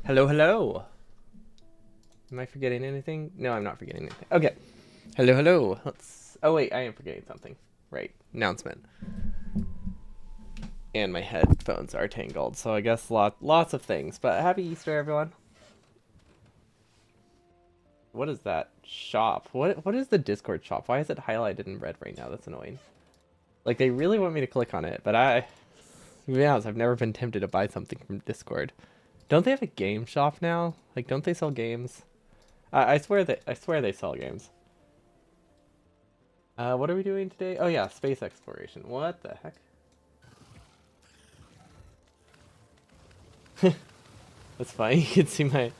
Hello, hello. Am I forgetting anything? No, I'm not forgetting anything. Okay. Hello, hello. Let's. Oh wait, I am forgetting something. Right. Announcement. And my headphones are tangled, so I guess lots of things. But happy Easter, everyone. What is that shop? What is the Discord shop? Why is it highlighted in red right now? That's annoying. Like they really want me to click on it, but to be honest, I've never been tempted to buy something from Discord. Don't they have a game shop now? Like, don't they sell games? I swear they sell games. What are we doing today? Oh yeah, space exploration. What the heck? That's funny. You can see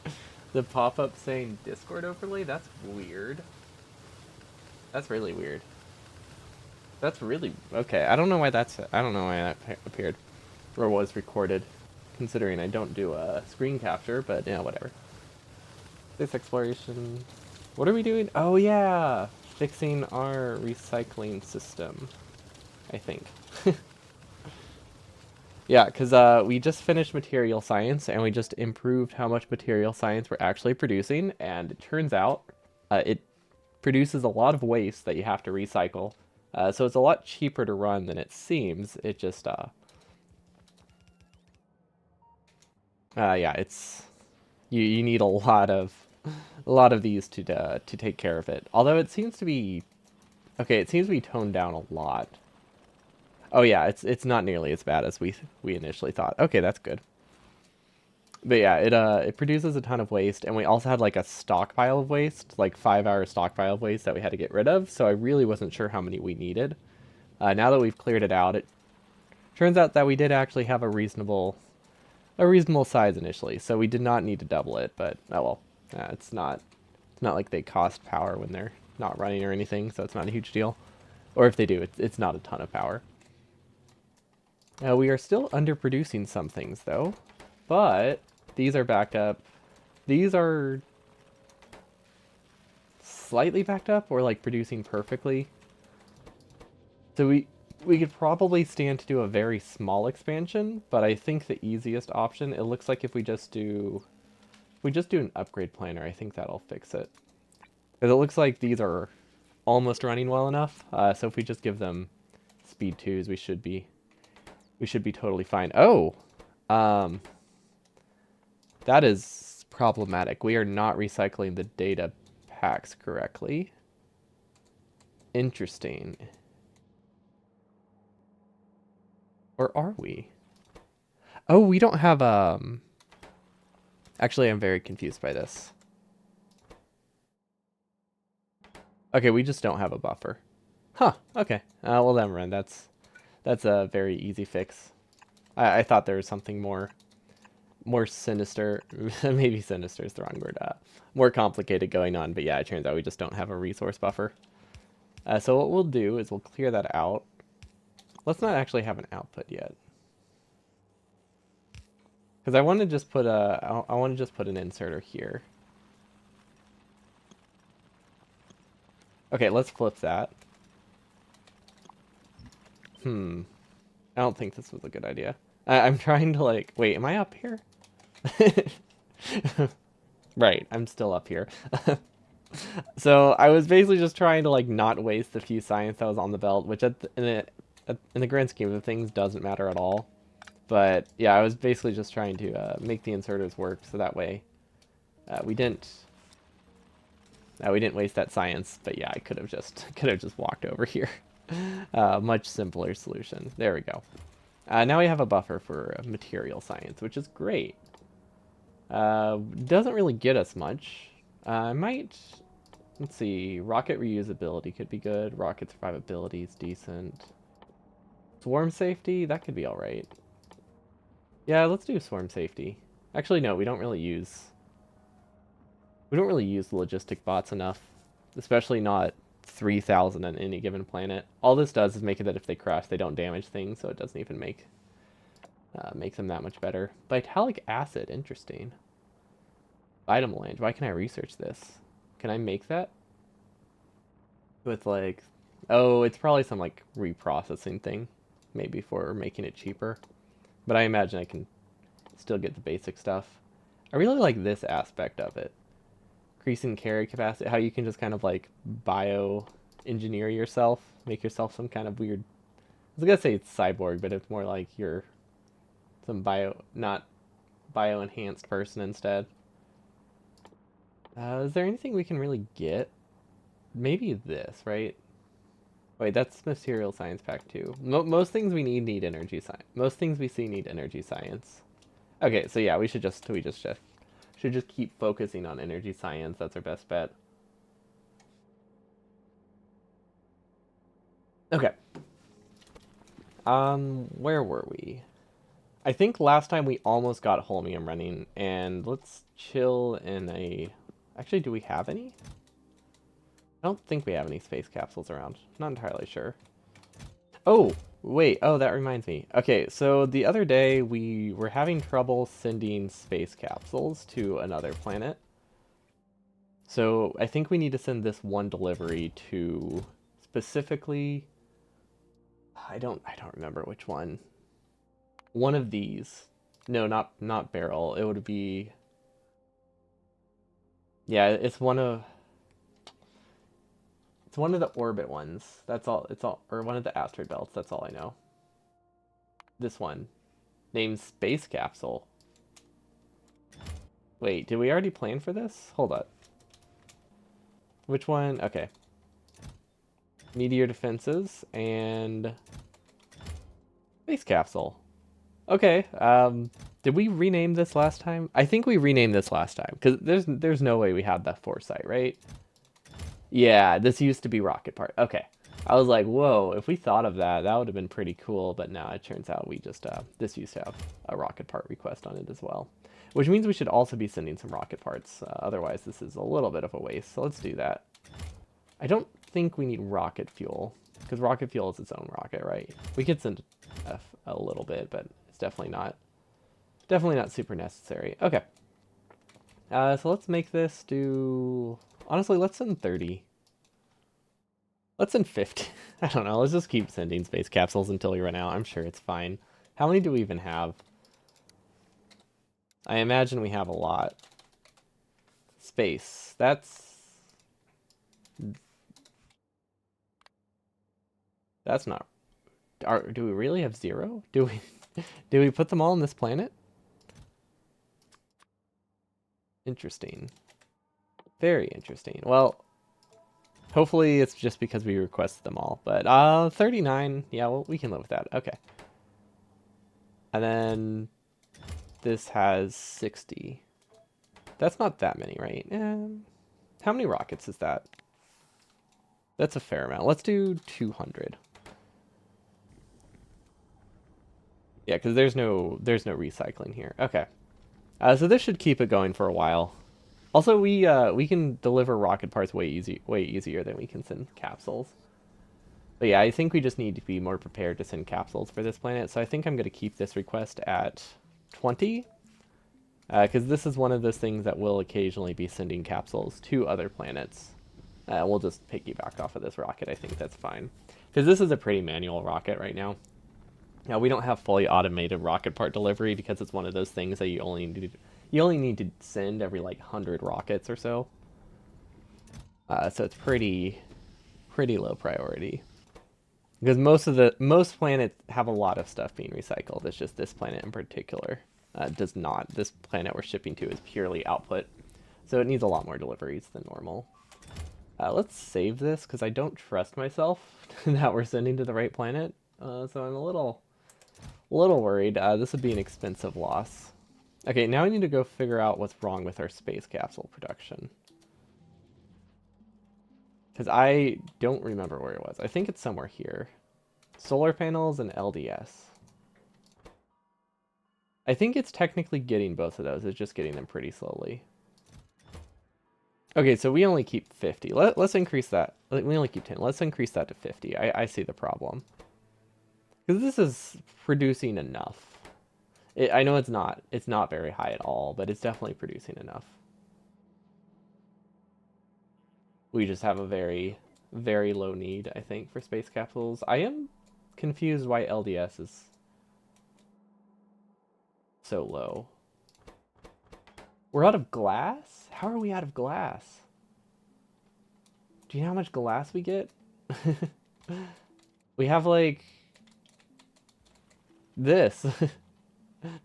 the pop-up saying Discord overlay. That's weird. That's really weird. That's really okay. I don't know why that appeared or was recorded, considering I don't do a screen capture. But yeah, whatever. Space exploration. What are we doing? Oh yeah, fixing our recycling system. I think. Yeah, because we just finished material science and we just improved how much material science we're actually producing. And it turns out it produces a lot of waste that you have to recycle. So it's a lot cheaper to run than it seems. It just, yeah, you need a lot of these to take care of it. Although it seems to be, okay, it seems to be toned down a lot. Oh yeah, it's not nearly as bad as we initially thought. Okay, that's good. But yeah, it produces a ton of waste, and we also had like a stockpile of waste, like 5 hour stockpile of waste that we had to get rid of. So I really wasn't sure how many we needed. Now that we've cleared it out, it turns out that we did actually have a reasonable size initially. So we did not need to double it. But oh well, it's not like they cost power when they're not running or anything, so it's not a huge deal. Or if they do, it's not a ton of power. We are still underproducing some things though, but these are backed up. These are slightly backed up or like producing perfectly. So we could probably stand to do a very small expansion, but I think the easiest option, it looks like if we just do an upgrade planner, I think that'll fix it. Because it looks like these are almost running well enough. So if we just give them speed twos, we should be totally fine. Oh, um, that is problematic. We are not recycling the data packs correctly. Interesting. Or are we? Oh, we don't have actually I'm very confused by this. Okay, we just don't have a buffer. Huh, okay. Well then run. That's a very easy fix. I thought there was something more sinister. Maybe sinister is the wrong word. More complicated going on, but yeah, it turns out we just don't have a resource buffer. So what we'll do is we'll clear that out. Let's not actually have an output yet. Because I want to just put I want to just put an inserter here. Okay, let's flip that. Hmm. I don't think this was a good idea. I'm trying to like, wait, am I up here? Right, I'm still up here. So I was basically just trying to like not waste the few science that was on the belt, which in the grand scheme of things doesn't matter at all. But yeah, I was basically just trying to make the inserters work so that way uh, we didn't we didn't waste that science. But yeah, I could have just walked over here. Much simpler solution. There we go. Now we have a buffer for material science, which is great. Doesn't really get us much. I might, let's see, rocket reusability could be good. Rocket survivability is decent. Swarm safety, that could be alright. Yeah, let's do swarm safety. Actually, no, we don't really use logistic bots enough, especially not 3,000 on any given planet. All this does is make it that if they crash, they don't damage things, so it doesn't even make them that much better. Vitalic acid, interesting. Vitamelange, why can I research this? Can I make that? With like, oh, it's probably some like reprocessing thing, maybe for making it cheaper. But I imagine I can still get the basic stuff. I really like this aspect of it. Increasing carry capacity, how you can just kind of like bio engineer yourself, make yourself some kind of weird. I was gonna say it's cyborg, but it's more like you're some not bio enhanced person instead. Is there anything we can really get? Maybe this, right? Wait, that's material science pack too. Most things we need energy science. Most things we see need energy science. Okay, so yeah, should just keep focusing on energy science. That's our best bet. Okay. Where were we? I think last time we almost got Holmium running, and let's chill in a. Actually, do we have any? I don't think we have any space capsules around. Not entirely sure. Oh, wait. Oh, that reminds me. Okay, so the other day we were having trouble sending space capsules to another planet. So I think we need to send this one delivery to specifically. I don't remember which one. One of these. No, not barrel. It would be. Yeah, it's one of the orbit ones. That's all. It's all, or one of the asteroid belts. That's all I know. This one, named Space Capsule. Wait, did we already plan for this? Hold up. Which one? Okay. Meteor defenses and Space Capsule. Okay. Did we rename this last time? I think we renamed this last time because there's no way we had that foresight, right? Yeah, this used to be rocket part. Okay. I was like, whoa, if we thought of that, that would have been pretty cool. But now it turns out we just, this used to have a rocket part request on it as well. Which means we should also be sending some rocket parts. Otherwise, this is a little bit of a waste. So let's do that. I don't think we need rocket fuel. Because rocket fuel is its own rocket, right? We could send a little bit, but it's definitely not super necessary. Okay. So let's make this do... Honestly, let's send 30. Let's send 50. I don't know. Let's just keep sending space capsules until we run out. I'm sure it's fine. How many do we even have? I imagine we have a lot. Space. That's not... do we really have 0? Do we put them all on this planet? Interesting. Very interesting. Well, hopefully it's just because we requested them all. But 39. Yeah, well, we can live with that. Okay. And then this has 60. That's not that many, right? How many rockets is that? That's a fair amount. Let's do 200. Yeah, because there's no recycling here. Okay. So this should keep it going for a while. Also, we can deliver rocket parts way easier than we can send capsules. But yeah, I think we just need to be more prepared to send capsules for this planet. So I think I'm going to keep this request at 20. Because this is one of those things that will occasionally be sending capsules to other planets. We'll just piggyback off of this rocket. I think that's fine. Because this is a pretty manual rocket right now. Now, we don't have fully automated rocket part delivery because it's one of those things that you only need to send every like 100 rockets or so. So it's pretty low priority. Because most planets have a lot of stuff being recycled. It's just this planet in particular does not. This planet we're shipping to is purely output, so it needs a lot more deliveries than normal. Let's save this because I don't trust myself that we're sending to the right planet. So I'm a little worried. This would be an expensive loss. Okay, now I need to go figure out what's wrong with our space capsule production. Because I don't remember where it was. I think it's somewhere here. Solar panels and LDS. I think it's technically getting both of those. It's just getting them pretty slowly. Okay, so we only keep 50. Let's increase that. We only keep 10. Let's increase that to 50. I see the problem. Because this is producing enough. I know it's not very high at all, but it's definitely producing enough. We just have a very, very low need, I think, for space capsules. I am confused why LDS is so low. We're out of glass? How are we out of glass? Do you know how much glass we get? We have like this.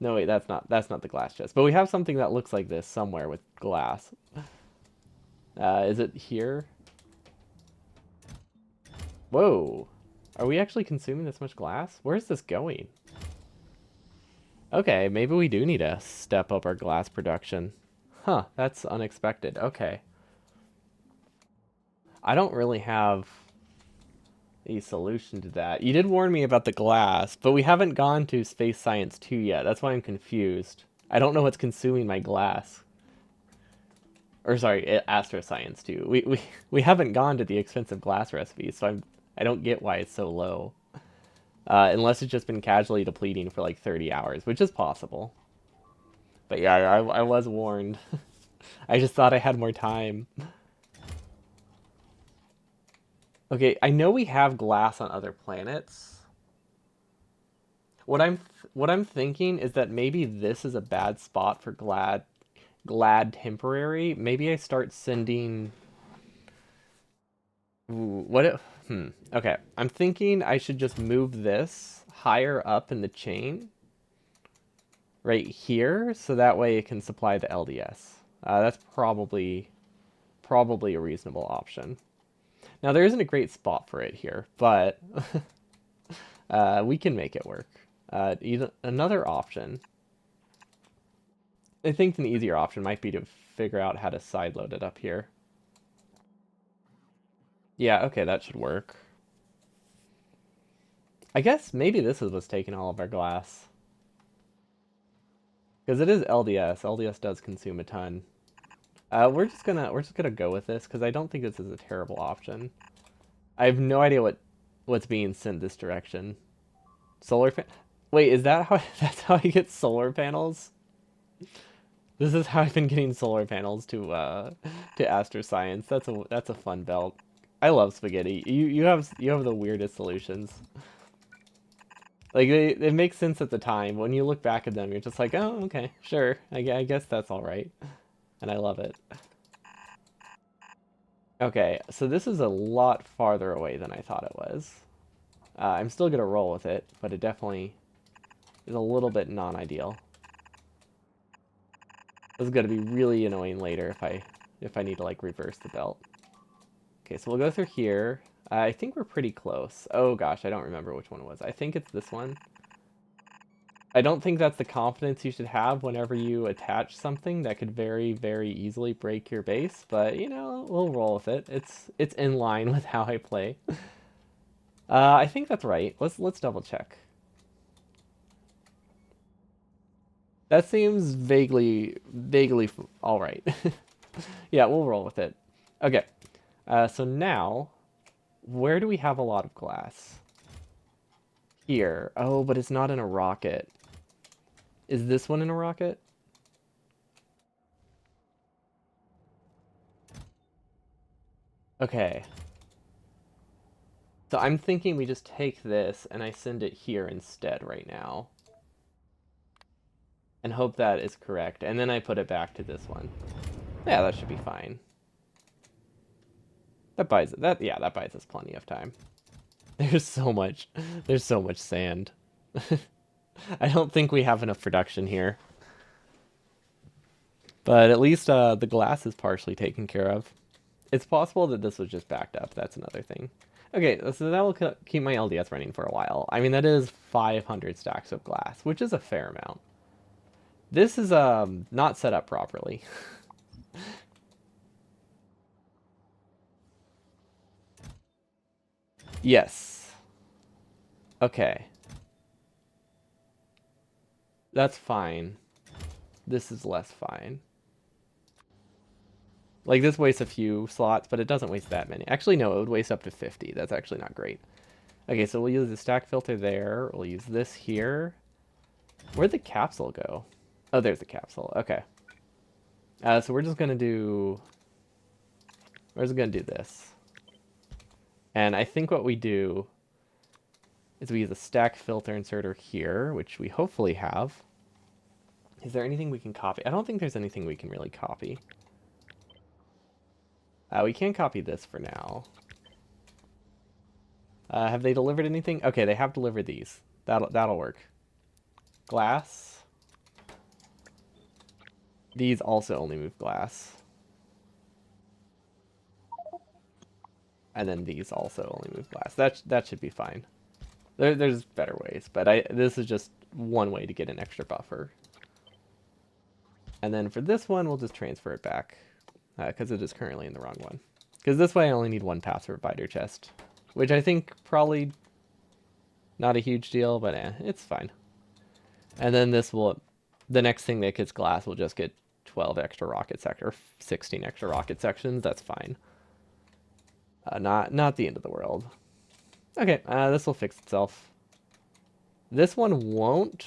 No, wait, that's not the glass chest. But we have something that looks like this somewhere with glass. Is it here? Whoa. Are we actually consuming this much glass? Where's this going? Okay, maybe we do need to step up our glass production. Huh, that's unexpected. Okay. I don't really have a solution to that. You did warn me about the glass, but we haven't gone to Space Science 2 yet. That's why I'm confused. I don't know what's consuming my glass. Or sorry, Astro Science 2. We haven't gone to the expensive glass recipes, so I don't get why it's so low. Unless it's just been casually depleting for like 30 hours, which is possible. But yeah, I was warned. I just thought I had more time. Okay, I know we have glass on other planets. What I'm thinking is that maybe this is a bad spot for glad temporary. Maybe I start sending. Ooh, what if? Okay, I'm thinking I should just move this higher up in the chain, right here, so that way it can supply the LDS. That's probably a reasonable option. Now there isn't a great spot for it here, but we can make it work. Another option. I think an easier option might be to figure out how to sideload it up here. Yeah, okay, that should work. I guess maybe this is what's taking all of our glass. Because it is LDS. LDS does consume a ton. We're just gonna go with this because I don't think this is a terrible option. I have no idea what's being sent this direction. Solar pan. Wait, is that how that's how I get solar panels? This is how I've been getting solar panels to Astro Science. That's a fun belt. I love spaghetti. You have the weirdest solutions. Like it makes sense at the time. When you look back at them, you're just like, oh, okay, sure. I guess that's all right, and I love it. Okay, so this is a lot farther away than I thought it was. I'm still gonna roll with it, but it definitely is a little bit non-ideal. This is gonna be really annoying later if I need to like reverse the belt. Okay, so we'll go through here. I think we're pretty close. Oh gosh, I don't remember which one it was. I think it's this one. I don't think that's the confidence you should have whenever you attach something that could very, very easily break your base, but you know, we'll roll with it. It's in line with how I play. I think that's right. Let's double check. That seems vaguely all right. Yeah, we'll roll with it. Okay. So now, where do we have a lot of glass? Here. Oh, but it's not in a rocket. Is this one in a rocket? Okay. So I'm thinking we just take this and I send it here instead right now. And hope that is correct. And then I put it back to this one. Yeah, that should be fine. That buys us plenty of time. There's so much sand. I don't think we have enough production here. But at least the glass is partially taken care of. It's possible that this was just backed up. That's another thing. Okay, so that will keep my LDS running for a while. I mean, that is 500 stacks of glass, which is a fair amount. This is not set up properly. Yes. Okay. That's fine. This is less fine. Like, this wastes a few slots, but it doesn't waste that many. Actually, no, it would waste up to 50. That's actually not great. Okay, so we'll use the stack filter there. We'll use this here. Where'd the capsule go? Oh, there's the capsule. Okay. So we're just gonna do... We're just gonna do this. And I think what we do is we use a stack filter inserter here, which we hopefully have. Is there anything we can copy? I don't think there's anything we can really copy. We can copy this for now. Have they delivered anything? Okay, they have delivered these. That'll work. Glass. These also only move glass. And then these also only move glass. That should be fine. There's better ways, but this is just one way to get an extra buffer. And then for this one, we'll just transfer it back because it is currently in the wrong one. Because this way I only need one password provider chest, which I think probably not a huge deal, but it's fine. And then the next thing that gets glass will just get 12 extra rocket sector, 16 extra rocket sections. That's fine. Not the end of the world. Okay, this will fix itself. This one won't,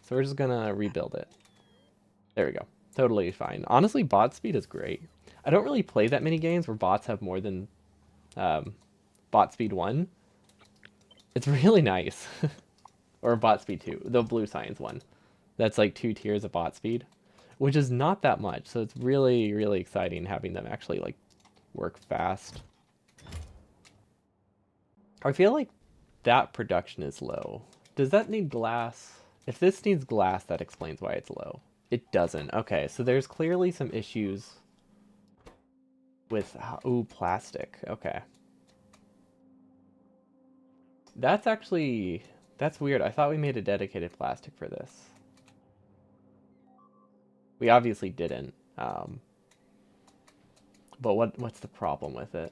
so we're just gonna rebuild it. There we go. Totally fine. Honestly, bot speed is great. I don't really play that many games where bots have more than bot speed 1. It's really nice. Or bot speed 2, the blue science one. That's like 2 tiers of bot speed, which is not that much. So it's really, really exciting having them actually like work fast. I feel like that production is low. Does that need glass? If this needs glass, that explains why it's low. It doesn't. Okay, so there's clearly some issues with, ooh, plastic. Okay. That's actually, that's weird. I thought we made a dedicated plastic for this. We obviously didn't. But what's the problem with it?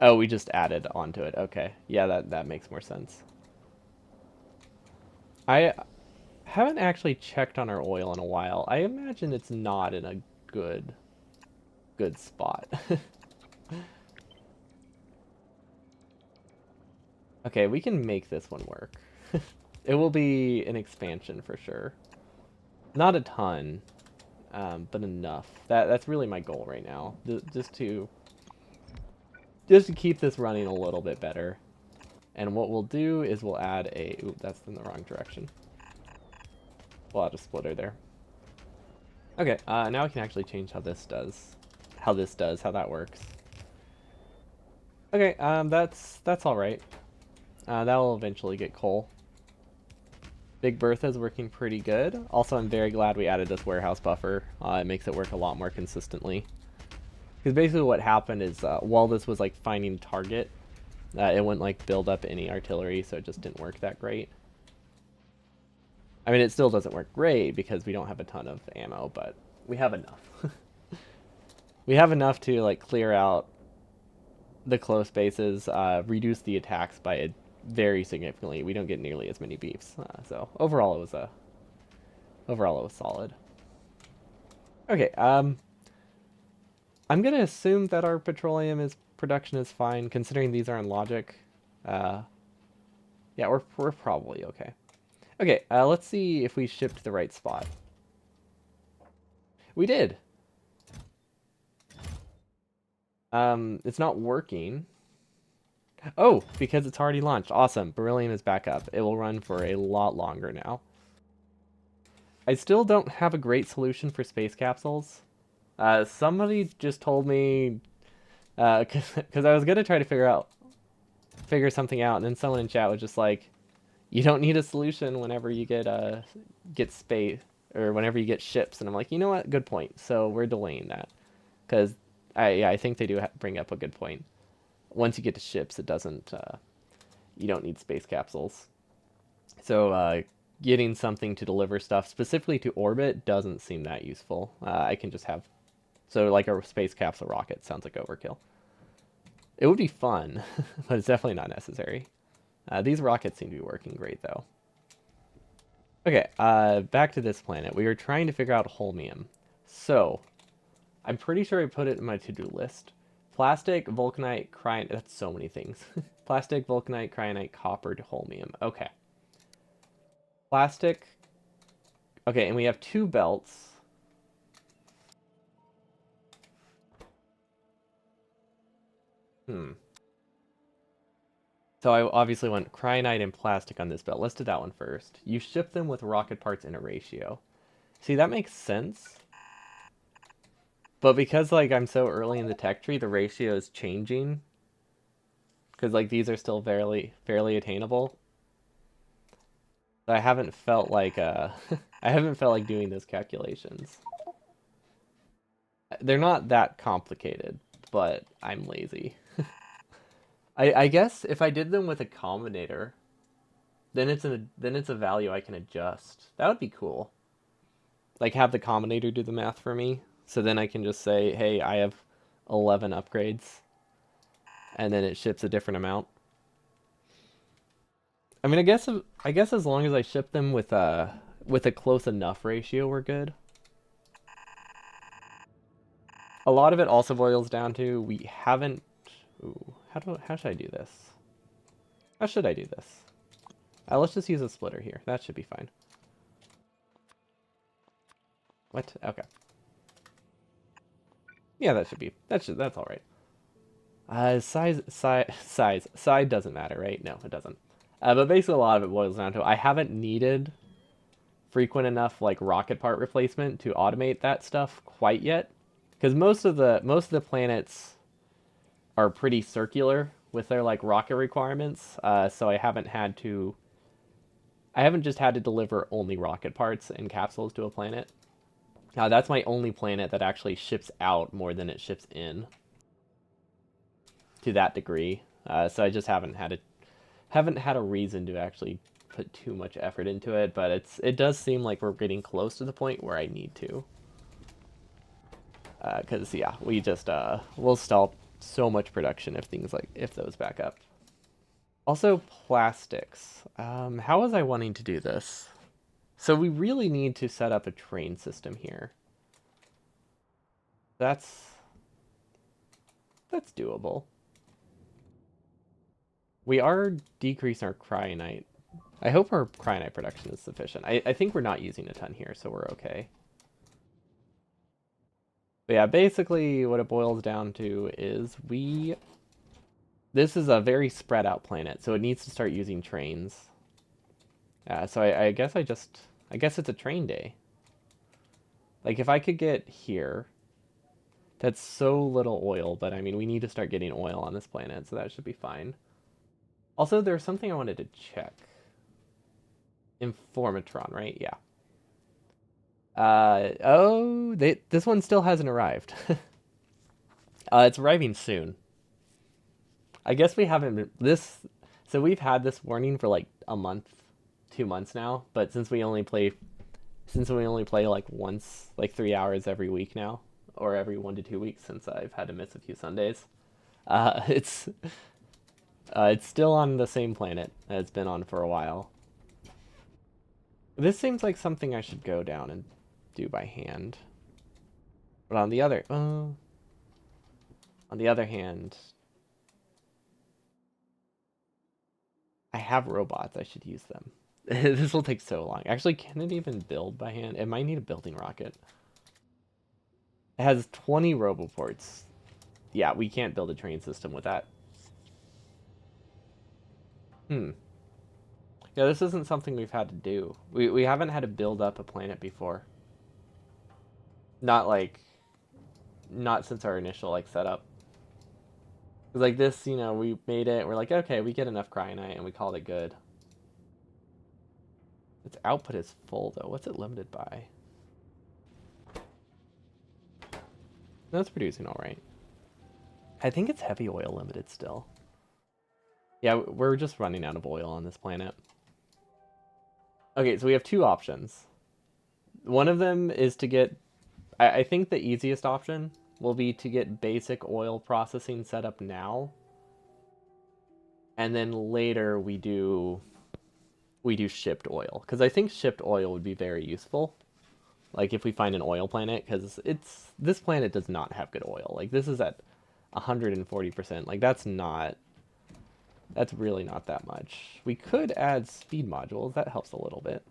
Oh, we just added onto it. Okay. Yeah, that makes more sense. I haven't actually checked on our oil in a while. I imagine it's not in a good spot. Okay, we can make this one work. It will be an expansion for sure. Not a ton, but enough. That's really my goal right now. Just to keep this running a little bit better. And what we'll do is we'll add a... Ooh, that's in the wrong direction. We'll add a splitter there. Okay, now we can actually change how this does. How that works. Okay, that's all right. That will eventually get coal. Big Bertha's working pretty good. Also, I'm very glad we added this warehouse buffer. It makes it work a lot more consistently. Because basically what happened is while this was like finding target, it wouldn't like build up any artillery, so it just didn't work that great. I mean, it still doesn't work great because we don't have a ton of ammo, but we have enough. We have enough to like clear out the close bases, reduce the attacks by a very significantly. We don't get nearly as many beefs, so overall it was solid. Okay, I'm gonna assume that our petroleum production is fine, considering these are in logic. Yeah, we're probably okay. Okay, let's see if we shipped to the right spot. We did. It's not working. Oh, because it's already launched. Awesome. Beryllium is back up. It will run for a lot longer now. I still don't have a great solution for space capsules. Somebody just told me, because I was gonna try to figure something out, and then someone in chat was just like, "You don't need a solution whenever you get space or whenever you get ships." And I'm like, you know what? Good point. So we're delaying that because I think they do bring up a good point. Once you get to ships, it doesn't. You don't need space capsules. So getting something to deliver stuff specifically to orbit doesn't seem that useful. I can just have so like a space capsule rocket sounds like overkill. It would be fun, but it's definitely not necessary. These rockets seem to be working great though. Okay, back to this planet. We were trying to figure out holmium. So, I'm pretty sure I put it in my to-do list. Plastic, vulcanite, cryonite. That's so many things. Plastic, vulcanite, cryonite, copper, holmium. Okay. Plastic. Okay, and we have 2 belts. So I obviously went cyanide and plastic on this build. Let's do that one first. You ship them with rocket parts in a ratio. See, that makes sense. But because like I'm so early in the tech tree, the ratio is changing. Because like these are still fairly attainable. I haven't felt like I haven't felt like doing those calculations. They're not that complicated, but I'm lazy. I guess if I did them with a combinator, then it's a value I can adjust. That would be cool. Like have the combinator do the math for me, so then I can just say, hey, I have 11 upgrades, and then it ships a different amount. I mean, I guess as long as I ship them with a close enough ratio, we're good. A lot of it also boils down to we haven't. Ooh, how should I do this? How should I do this? Let's just use a splitter here. That should be fine. What? Okay. Yeah, that's all right. Size doesn't matter, right? No, it doesn't. But basically, a lot of it boils down to I haven't needed frequent enough like rocket part replacement to automate that stuff quite yet, because most of the planets are pretty circular with their like rocket requirements. So I haven't just had to deliver only rocket parts and capsules to a planet. That's my only planet that actually ships out more than it ships in to that degree. So I just haven't had a reason to actually put too much effort into it, but it does seem like we're getting close to the point where I need to. Because yeah, we'll stall so much production if those back up. Also plastics. How was I wanting to do this? So we really need to set up a train system here. That's that's doable. We are decreasing our cryonite. I hope our cryonite production is sufficient. I think we're not using a ton here, so we're okay. But yeah, basically what it boils down to is this is a very spread out planet, so it needs to start using trains. So I guess I guess it's a train day. Like if I could get here, that's so little oil, but I mean we need to start getting oil on this planet, so that should be fine. Also, there's something I wanted to check. Informatron, right? Yeah. This one still hasn't arrived. It's arriving soon. I guess we haven't been, this. So we've had this warning for like a month, 2 months now. But since we only play like once, like 3 hours every week now, or every 1 to 2 weeks since I've had to miss a few Sundays, uh, it's it's still on the same planet that it's been on for a while. This seems like something I should go down and do by hand. But on the other hand, I have robots. I should use them. This will take so long. Actually, can it even build by hand? It might need a building rocket. It has 20 roboports. Yeah, we can't build a train system with that. Hmm. Yeah, this isn't something we've had to do. We haven't had to build up a planet before. Not like not since our initial like setup. 'Cause like this, we made it. We're like, okay, we get enough cryonite, and we called it good. Its output is full though. What's it limited by? No, it's producing all right. I think it's heavy oil limited still. Yeah, we're just running out of oil on this planet. Okay, so we have two options. One of them is to get. I think the easiest option will be to get basic oil processing set up now, and then later we do shipped oil because I think shipped oil would be very useful. Like if we find an oil planet, because this planet does not have good oil. Like this is at 140%. Like that's really not that much. We could add speed modules. That helps a little bit.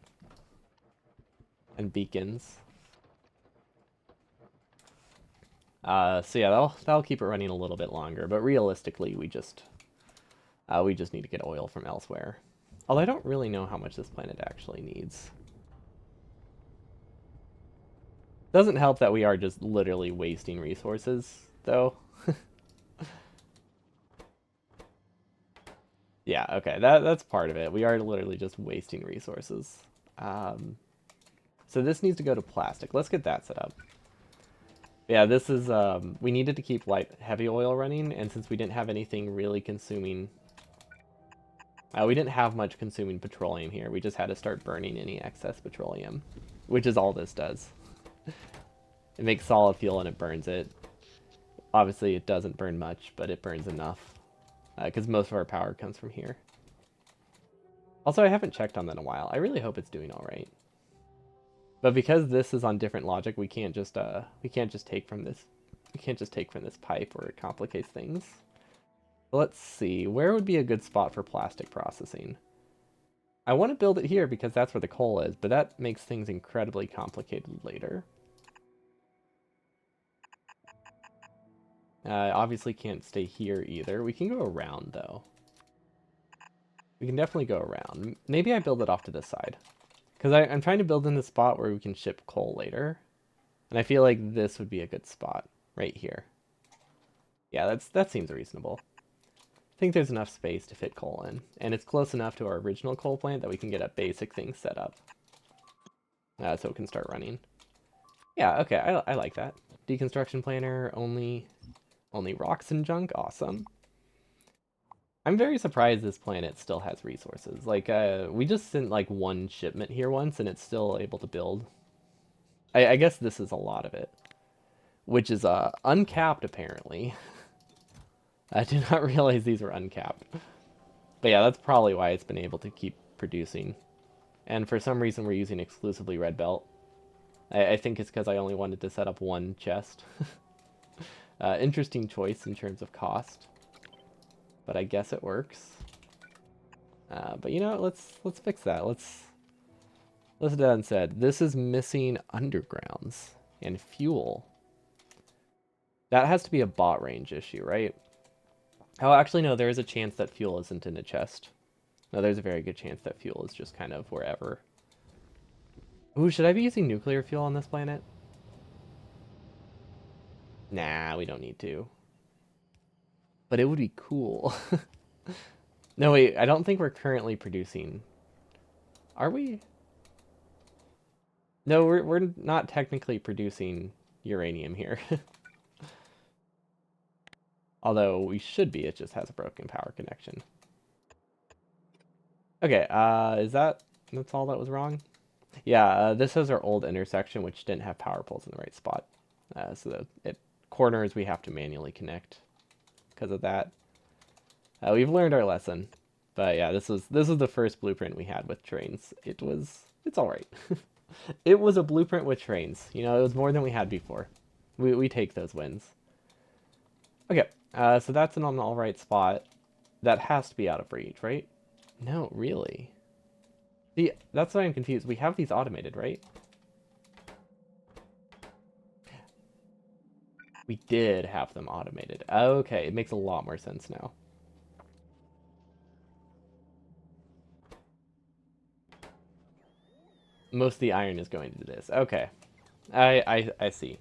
And beacons. So yeah, that'll keep it running a little bit longer. But realistically, we just We just need to get oil from elsewhere. Although I don't really know how much this planet actually needs. Doesn't help that we are just literally wasting resources, though. Yeah, okay, that's part of it. We are literally just wasting resources. Um, so this needs to go to plastic. Let's get that set up. Yeah, this is, we needed to keep light heavy oil running, and since we didn't have anything really consuming, we didn't have much consuming petroleum here. We just had to start burning any excess petroleum, which is all this does. It makes solid fuel and it burns it. Obviously, it doesn't burn much, but it burns enough, because most of our power comes from here. Also, I haven't checked on that in a while. I really hope it's doing all right. But because this is on different logic, we can't just take from this. We can't just take from this pipe, or it complicates things. Let's see, where would be a good spot for plastic processing? I want to build it here because that's where the coal is, but that makes things incredibly complicated later. Obviously can't stay here either. We can go around, though. We can definitely go around. Maybe I build it off to this side. Because I'm trying to build in a spot where we can ship coal later. And I feel like this would be a good spot, right here. Yeah, that seems reasonable. I think there's enough space to fit coal in. And it's close enough to our original coal plant that we can get a basic thing set up. So it can start running. Yeah, okay, I like that. Deconstruction planner, only rocks and junk, awesome. I'm very surprised this planet still has resources. Like, we just sent like one shipment here once and it's still able to build. I guess this is a lot of it. Which is uncapped apparently. I did not realize these were uncapped. But yeah, that's probably why it's been able to keep producing. And for some reason we're using exclusively red belt. I think it's because I only wanted to set up one chest. Interesting choice in terms of cost. But I guess it works. But you know, let's fix that. Let's do that instead. This is missing undergrounds and fuel. That has to be a bot range issue, right? Oh, actually, no, there is a chance that fuel isn't in a chest. No, there's a very good chance that fuel is just kind of wherever. Ooh, should I be using nuclear fuel on this planet? Nah, we don't need to. But it would be cool. No, wait, I don't think we're currently producing. Are we? No, we're not technically producing uranium here. Although we should be, it just has a broken power connection. Okay, that's all that was wrong? Yeah, this is our old intersection, which didn't have power poles in the right spot. So it corners we have to manually connect because of that. We've learned our lesson. But yeah, this is the first blueprint we had with trains. It's all right. It was a blueprint with trains. You know, it was more than we had before. We take those wins. Okay, so that's an all right spot. That has to be out of reach, right? No, really. See, that's why I'm confused. We have these automated, right? We did have them automated. Okay, it makes a lot more sense now. Most of the iron is going to this. Okay, I see.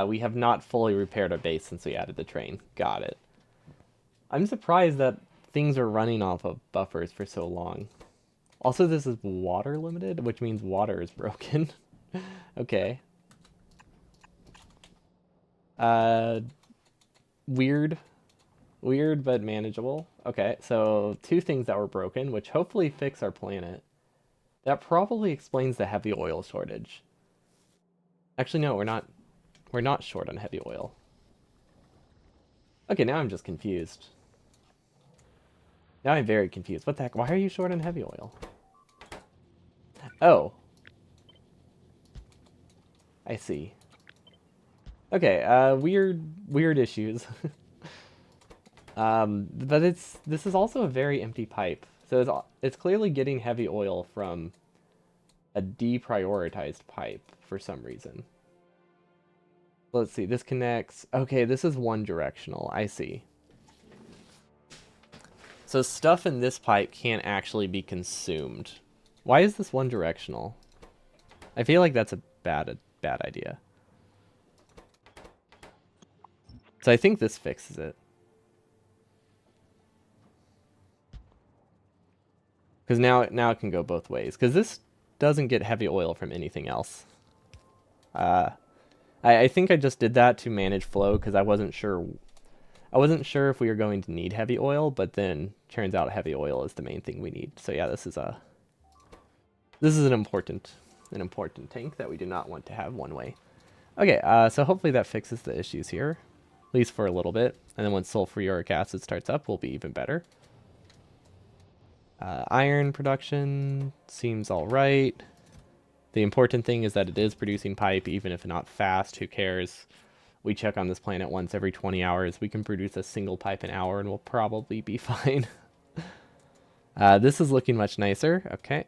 We have not fully repaired our base since we added the train. Got it. I'm surprised that things are running off of buffers for so long. Also, this is water limited, which means water is broken. Okay. Uh, weird. Weird, but manageable. Okay, so two things that were broken, which hopefully fix our planet. That probably explains the heavy oil shortage. Actually, no, we're not short on heavy oil. Okay, now I'm just confused. Now I'm very confused. What the heck? Why are you short on heavy oil? Oh. I see. Okay, weird issues. But this is also a very empty pipe. So it's clearly getting heavy oil from a deprioritized pipe for some reason. Let's see, this connects... Okay, this is one directional. I see. So stuff in this pipe can't actually be consumed. Why is this one directional? I feel like that's a bad idea. So I think this fixes it. Because now it can go both ways. Because this doesn't get heavy oil from anything else. I think I just did that to manage flow because I wasn't sure. I wasn't sure if we were going to need heavy oil, but then turns out heavy oil is the main thing we need. So yeah, this is an important tank that we do not want to have one way. Okay, so hopefully that fixes the issues here, at least for a little bit. And then once sulfuric acid starts up, we'll be even better. Iron production seems all right. The important thing is that it is producing pipe, even if not fast. Who cares? We check on this planet once every 20 hours. We can produce a single pipe an hour, and we'll probably be fine. This is looking much nicer. Okay.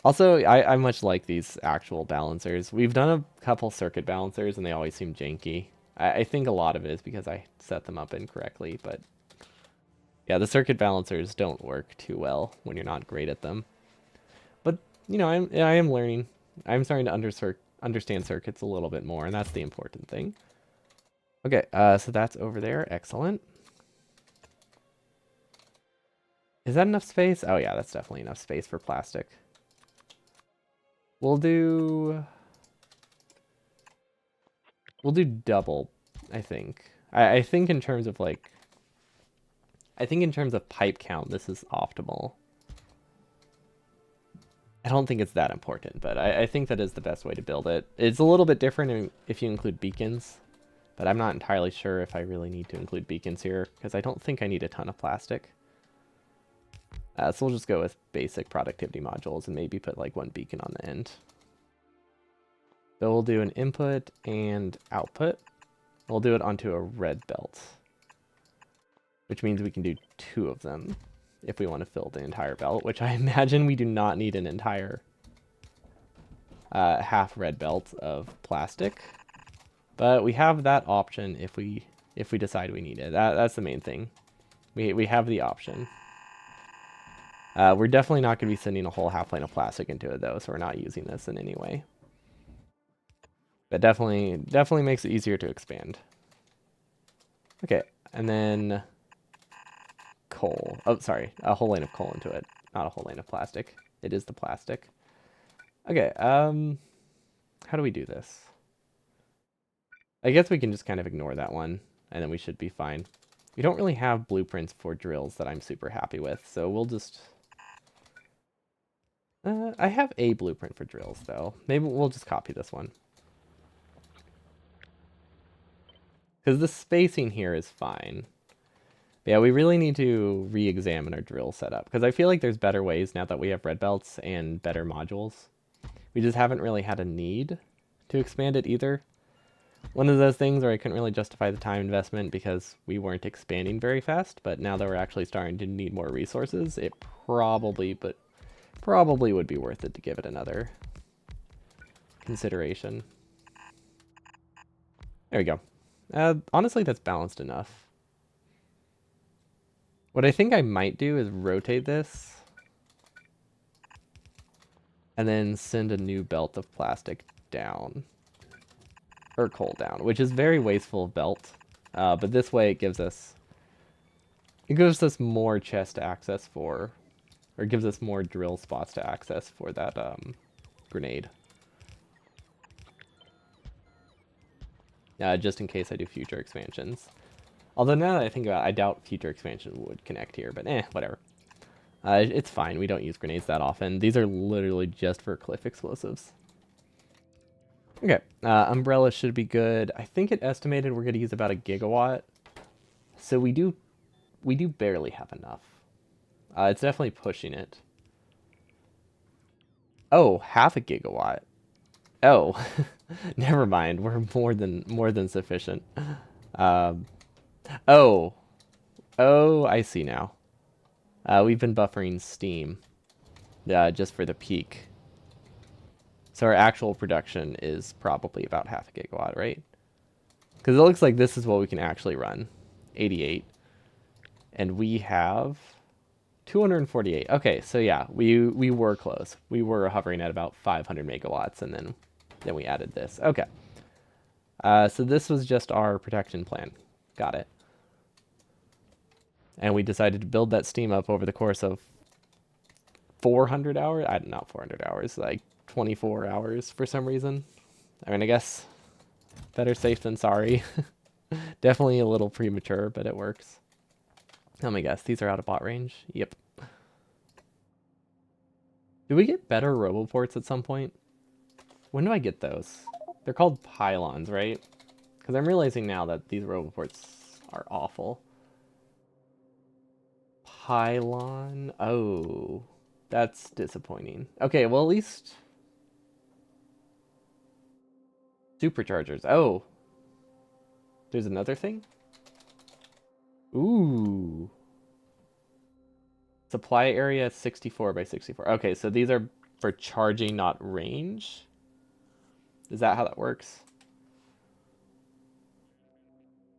Also, I much like these actual balancers. We've done a couple circuit balancers, and they always seem janky. I think a lot of it is because I set them up incorrectly, but yeah, the circuit balancers don't work too well when you're not great at them. But, you know, I am learning. I'm starting to understand circuits a little bit more, and that's the important thing. Okay, so that's over there. Excellent. Is that enough space? Oh yeah, that's definitely enough space for plastic. We'll do double, I think. I think in terms of like, I think in terms of pipe count, this is optimal. I don't think it's that important, but I think that is the best way to build it. It's a little bit different if you include beacons, but I'm not entirely sure if I really need to include beacons here, because I don't think I need a ton of plastic. So we'll just go with basic productivity modules and maybe put like one beacon on the end. So we'll do an input and output. We'll do it onto a red belt, which means we can do 2 of them if we want to fill the entire belt, which I imagine we do not need an entire half red belt of plastic. But we have that option if we decide we need it. That's the main thing. We have the option. We're definitely not going to be sending a whole half plane of plastic into it though, so we're not using this in any way. But definitely makes it easier to expand. Okay, and then coal. Oh, sorry, a whole lane of coal into it, not a whole lane of plastic. It is the plastic. Okay, how do we do this? I guess we can just kind of ignore that one, and then we should be fine. We don't really have blueprints for drills that I'm super happy with, so we'll just... I have a blueprint for drills, though. Maybe we'll just copy this one. Because the spacing here is fine. But yeah, we really need to re-examine our drill setup. Because I feel like there's better ways now that we have red belts and better modules. We just haven't really had a need to expand it either. One of those things where I couldn't really justify the time investment because we weren't expanding very fast. But now that we're actually starting to need more resources, it probably would be worth it to give it another consideration. There we go. Honestly, that's balanced enough. What I think I might do is rotate this and then send a new belt of plastic down, or coal down, which is very wasteful of belt. But this way it gives us more chest access for, or gives us more drill spots to access for that grenade. Just in case I do future expansions. Although now that I think about it, I doubt future expansion would connect here, but whatever. It's fine. We don't use grenades that often. These are literally just for cliff explosives. Okay, umbrella should be good. I think it estimated we're going to use about 1 gigawatt. So we do barely have enough. It's definitely pushing it. Oh, 0.5 gigawatt. Oh, never mind. We're more than sufficient. Oh, I see now. We've been buffering steam, just for the peak. So our actual production is probably about 0.5 gigawatt, right? Because it looks like this is what we can actually run, 88. And we have 248. Okay, so yeah, we were close. We were hovering at about 500 megawatts, and then we added this. Okay. So this was just our protection plan. Got it. And we decided to build that steam up over the course of 400 hours. Not 400 hours, like 24 hours for some reason. I mean, I guess better safe than sorry. Definitely a little premature, but it works. Let me guess. These are out of bot range? Yep. Do we get better roboports at some point? When do I get those? They're called pylons, right? Because I'm realizing now that these roboports are awful. Pylon. Oh, that's disappointing. Okay, well, at least superchargers. Oh, there's another thing? Ooh. Supply area 64 by 64. Okay, so these are for charging, not range. Is that how that works?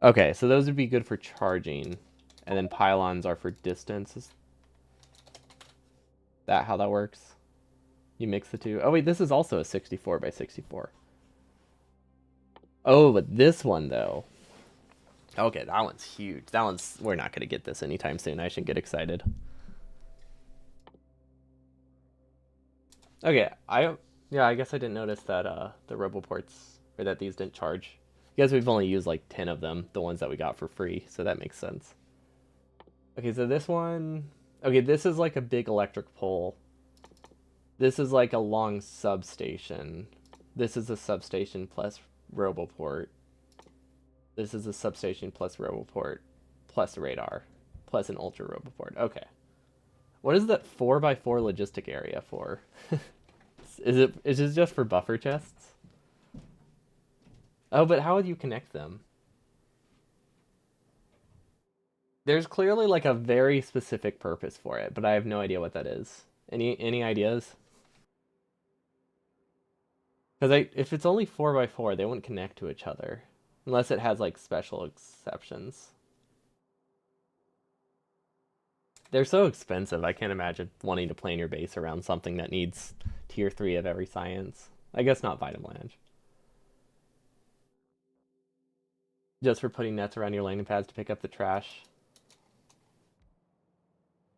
Okay, so those would be good for charging. And then pylons are for distance. Is that how that works? You mix the two. Oh, wait, this is also a 64 by 64. Oh, but this one, though. Okay, that one's huge. That one's... We're not going to get this anytime soon. I should get excited. Okay, Yeah, I guess I didn't notice that the RoboPorts... Or that these didn't charge. I guess we've only used like 10 of them. The ones that we got for free. So that makes sense. Okay, so this one... Okay, this is like a big electric pole. This is like a long substation. This is a substation plus RoboPort. This is a substation plus RoboPort plus radar plus an ultra RoboPort. Okay. What is that 4x4 logistic area for? Is it just for buffer chests? Oh, but how would you connect them? There's clearly like a very specific purpose for it, but I have no idea what that is. Any ideas? Because if it's only 4x4, they wouldn't connect to each other. Unless it has like special exceptions. They're so expensive, I can't imagine wanting to plan your base around something that needs tier 3 of every science. I guess not Vitamelange. Just for putting nets around your landing pads to pick up the trash.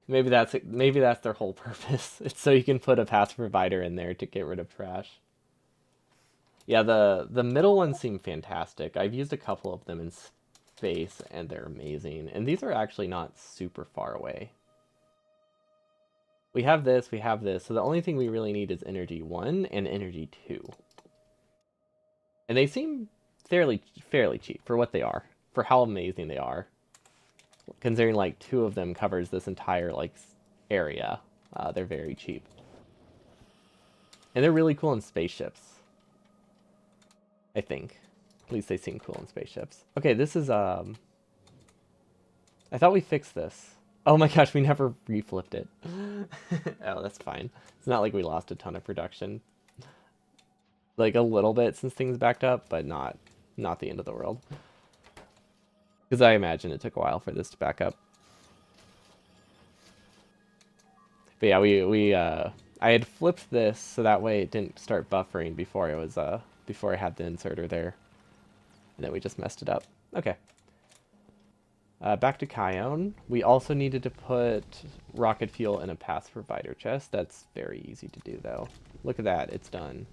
Maybe that's their whole purpose. It's so you can put a path provider in there to get rid of trash. Yeah, the middle ones seem fantastic. I've used a couple of them in space, and they're amazing. And these are actually not super far away. We have this, so the only thing we really need is energy 1 and energy 2. And they seem fairly cheap for what they are, for how amazing they are. Considering like 2 of them covers this entire like area, they're very cheap. And they're really cool in spaceships. I think. At least they seem cool in spaceships. Okay, this is I thought we fixed this. Oh my gosh, we never reflipped it. Oh, that's fine. It's not like we lost a ton of production. Like a little bit since things backed up, but not the end of the world. Because I imagine it took a while for this to back up. But yeah, I had flipped this so that way it didn't start buffering before I had the inserter there. And then we just messed it up. Okay. Back to Kion. We also needed to put rocket fuel in a path provider chest. That's very easy to do, though. Look at that. It's done.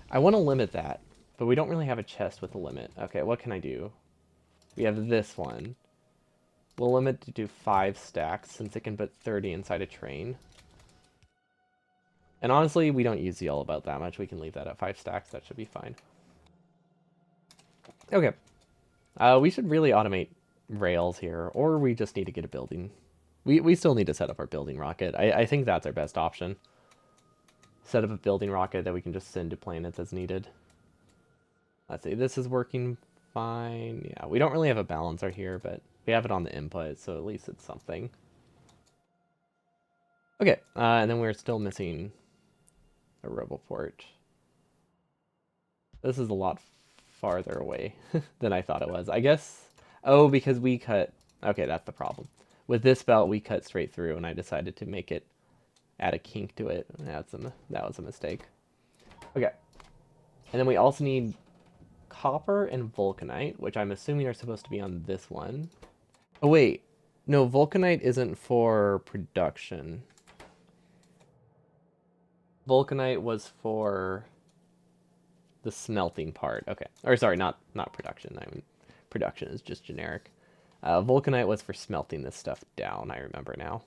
I want to limit that, but we don't really have a chest with a limit. Okay, what can I do? We have this one. We'll limit to do 5 stacks since it can put 30 inside a train. And honestly, we don't use the all about that much. We can leave that at 5 stacks. That should be fine. Okay. We should really automate rails here, or we just need to get a building. We still need to set up our building rocket. I think that's our best option. Set up a building rocket that we can just send to planets as needed. Let's see, this is working fine. Yeah, we don't really have a balancer here, but we have it on the input, so at least it's something. Okay, and then we're still missing a RoboPort. This is a lot farther away than I thought it was. I guess, oh, because we cut, okay, that's the problem. With this belt, we cut straight through, and I decided to make it, add a kink to it. That was a mistake. Okay. And then we also need copper and vulcanite, which I'm assuming are supposed to be on this one. Oh, wait. No, vulcanite isn't for production. Vulcanite was for the smelting part. Okay. Or sorry, not production. I mean, production is just generic. Vulcanite was for smelting this stuff down, I remember now.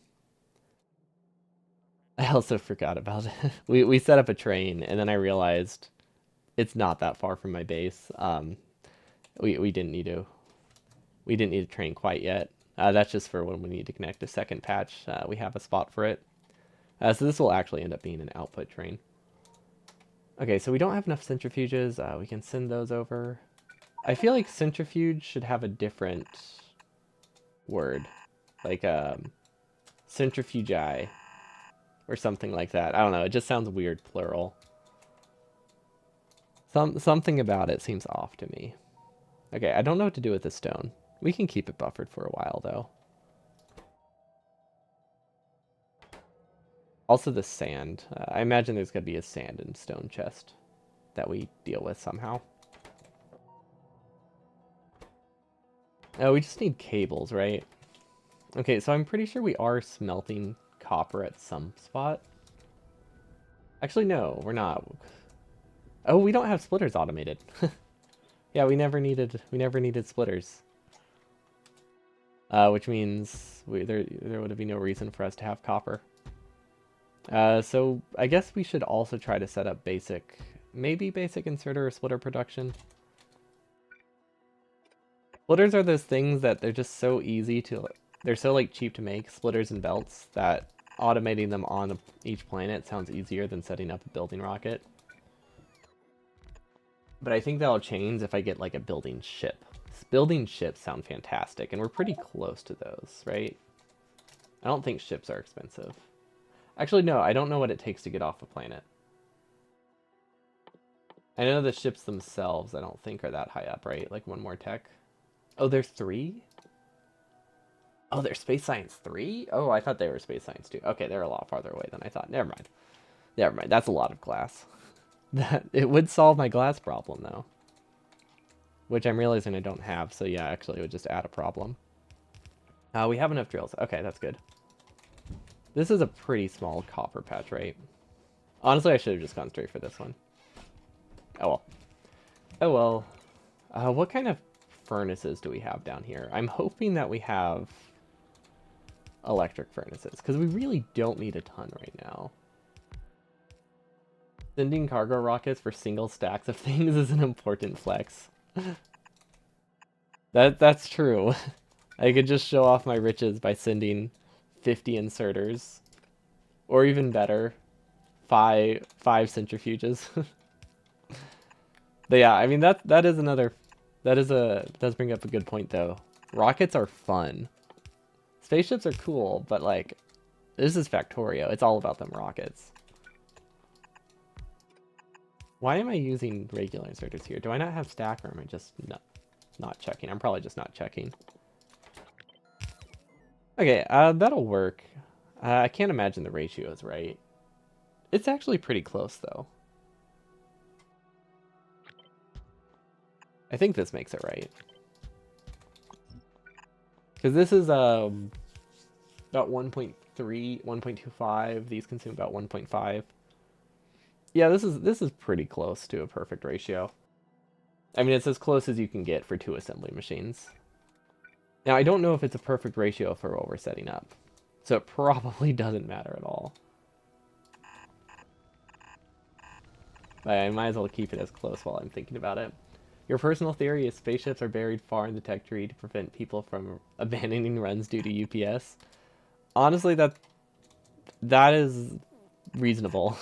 I also forgot about it. We set up a train, and then I realized it's not that far from my base. We didn't need to train quite yet. That's just for when we need to connect a second patch. We have a spot for it. So this will actually end up being an output train. Okay, so we don't have enough centrifuges. We can send those over. I feel like centrifuge should have a different word. Like centrifugi or something like that. I don't know. It just sounds weird plural. Something about it seems off to me. Okay, I don't know what to do with this stone. We can keep it buffered for a while, though. Also the sand. I imagine there's going to be a sand and stone chest that we deal with somehow. Oh, we just need cables, right? Okay, so I'm pretty sure we are smelting copper at some spot. Actually, no, we're not. Oh, we don't have splitters automated. Yeah, we never needed splitters. Which means there would be no reason for us to have copper. So I guess we should also try to set up maybe basic inserter or splitter production. Splitters are those things that they're just so they're so like cheap to make, splitters and belts, that automating them on each planet sounds easier than setting up a building rocket. But I think that'll change if I get like a building ship. Building ships sound fantastic, and we're pretty close to those, right? I don't think ships are expensive. Actually, no, I don't know what it takes to get off a planet. I know the ships themselves I don't think are that high up, right? Like one more tech. Oh, there's 3? Oh, they're Space Science 3? Oh, I thought they were Space Science 2. Okay, they're a lot farther away than I thought. Never mind. Never mind. That's a lot of glass. It would solve my glass problem, though. Which I'm realizing I don't have, so yeah, actually it would just add a problem. We have enough drills. Okay, that's good. This is a pretty small copper patch, right? Honestly, I should have just gone straight for this one. Oh well. Oh well. What kind of furnaces do we have down here? I'm hoping that we have electric furnaces, because we really don't need a ton right now. Sending cargo rockets for single stacks of things is an important flex. That's true. I could just show off my riches by sending 50 inserters, or even better, five centrifuges. But yeah, I mean that is another does bring up a good point though. Rockets are fun. Spaceships are cool, but like this is Factorio. It's all about them rockets. Why am I using regular inserters here? Do I not have stack, or am I just not checking? I'm probably just not checking. Okay, that'll work. I can't imagine the ratio is right. It's actually pretty close, though. I think this makes it right. Because this is about 1.3, 1.25. These consume about 1.5. Yeah, this is pretty close to a perfect ratio. I mean, it's as close as you can get for 2 assembly machines. Now, I don't know if it's a perfect ratio for what we're setting up, so it probably doesn't matter at all. But I might as well keep it as close while I'm thinking about it. Your personal theory is spaceships are buried far in the tech tree to prevent people from abandoning runs due to UPS. Honestly, that is reasonable.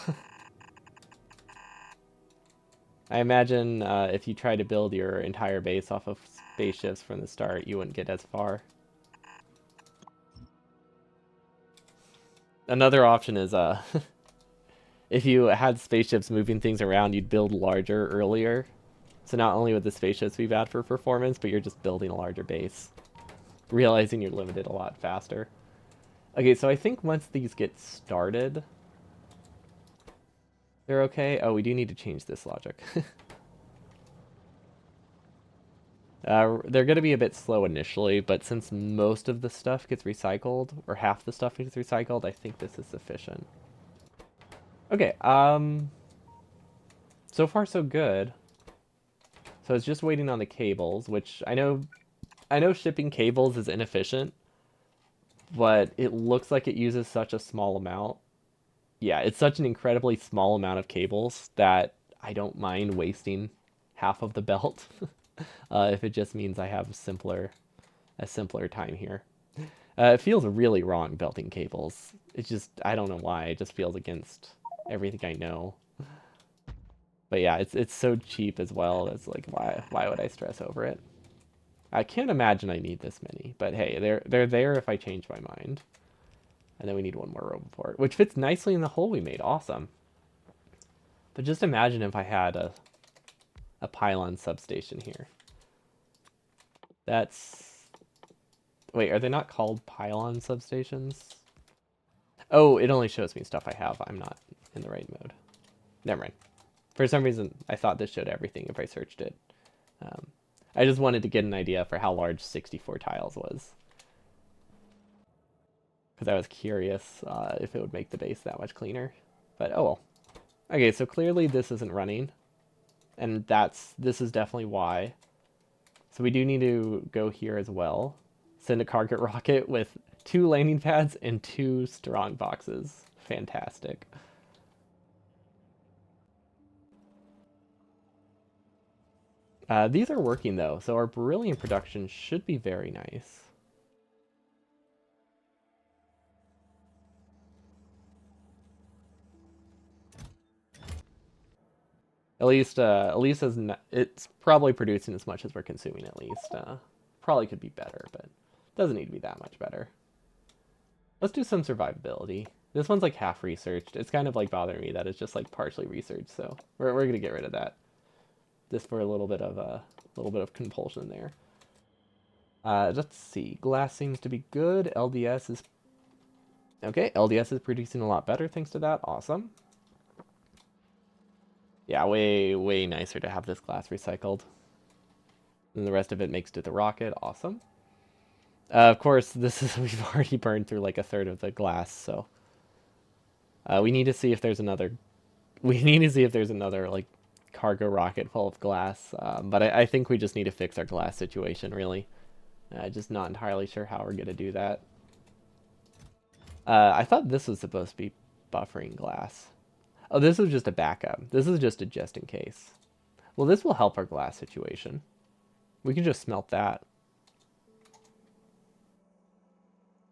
I imagine if you try to build your entire base off of spaceships from the start, you wouldn't get as far. Another option is if you had spaceships moving things around, you'd build larger earlier, So not only would the spaceships be bad for performance, but you're just building a larger base, realizing you're limited a lot faster. Okay, so I think once these get started, they're okay. Oh, we do need to change this logic. They're going to be a bit slow initially, but since most of the stuff gets recycled, or half the stuff gets recycled, I think this is sufficient. Okay, so far so good. So it's just waiting on the cables, which I know shipping cables is inefficient, but it looks like it uses such a small amount. Yeah, it's such an incredibly small amount of cables that I don't mind wasting half of the belt if it just means I have a simpler time here. It feels really wrong belting cables. It's just I don't know why. It just feels against everything I know. But yeah, it's so cheap as well. It's like why would I stress over it? I can't imagine I need this many, but hey, they're there if I change my mind. And then we need one more roboport, which fits nicely in the hole we made. Awesome. But just imagine if I had a pylon substation here. That's... Wait, are they not called pylon substations? Oh, it only shows me stuff I have. I'm not in the right mode. Never mind. For some reason, I thought this showed everything if I searched it. Um, I just wanted to get an idea for how large 64 tiles was. Because I was curious if it would make the base that much cleaner. But oh well. Okay, so clearly this isn't running. And this is definitely why. So we do need to go here as well. Send a cargo rocket with 2 landing pads and 2 strong boxes. Fantastic. These are working though, so our beryllium production should be very nice. At least it's probably producing as much as we're consuming. At least probably could be better, but doesn't need to be that much better. Let's do some survivability. This one's like half researched. It's kind of like bothering me that it's just like partially researched. So we're gonna get rid of that. Just for a little bit of compulsion there. Let's see. Glass seems to be good. LDS is okay. LDS is producing a lot better thanks to that. Awesome. Yeah, way nicer to have this glass recycled. And the rest of it makes to the rocket. Awesome. Of course, this is we've already burned through like a third of the glass, so we need to see if there's another. We need to see if there's another like cargo rocket full of glass. But I think we just need to fix our glass situation, really. Just not entirely sure how we're gonna do that. I thought this was supposed to be buffering glass. Oh, this was just a backup. This is just a just in case. Well, this will help our glass situation. We can just smelt that.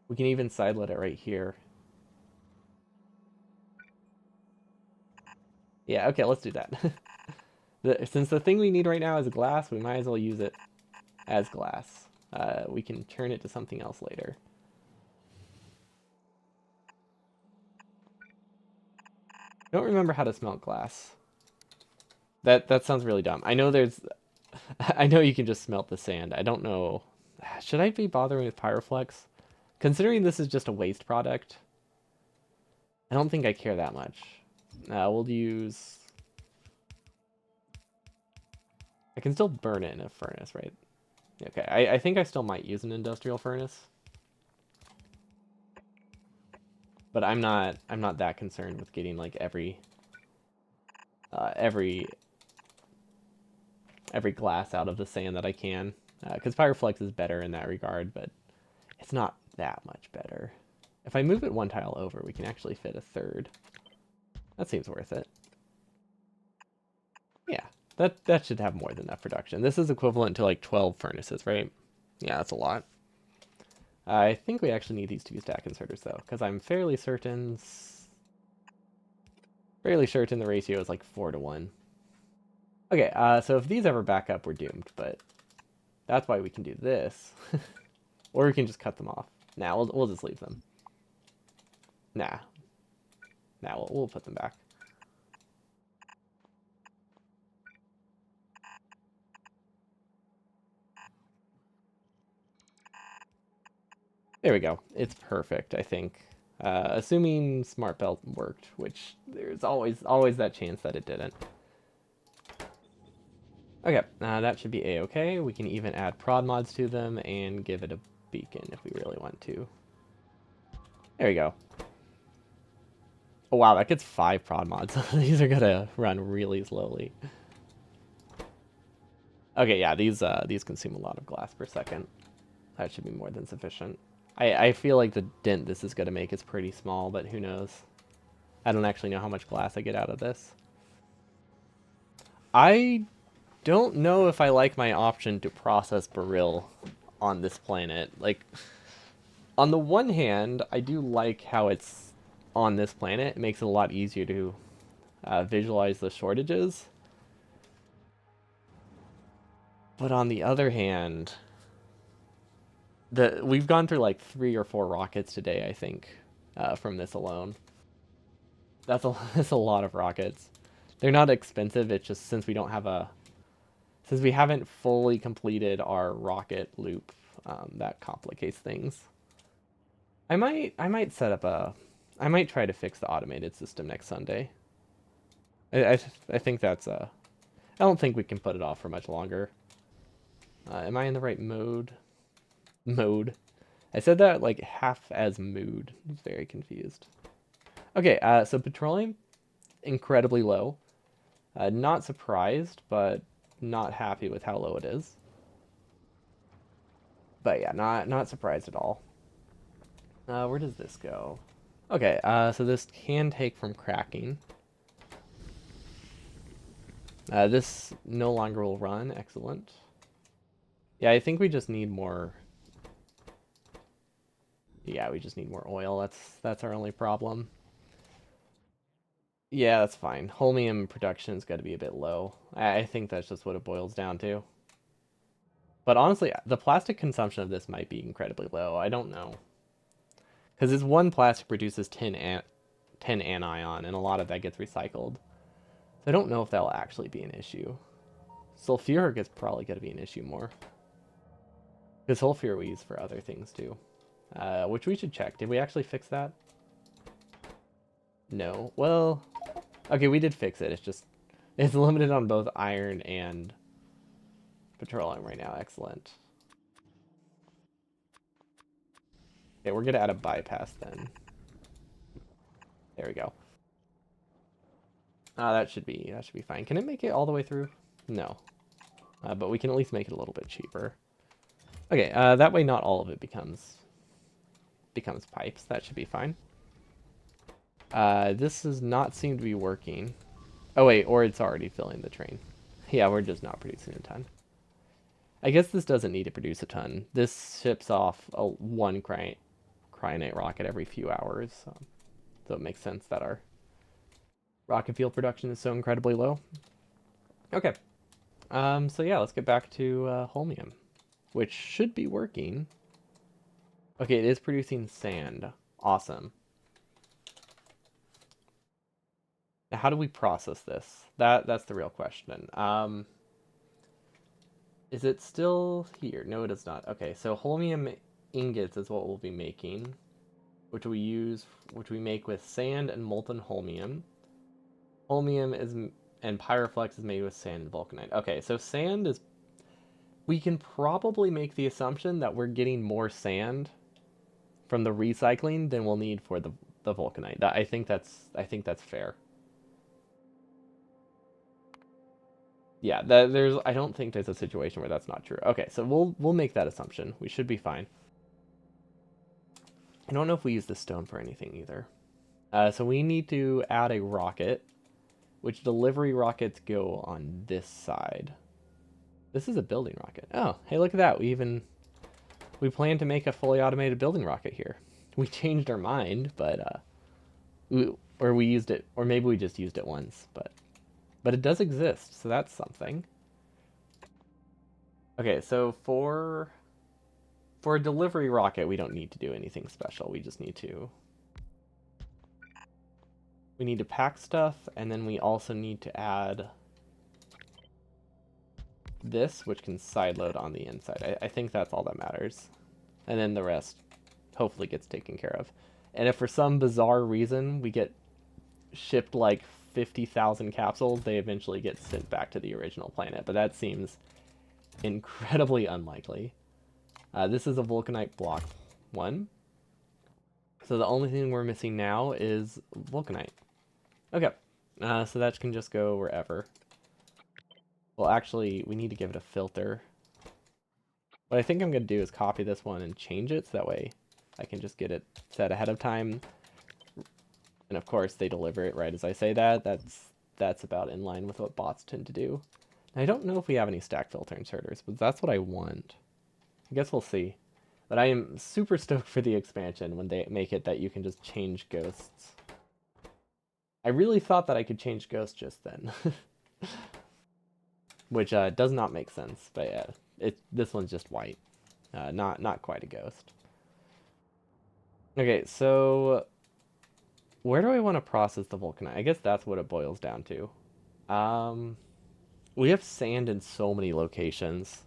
We can even sidelet it right here. Yeah, okay, let's do that. Since the thing we need right now is glass, we might as well use it as glass. We can turn it to something else later. Don't remember how to smelt glass. That sounds really dumb. I know there's... I know you can just smelt the sand. I don't know... Should I be bothering with Pyroflex? Considering this is just a waste product, I don't think I care that much. We'll use... I can still burn it in a furnace, right? Okay, I think I still might use an industrial furnace. But I'm not that concerned with getting like every glass out of the sand that I can. Because Pyroflex is better in that regard, but it's not that much better. If I move it one tile over, we can actually fit a third. That seems worth it. Yeah, that should have more than enough production. This is equivalent to like 12 furnaces, right? Yeah, that's a lot. I think we actually need these 2 stack inserters though, because I'm fairly certain the ratio is like 4-to-1. Okay, so if these ever back up, we're doomed, but that's why we can do this. Or we can just cut them off. Nah, we'll just leave them. Nah. Nah, we'll put them back. There we go. It's perfect, I think. Assuming smart belt worked, which there's always that chance that it didn't. Okay, that should be a-okay. We can even add prod mods to them and give it a beacon if we really want to. There we go. Oh wow, that gets 5 prod mods. These are gonna run really slowly. Okay, yeah, these consume a lot of glass per second. That should be more than sufficient. I feel like the dent this is gonna make is pretty small, but who knows? I don't actually know how much glass I get out of this. I don't know if I like my option to process beryl on this planet. Like, on the one hand, I do like how it's on this planet. It makes it a lot easier to visualize the shortages. But on the other hand, we've gone through like 3 or 4 rockets today, I think, from this alone. That's a lot of rockets. They're not expensive. It's just since we haven't fully completed our rocket loop, that complicates things. I might try to fix the automated system next Sunday. I think I don't think we can put it off for much longer. Am I in the right mode? Mode. I said that like half as mood. I was very confused. Okay, so petroleum, incredibly low. Not surprised, but not happy with how low it is. But yeah, not surprised at all. Where does this go? Okay, so this can take from cracking. This no longer will run. Excellent. Yeah, I think we just need more. Yeah, we just need more oil. That's our only problem. Yeah, that's fine. Holmium production's got to be a bit low. I think that's just what it boils down to. But honestly, the plastic consumption of this might be incredibly low. I don't know. Because this one plastic produces 10 anion, and a lot of that gets recycled. So I don't know if that'll actually be an issue. Sulfuric is probably going to be an issue more. Because sulfur we use for other things too. Which we should check. Did we actually fix that? No. Well, okay, we did fix it. It's just, it's limited on both iron and petroleum right now. Excellent. Okay, we're gonna add a bypass then. There we go. That should be fine. Can it make it all the way through? No. But we can at least make it a little bit cheaper. Okay, that way not all of it becomes pipes. That should be fine. This does not seem to be working. Oh wait, or it's already filling the train. Yeah, we're just not producing a ton. I guess this doesn't need to produce a ton. This ships off one cryonite rocket every few hours. So it makes sense that our rocket fuel production is so incredibly low. Okay. So yeah, let's get back to Holmium, which should be working. Okay, it is producing sand. Awesome. Now, how do we process this? That's the real question. Is it still here? No, it is not. Okay, so holmium ingots is what we'll be making, which we make with sand and molten holmium. Holmium is and pyroflex is made with sand and vulcanite. Okay, so sand is. We can probably make the assumption that we're getting more sand from the recycling than we'll need for the vulcanite. I think that's fair. Yeah, I don't think there's a situation where that's not true. Okay, so we'll make that assumption. We should be fine. I don't know if we use the stone for anything either. So we need to add a rocket, which delivery rockets go on this side. This is a building rocket. Oh, hey, look at that. We plan to make a fully automated building rocket here. We changed our mind, but we used it, or maybe we just used it once, but it does exist, so that's something. Okay, so for a delivery rocket, we don't need to do anything special. We just need to pack stuff, and then we also need to add this, which can sideload on the inside. I think that's all that matters. And then the rest, hopefully gets taken care of. And if for some bizarre reason we get shipped like 50,000 capsules, they eventually get sent back to the original planet. But that seems incredibly unlikely. This is a vulcanite block 1. So the only thing we're missing now is vulcanite. Okay, so that can just go wherever. Well, actually, we need to give it a filter. What I think I'm going to do is copy this one and change it, so that way I can just get it set ahead of time. And of course, they deliver it right as I say that. That's about in line with what bots tend to do. And I don't know if we have any stack filter inserters, but that's what I want. I guess we'll see. But I am super stoked for the expansion when they make it that you can just change ghosts. I really thought that I could change ghosts just then. Which does not make sense, but yeah, this one's just white. Not quite a ghost. Okay, so where do I want to process the vulcanite? I guess that's what it boils down to. We have sand in so many locations.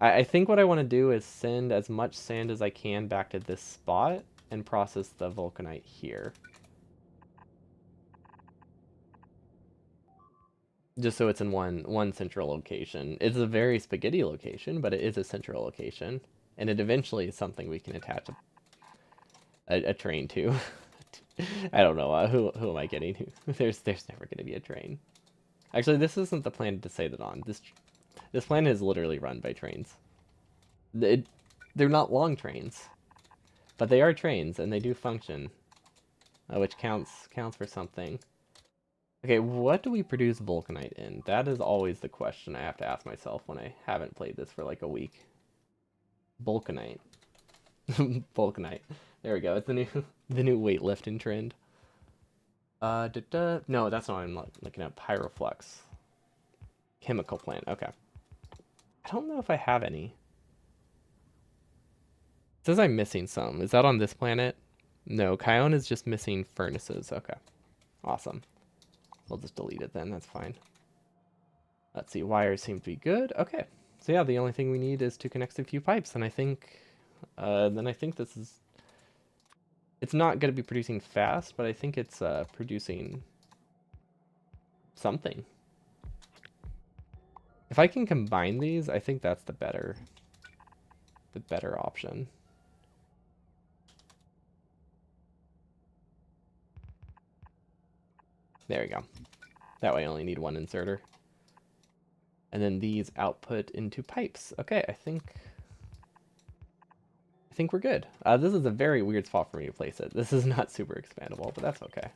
I think what I want to do is send as much sand as I can back to this spot and process the vulcanite here. Just so it's in one central location. It's a very spaghetti location, but it is a central location. And it eventually is something we can attach a train to. I don't know. Who am I getting? There's never going to be a train. Actually, this isn't the planet to say that on. This planet is literally run by trains. They're not long trains, but they are trains and they do function, which counts for something. Okay, what do we produce vulcanite in? That is always the question I have to ask myself when I haven't played this for like a week. Vulcanite. Vulcanite. There we go. It's the new weightlifting trend. No, that's not what I'm looking at. Pyroflux. Chemical plant. Okay. I don't know if I have any. It says I'm missing some. Is that on this planet? No, Kion is just missing furnaces. Okay. Awesome. We'll just delete it then. That's fine. Let's see. Wires seem to be good. Okay. So yeah, the only thing we need is to connect a few pipes, and I think, this is. It's not going to be producing fast, but I think it's producing something. If I can combine these, I think that's the better option. There we go. That way I only need one inserter. And then these output into pipes. Okay, I think we're good. This is a very weird spot for me to place it. This is not super expandable, but that's okay.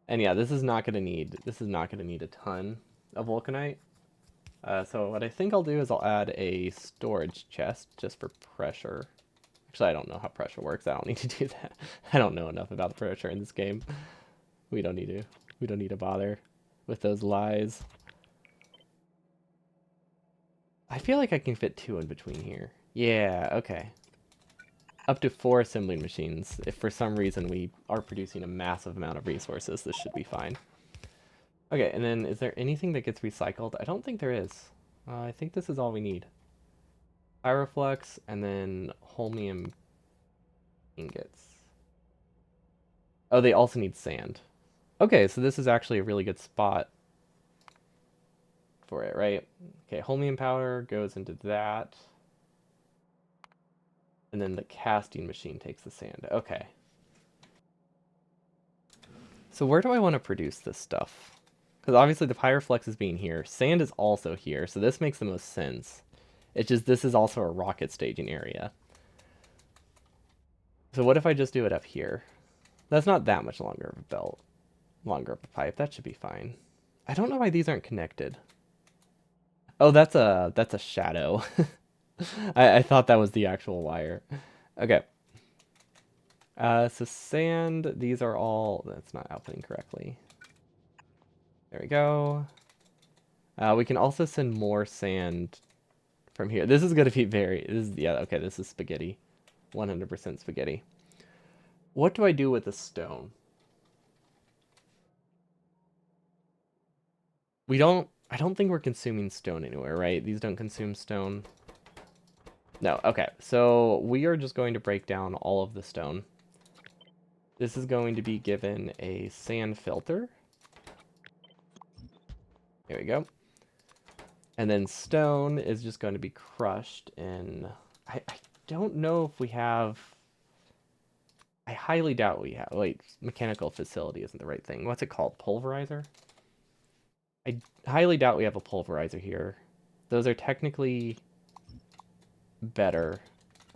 And yeah, this is not gonna need a ton of vulcanite. So what I think I'll do is I'll add a storage chest just for pressure. Actually, I don't know how pressure works. I don't need to do that. I don't know enough about the pressure in this game. We don't need to bother with those lies. I feel like I can fit 2 in between here. Yeah, okay. Up to 4 assembling machines. If for some reason we are producing a massive amount of resources, this should be fine. Okay, and then is there anything that gets recycled? I don't think there is. I think this is all we need. Pyroflux and then Holmium ingots. Oh, they also need sand. Okay, so this is actually a really good spot for it, right? Okay, Holmium powder goes into that. And then the casting machine takes the sand. Okay. So where do I want to produce this stuff? Because obviously the Pyroflex is being here. Sand is also here, so this makes the most sense. It's just this is also a rocket staging area. So what if I just do it up here? That's not that much longer of a belt. Longer of a pipe. That should be fine. I don't know why these aren't connected. Oh, that's a shadow. I thought that was the actual wire. Okay. So sand, these are all, that's not outputting correctly. There we go. We can also send more sand from here. This is going to be yeah, okay, this is spaghetti. 100% spaghetti. What do I do with the stone? I don't think we're consuming stone anywhere, right? These don't consume stone. No, okay. So we are just going to break down all of the stone. This is going to be given a sand filter. There we go. And then stone is just going to be crushed in... I don't know if we have... I highly doubt we have... Wait, mechanical facility isn't the right thing. What's it called? Pulverizer? I highly doubt we have a pulverizer here. Those are technically better.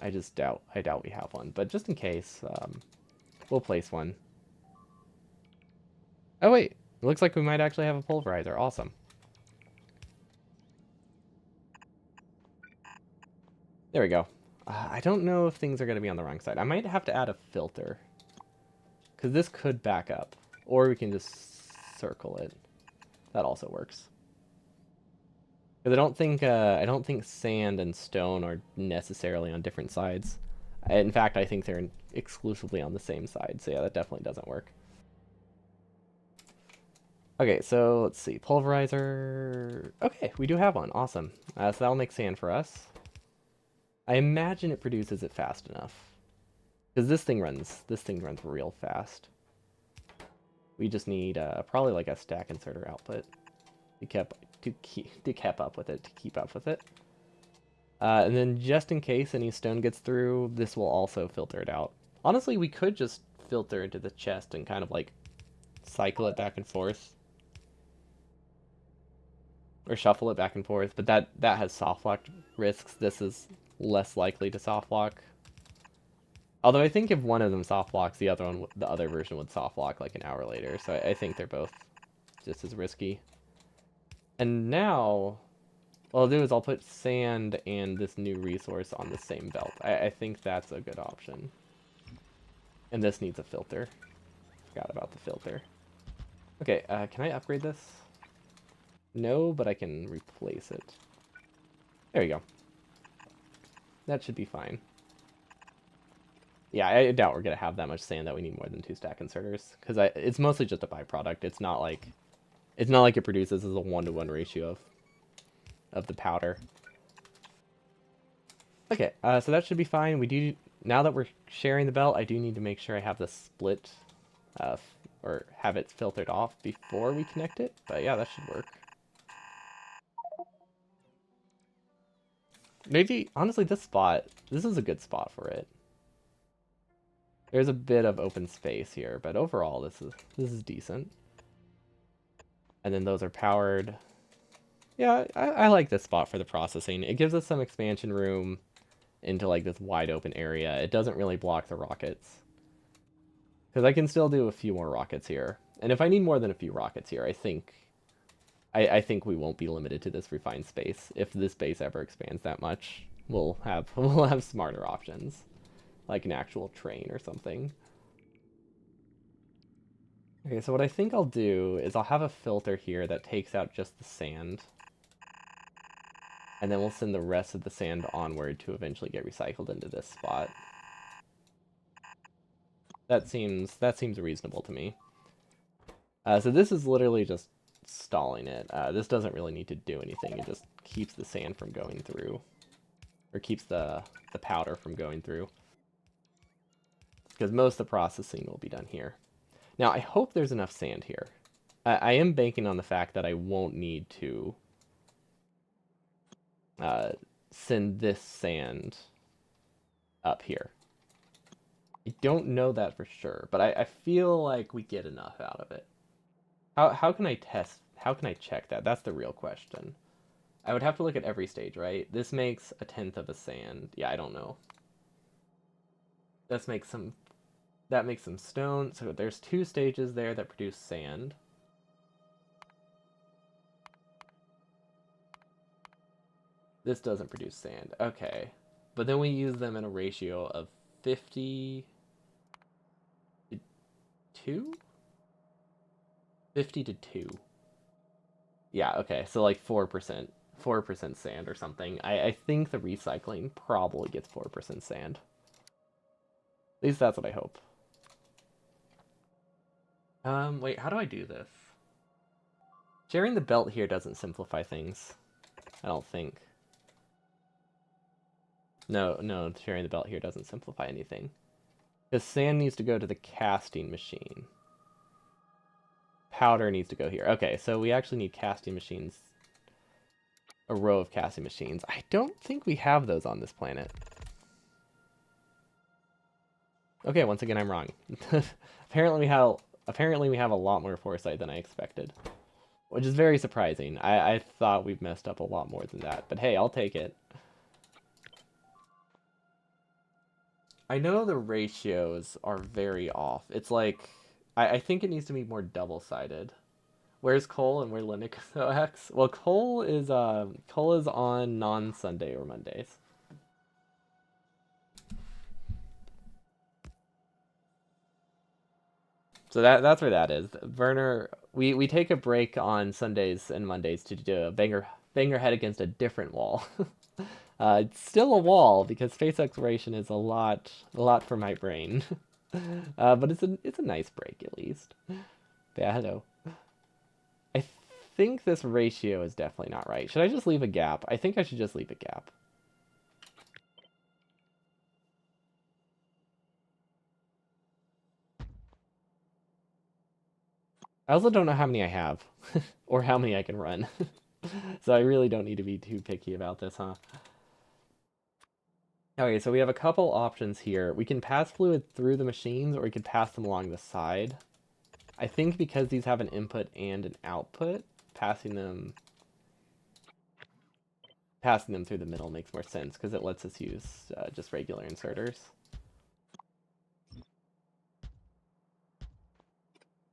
I doubt we have one. But just in case, we'll place one. Oh wait, it looks like we might actually have a pulverizer. Awesome. There we go. I don't know if things are going to be on the wrong side. I might have to add a filter. Because this could back up. Or we can just circle it. That also works. Because I don't think sand and stone are necessarily on different sides. In fact, I think they're exclusively on the same side. So yeah, that definitely doesn't work. Okay, so let's see. Pulverizer. Okay, we do have one. Awesome. So that'll make sand for us. I imagine it produces it fast enough. Because this thing runs real fast. We just need probably like a stack inserter output to keep up with it. And then just in case any stone gets through, this will also filter it out. Honestly, we could just filter into the chest and kind of like cycle it back and forth. Or shuffle it back and forth, but that has soft lock risks. This is less likely to soft lock. Although I think if one of them soft locks, the other version would soft lock like an hour later. So I think they're both just as risky. And now, what I'll do is I'll put sand and this new resource on the same belt. I think that's a good option. And this needs a filter. Forgot about the filter. Okay, can I upgrade this? No, but I can replace it. There you go. That should be fine. Yeah, I doubt we're going to have that much sand that we need more than 2 stack inserters. Because it's mostly just a byproduct. It's not like it produces as a 1-to-1 ratio of the powder. Okay, so that should be fine. Now that we're sharing the belt, I do need to make sure I have the split, or have it filtered off before we connect it. But yeah, that should work. Maybe, honestly, this is a good spot for it. There's a bit of open space here, but overall, this is decent. And then those are powered. Yeah, I like this spot for the processing. It gives us some expansion room into like this wide open area. It doesn't really block the rockets. Because I can still do a few more rockets here. And if I need more than a few rockets here, I think we won't be limited to this refined space. If this base ever expands that much, we'll have smarter options. Like an actual train or something. Okay, so what I think I'll do is I'll have a filter here that takes out just the sand. And then we'll send the rest of the sand onward to eventually get recycled into this spot. That seems reasonable to me. So this is literally just stalling it. This doesn't really need to do anything. It just keeps the sand from going through. Or keeps the powder from going through. Because most of the processing will be done here. Now, I hope there's enough sand here. I am banking on the fact that I won't need to send this sand up here. I don't know that for sure, but I feel like we get enough out of it. How can I check that? That's the real question. I would have to look at every stage, right? This makes 1/10 of a sand. Yeah, I don't know. That makes some stone. So there's 2 stages there that produce sand. This doesn't produce sand. Okay. But then we use them in a ratio of 50 to 2? 50 to 2. Yeah, okay. So like 4%. 4% sand or something. I think the recycling probably gets 4% sand. At least that's what I hope. Wait, how do I do this? Sharing the belt here doesn't simplify things. I don't think. No, no, sharing the belt here doesn't simplify anything. Because sand needs to go to the casting machine. Powder needs to go here. Okay, so we actually need casting machines. A row of casting machines. I don't think we have those on this planet. Okay, once again, I'm wrong. Apparently we have a lot more foresight than I expected, which is very surprising. I thought we've messed up a lot more than that, but hey, I'll take it. I know the ratios are very off. It's like I think it needs to be more double-sided. Where's Cole and where Linux OX? Well, Cole is on non-Sunday or Mondays. So that's where that is. Werner, we take a break on Sundays and Mondays to do a bang your head against a different wall. It's still a wall because space exploration is a lot for my brain. But it's a nice break at least. But yeah, hello. I think this ratio is definitely not right. Should I just leave a gap? I think I should just leave a gap. I also don't know how many I have or how many I can run. So I really don't need to be too picky about this, huh? Okay, so we have a couple options here. We can pass fluid through the machines, or we can pass them along the side. I think because these have an input and an output, passing them through the middle makes more sense, because it lets us use just regular inserters.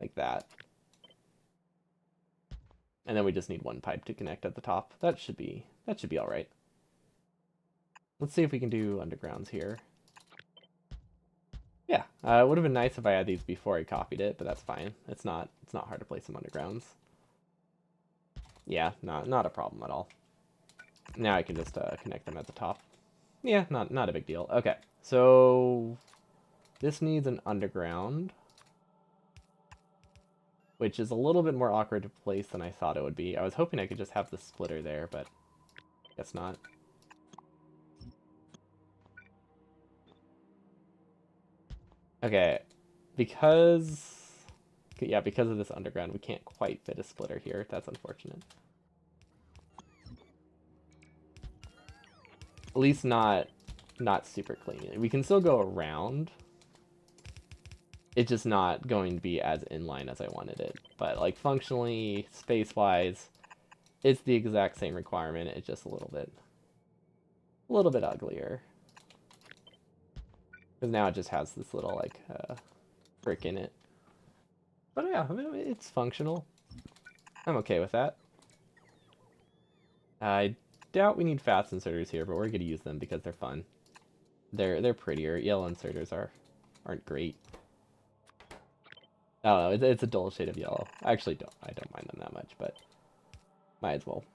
Like that. And then we just need one pipe to connect at the top. That should be all right. Let's see if we can do undergrounds here. Yeah, it would have been nice if I had these before I copied it, but that's fine. It's not hard to place some undergrounds. Yeah, not a problem at all. Now I can just connect them at the top. Yeah, not a big deal. Okay, so this needs an underground, which is a little bit more awkward to place than I thought it would be. I was hoping I could just have the splitter there, but guess not. Okay, because yeah, because of this underground, we can't quite fit a splitter here. That's unfortunate. At least not super clean. We can still go around. It's just not going to be as inline as I wanted it. But like functionally, space-wise, it's the exact same requirement. It's just a little bit uglier. Because now it just has this little like brick in it. But yeah, I mean, it's functional. I'm okay with that. I doubt we need fast inserters here, but we're gonna use them because they're fun. They're prettier. Yellow inserters aren't great. Oh, it's a dull shade of yellow. I don't mind them that much, but might as well.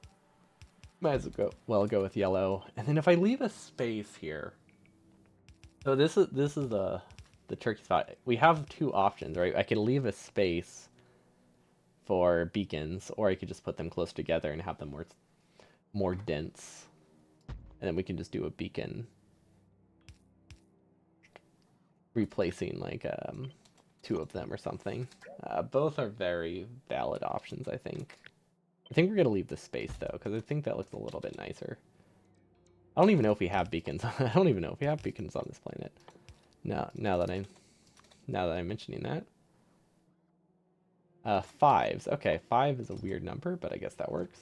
Well go with yellow. And then if I leave a space here, so this is the tricky spot. We have two options, right? I could leave a space for beacons, or I could just put them close together and have them more dense, and then we can just do a beacon replacing like two of them or something. Both are very valid options, I think. I think we're gonna leave the space though, because I think that looks a little bit nicer. I don't even know if we have beacons. I don't even know if we have beacons on this planet. Now that I'm mentioning that. Fives. Okay, five is a weird number, but I guess that works.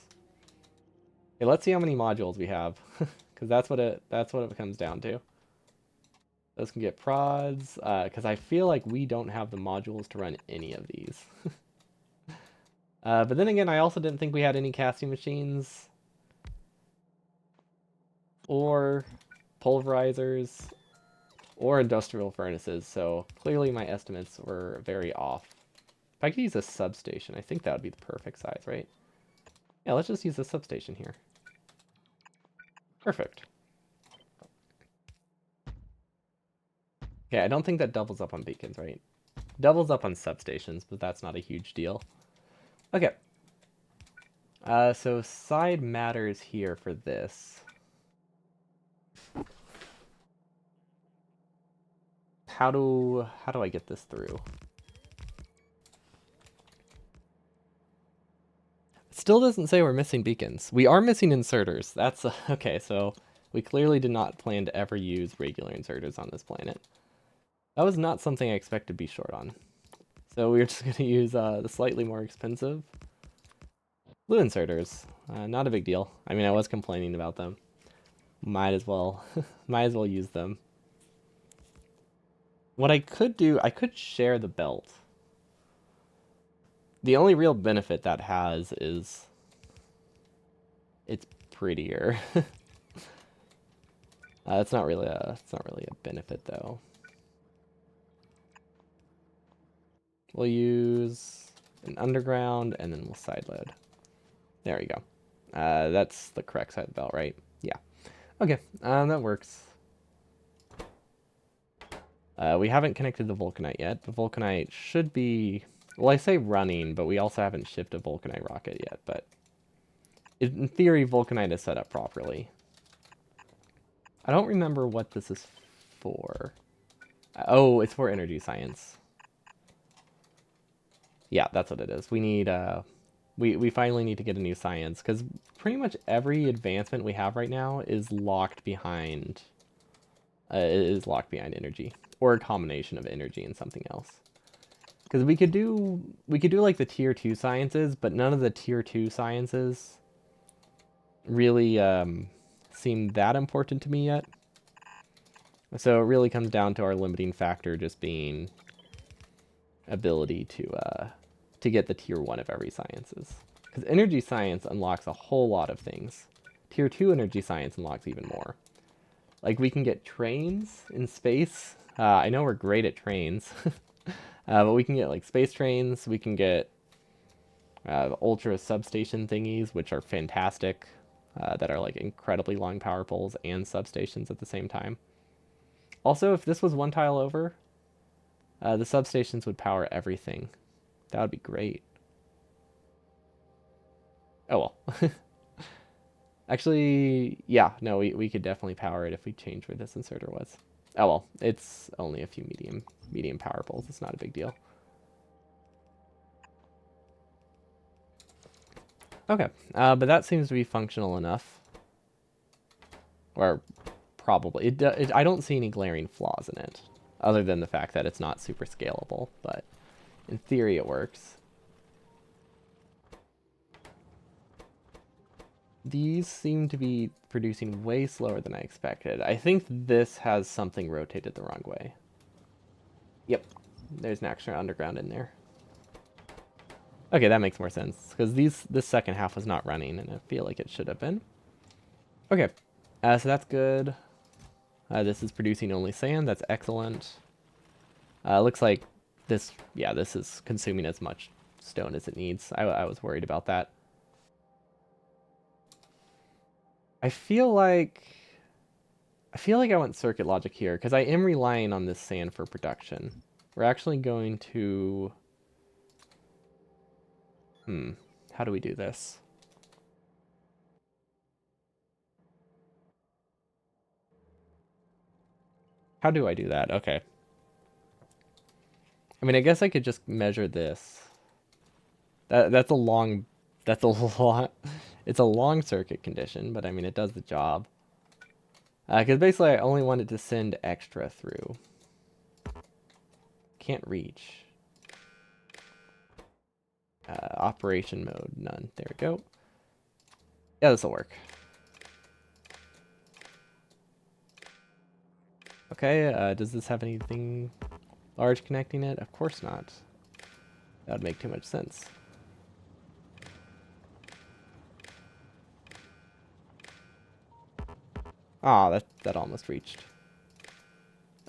Okay, let's see how many modules we have, because that's what it comes down to. Those can get prods, because I feel like we don't have the modules to run any of these. But then again, I also didn't think we had any casting machines or pulverizers or industrial furnaces, so clearly my estimates were very off. If I could use a substation, I think that would be the perfect size, right? Yeah, let's just use a substation here. Perfect. Okay, I don't think that doubles up on beacons, right? Doubles up on substations, but that's not a huge deal. Okay. So side matters here for this. how do I get this through? It still doesn't say we're missing beacons. We are missing inserters. That's okay. So we clearly did not plan to ever use regular inserters on this planet. That was not something I expected to be short on. So we're just gonna use the slightly more expensive blue inserters. Not a big deal. I mean, I was complaining about them. Might as well, might as well use them. What I could do, I could share the belt. The only real benefit that has is it's prettier. It's not really a benefit though. We'll use an underground and then we'll side load. There we go. That's the correct side of the belt, right? Yeah. Okay, that works. We haven't connected the vulcanite yet. The vulcanite should be, well, I say running, but we also haven't shipped a vulcanite rocket yet. But in theory, vulcanite is set up properly. I don't remember what this is for. Oh, it's for energy science. Yeah, that's what it is. We need we finally need to get a new science because pretty much every advancement we have right now is locked behind energy or a combination of energy and something else. Because we could do like the tier 2 sciences, but none of the tier 2 sciences really seem that important to me yet. So it really comes down to our limiting factor just being ability to get the tier 1 of every sciences. Because energy science unlocks a whole lot of things. Tier 2 energy science unlocks even more. Like we can get trains in space. I know we're great at trains. But we can get like space trains. We can get ultra substation thingies, which are fantastic. That are like incredibly long power poles and substations at the same time. Also, if this was one tile over, the substations would power everything. That would be great. Oh well. Actually, yeah, no, we could definitely power it if we change where this inserter was. Oh well, it's only a few medium power poles. It's not a big deal. Okay, but that seems to be functional enough. Or probably. I don't see any glaring flaws in it, other than the fact that it's not super scalable, but in theory it works. These seem to be producing way slower than I expected. I think this has something rotated the wrong way. Yep, there's an extra underground in there. Okay, that makes more sense, because this second half was not running, and I feel like it should have been. Okay, so that's good. This is producing only sand. That's excellent. Looks like this is consuming as much stone as it needs. I was worried about that. I feel like I went circuit logic here because I am relying on this sand for production. We're actually going to how do we do this? How do I do that? Okay. I mean, I guess I could just measure this. That's a long that's a lot. It's a long circuit condition, but I mean it does the job. Because basically I only wanted to send extra through. Can't reach. Operation mode, none. There we go. Yeah, this will work. Okay, does this have anything large connecting it? Of course not. That would make too much sense. Ah, that almost reached.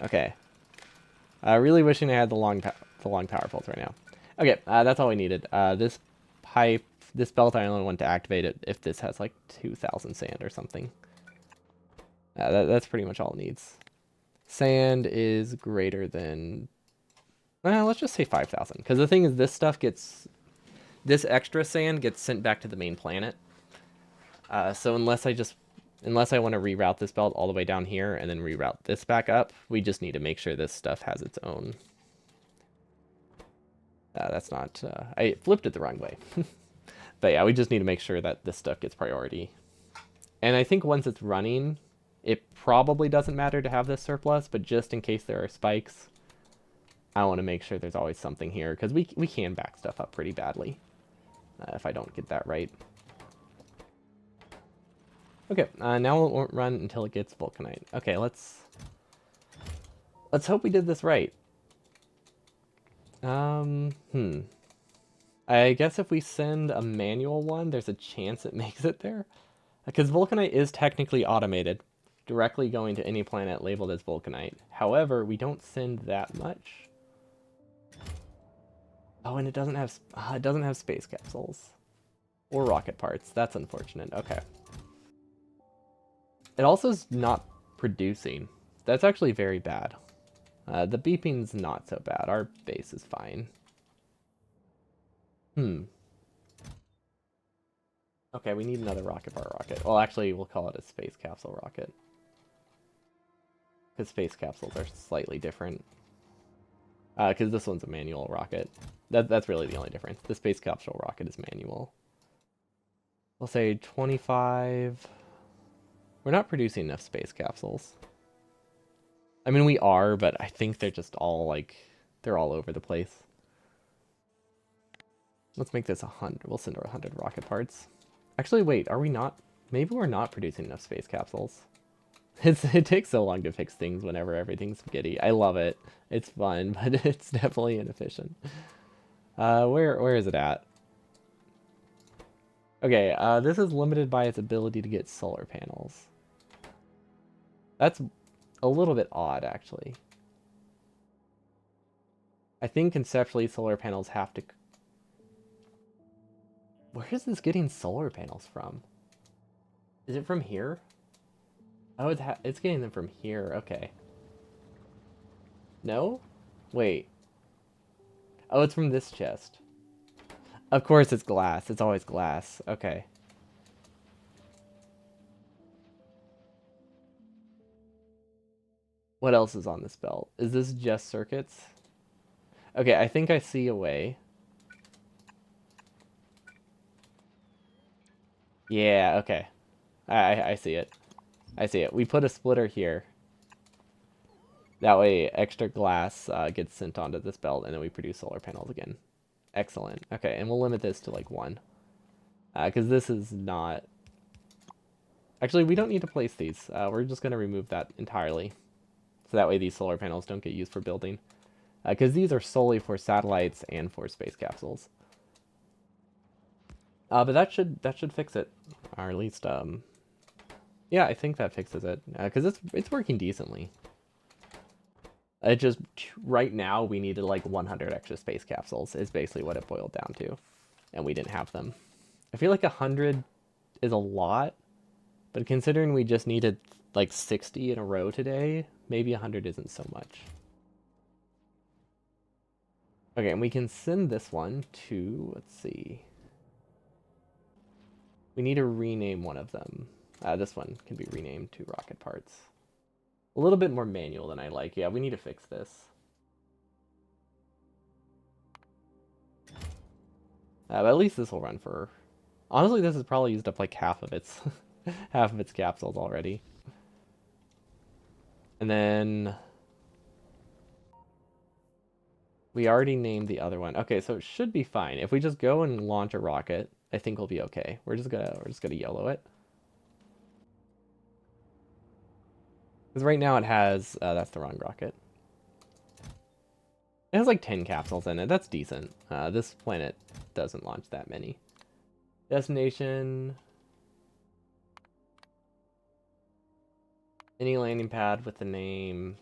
Okay. Really wishing I had the long power poles right now. Okay, that's all we needed. This belt, I only want to activate it if this has like 2,000 sand or something. That's pretty much all it needs. Sand is greater than, let's just say 5,000. Because the thing is, this extra sand gets sent back to the main planet. So unless I just Unless I want to reroute this belt all the way down here and then reroute this back up, we just need to make sure this stuff has its own. That's not... I flipped it the wrong way. But yeah, we just need to make sure that this stuff gets priority. And I think once it's running, it probably doesn't matter to have this surplus, but just in case there are spikes, I want to make sure there's always something here, because we can back stuff up pretty badly if I don't get that right. Okay, now it won't run until it gets vulcanite. Okay, let's hope we did this right. I guess if we send a manual one, there's a chance it makes it there. Because vulcanite is technically automated, directly going to any planet labeled as vulcanite. However, we don't send that much. Oh, and it doesn't have space capsules or rocket parts. That's unfortunate. Okay. It also is not producing. That's actually very bad. The beeping's not so bad. Our base is fine. Okay, we need another rocket bar rocket. Well, actually, we'll call it a space capsule rocket. Because space capsules are slightly different. Because this one's a manual rocket. That's really the only difference. The space capsule rocket is manual. We'll say 25... We're not producing enough space capsules. I mean, we are, but I think they're just all, like... They're all over the place. Let's make this 100. We'll send her 100 rocket parts. Actually, wait, are we not? Maybe we're not producing enough space capsules. It takes so long to fix things whenever everything's spaghetti. I love it. It's fun, but it's definitely inefficient. Where is it at? Okay, this is limited by its ability to get solar panels. That's a little bit odd, actually. I think conceptually solar panels have to... Where is this getting solar panels from? Is it from here? Oh, it's getting them from here. Okay. No? Wait. Oh, it's from this chest. Of course it's glass. It's always glass. Okay. What else is on this belt? Is this just circuits? Okay, I think I see a way. Yeah, okay. I see it. I see it. We put a splitter here. That way extra glass gets sent onto this belt, and then we produce solar panels again. Excellent. Okay, and we'll limit this to like 1. Because this is not... Actually, we don't need to place these. We're just going to remove that entirely. So that way these solar panels don't get used for building. Because these are solely for satellites and for space capsules. But that should fix it. Or at least, yeah, I think that fixes it. Because it's working decently. It just, right now, we needed like 100 extra space capsules, is basically what it boiled down to. And we didn't have them. I feel like 100 is a lot, but considering we just needed like 60 in a row today, maybe 100 isn't so much. Okay, and we can send this one to, let's see. We need to rename one of them. This one can be renamed to rocket parts. A little bit more manual than I like. Yeah, we need to fix this. But at least this will run for... Honestly, this has probably used up like half of its half of its capsules already. And then we already named the other one. Okay, so it should be fine. If we just go and launch a rocket, I think we'll be okay. We're just gonna YOLO it. Because right now it has that's the wrong rocket. It has like 10 capsules in it. That's decent. This planet doesn't launch that many. Destination. Any landing pad with the name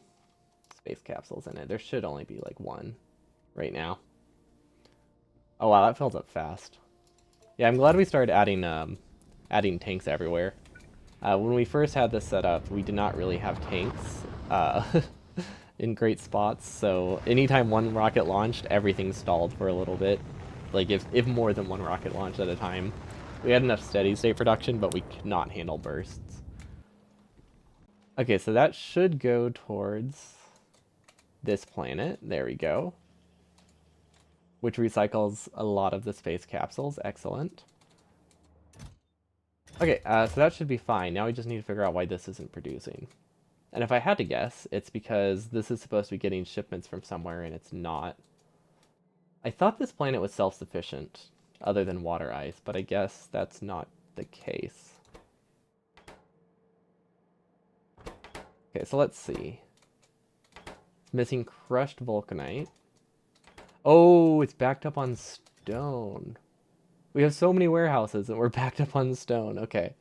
space capsules in it. There should only be like 1 right now. Oh wow, that fills up fast. Yeah, I'm glad we started adding tanks everywhere. When we first had this set up, we did not really have tanks in great spots, so anytime one rocket launched, everything stalled for a little bit. Like, if more than one rocket launched at a time. We had enough steady state production, but we could not handle bursts. Okay, so that should go towards this planet. There we go. Which recycles a lot of the space capsules. Excellent. Okay, so that should be fine. Now we just need to figure out why this isn't producing. And if I had to guess, it's because this is supposed to be getting shipments from somewhere and it's not. I thought this planet was self-sufficient, other than water ice, but I guess that's not the case. Okay, so let's see. Missing crushed vulcanite. Oh, it's backed up on stone. We have so many warehouses and we're backed up on stone. Okay.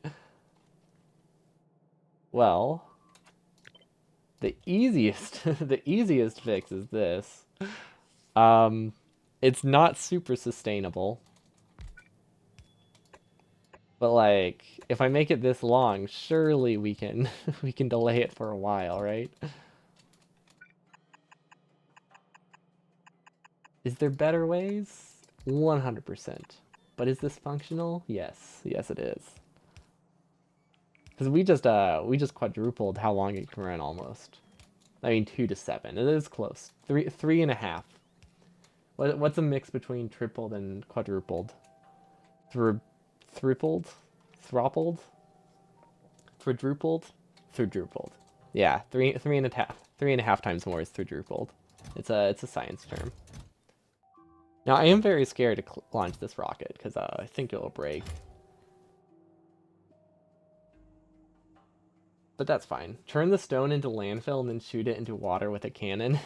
Well, the easiest the easiest fix is this. Um it's not super sustainable. But like if I make it this long, surely we can we can delay it for a while, right? Is there better ways? 100%. But is this functional? Yes. Yes it is. Because we just quadrupled how long it can run almost. I mean 2 to 7. It is close. Three and a half. What's a mix between tripled and quadrupled? Thrupled? Thropled? Quadrupled? Thrupled. Yeah, three and a half. 3.5 times more is thrupled. It's a science term. Now I am very scared to launch this rocket because I think it'll break. But that's fine. Turn the stone into landfill and then shoot it into water with a cannon.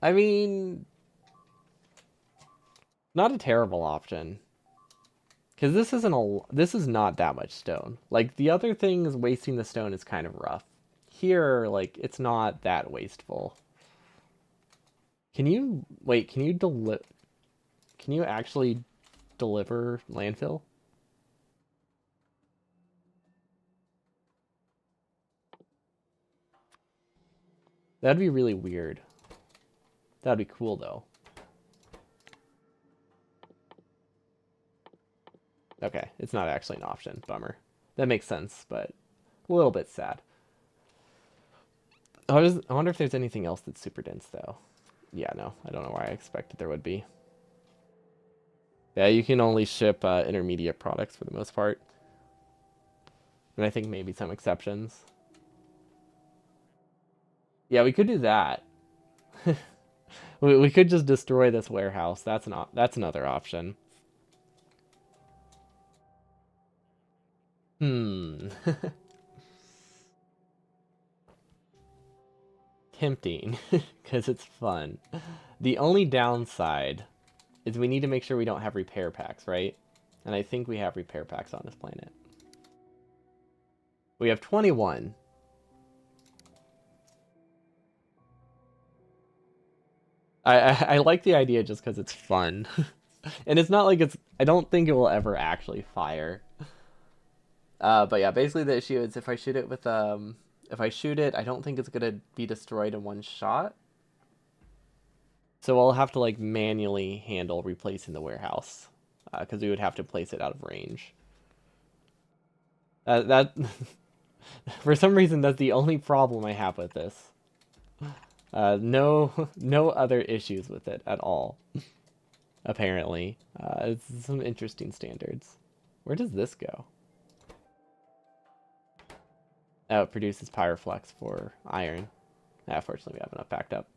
I mean, not a terrible option. Because this is not that much stone. Like the other things, wasting the stone is kind of rough. Here, like it's not that wasteful. Can you wait? Can you actually deliver landfill? That'd be really weird. That'd be cool though. Okay, it's not actually an option. Bummer. That makes sense, but a little bit sad. I wonder if there's anything else that's super dense though. Yeah, no, I don't know why I expected there would be. Yeah, you can only ship intermediate products for the most part. And I think maybe some exceptions. Yeah, we could do that. We could just destroy this warehouse. That's another option. Hmm. Tempting, because it's fun. The only downside is we need to make sure we don't have repair packs, right? And I think we have repair packs on this planet. We have 21. I like the idea just because it's fun. And it's not like I don't think it will ever actually fire. But yeah, basically the issue is if I shoot it with if I shoot it, I don't think it's gonna be destroyed in one shot. So I'll have to like manually handle replacing the warehouse, because we would have to place it out of range. That for some reason that's the only problem I have with this. No no other issues with it at all. Apparently, it's some interesting standards. Where does this go? Oh, it produces Pyroflux for iron. Fortunately, we have enough backed up.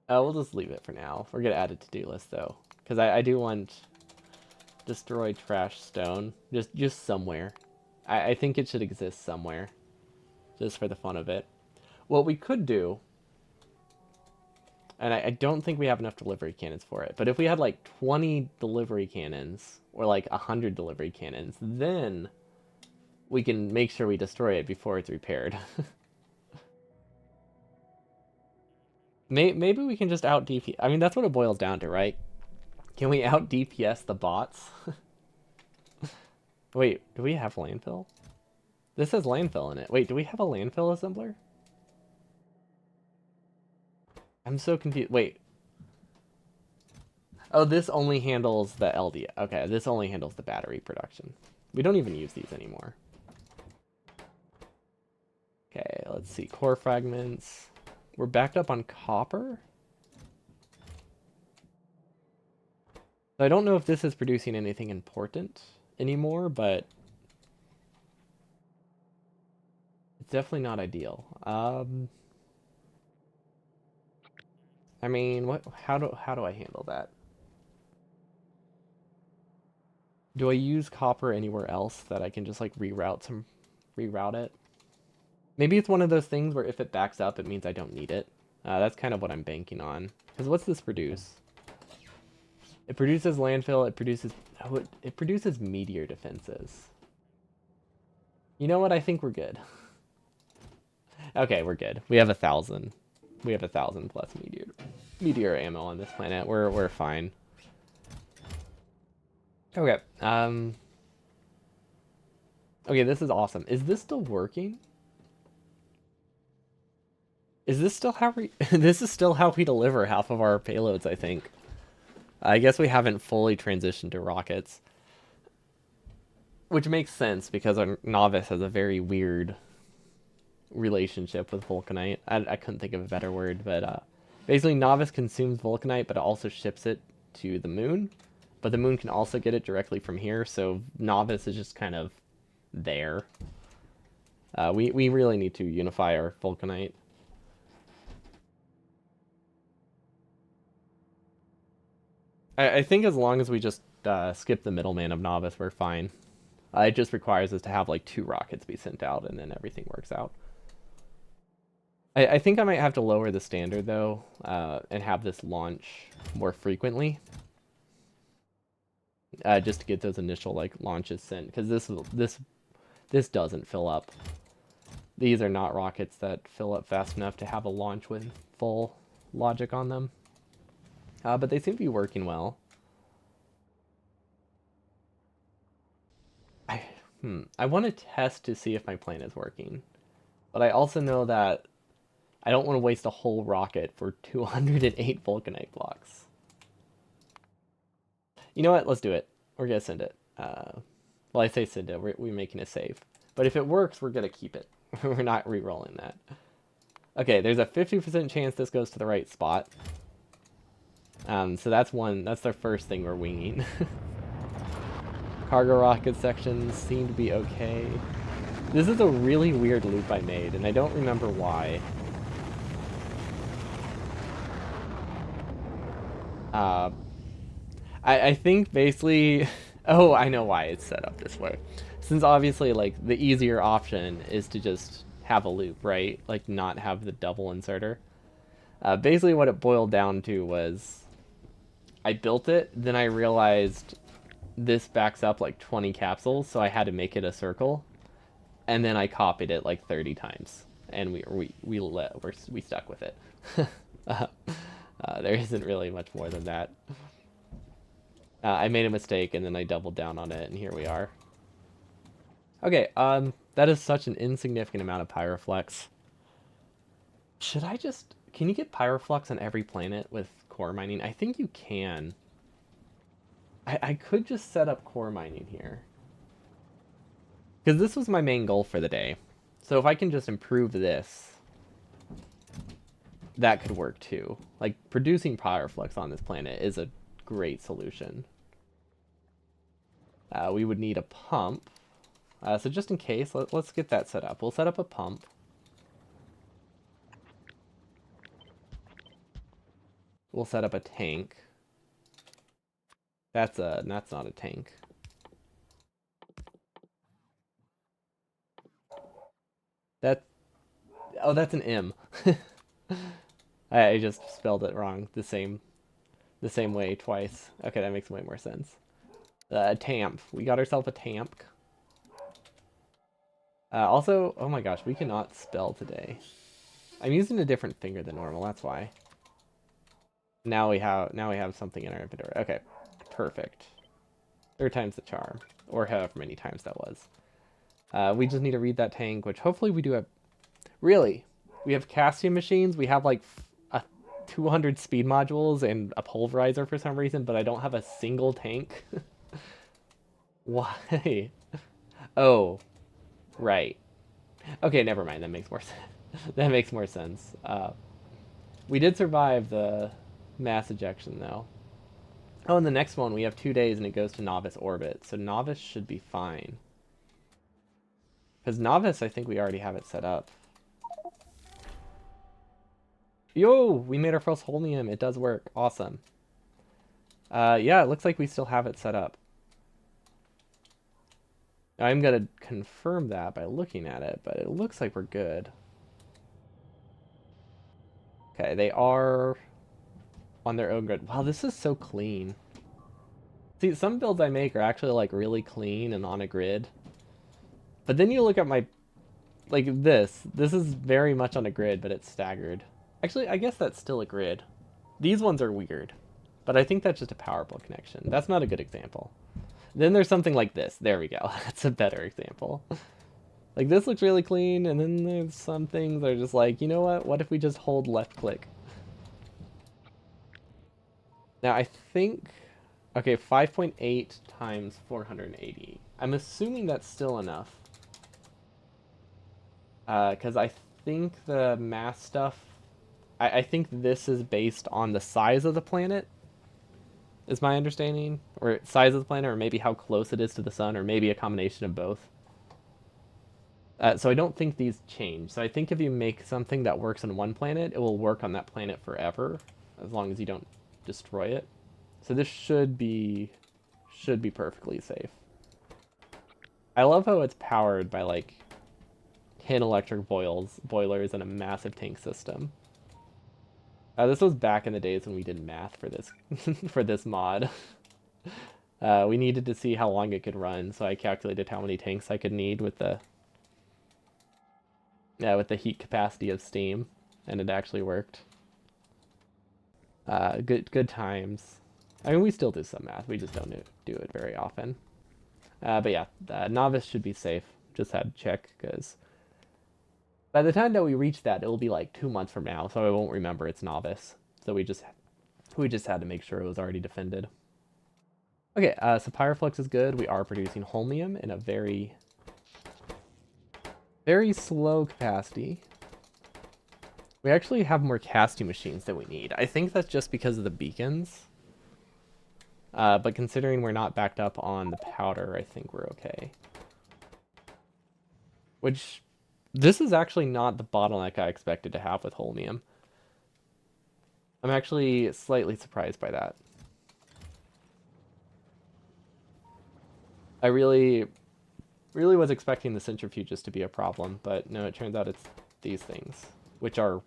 We'll just leave it for now. We're gonna add a to-do list though, because I do want destroy trash stone just somewhere. I think it should exist somewhere, just for the fun of it. What we could do, and I don't think we have enough delivery cannons for it, but if we had like 20 delivery cannons or like 100 delivery cannons, then we can make sure we destroy it before it's repaired. Maybe we can just out DP. I mean, that's what it boils down to, right? Can we out DPS the bots? Wait, do we have landfill? This has landfill in it. Wait, do we have a landfill assembler? I'm so confused. Wait. Oh, this only handles the LD. Okay, this only handles the battery production. We don't even use these anymore. Let's see, core fragments. We're backed up on copper. So I don't know if this is producing anything important anymore, but it's definitely not ideal. I mean, what? How do I handle that? Do I use copper anywhere else that I can just like reroute it? Maybe it's one of those things where if it backs up, it means I don't need it. That's kind of what I'm banking on. Because what's this produce? It produces landfill. It produces meteor defenses. You know what? I think we're good. Okay, we're good. We have 1,000. We have 1,000 plus meteor ammo on this planet. We're fine. Okay. Okay, this is awesome. Is this still working? Is this still how we this is still how we deliver half of our payloads, I think. I guess we haven't fully transitioned to rockets. Which makes sense because our novice has a very weird relationship with vulcanite. I couldn't think of a better word, but basically novice consumes vulcanite, but it also ships it to the moon. But the moon can also get it directly from here, so novice is just kind of there. We really need to unify our vulcanite. I think as long as we just skip the middleman of novice, we're fine. It just requires us to have like 2 rockets be sent out, and then everything works out. I think I might have to lower the standard though, and have this launch more frequently, just to get those initial like launches sent. Because this doesn't fill up. These are not rockets that fill up fast enough to have a launch with full logic on them. But they seem to be working well. I want to test to see if my plan is working. But I also know that I don't want to waste a whole rocket for 208 vulcanite blocks. You know what? Let's do it. We're going to send it. Well, I say send it. We're making a save. But if it works, we're going to keep it. We're not re-rolling that. Okay, there's a 50% chance this goes to the right spot. So that's one. That's the first thing we're winging. Cargo rocket sections seem to be okay. This is a really weird loop I made, and I don't remember why. I think basically... Oh, I know why it's set up this way. Since obviously, like, the easier option is to just have a loop, right? Like, not have the double inserter. Basically what it boiled down to was... I built it, then I realized this backs up like 20 capsules, so I had to make it a circle. And then I copied it like 30 times. And we stuck with it. There isn't really much more than that. I made a mistake and then I doubled down on it, and here we are. Okay, that is such an insignificant amount of pyroflex. Should I just... Can you get pyroflux on every planet with core mining? I think you can. I could just set up core mining here. Because this was my main goal for the day. So if I can just improve this, that could work too. Like, producing pyroflux on this planet is a great solution. We would need a pump. So just in case, let's get that set up. We'll set up a pump. We'll set up a tank. That's not a tank. Oh, that's an M. I just spelled it wrong. The same way twice. Okay, that makes way more sense. Tamp. We got ourselves a tamp. Also, oh my gosh, we cannot spell today. I'm using a different finger than normal. That's why. Now we have something in our inventory. Okay, perfect. 3rd time's the charm, or however many times that was. We just need to read that tank, which hopefully we do have. Really, we have casting machines. We have like 200 speed modules and a pulverizer for some reason, but I don't have a single tank. Why? Oh, right. Okay, never mind. That makes more sense. That makes more sense. We did survive the mass ejection, though. Oh, and the next one, we have 2 days and it goes to novice orbit. So novice should be fine. Because novice, I think we already have it set up. Yo, we made our first Holmium. It does work. Awesome. Yeah, it looks like we still have it set up. I'm going to confirm that by looking at it, but it looks like we're good. Okay, they are on their own grid. Wow, this is so clean. See, some builds I make are actually like really clean and on a grid. But then you look at my, like this. This is very much on a grid, but it's staggered. Actually, I guess that's still a grid. These ones are weird. But I think that's just a power pole connection. That's not a good example. Then there's something like this. There we go. That's a better example. Like this looks really clean, and then there's some things that are just like, you know what? What if we just hold left click? Now I think, okay, 5.8 times 480. I'm assuming that's still enough. Because I think the mass stuff, I think this is based on the size of the planet, is my understanding. Or size of the planet, or maybe how close it is to the sun, or maybe a combination of both. So I don't think these change. So I think if you make something that works on one planet, it will work on that planet forever, as long as you don't destroy it. So this should be perfectly safe. I love how it's powered by like 10 electric boilers and a massive tank system. This was back in the days when we did math for this for this mod. We needed to see how long it could run, so I calculated how many tanks I could need with the heat capacity of steam, and it actually worked. Good times. I mean, we still do some math. We just don't do it very often. But yeah, novice should be safe. Just had to check because by the time that we reach that, it'll be like 2 months from now, so I won't remember it's novice. So we just had to make sure it was already defended. Okay, so Pyroflux is good. We are producing Holmium in a very, very slow capacity. We actually have more casting machines than we need. I think that's just because of the beacons. But considering we're not backed up on the powder, I think we're okay. Which, this is actually not the bottleneck I expected to have with Holmium. I'm actually slightly surprised by that. I really was expecting the centrifuges to be a problem, but no, it turns out it's these things, which are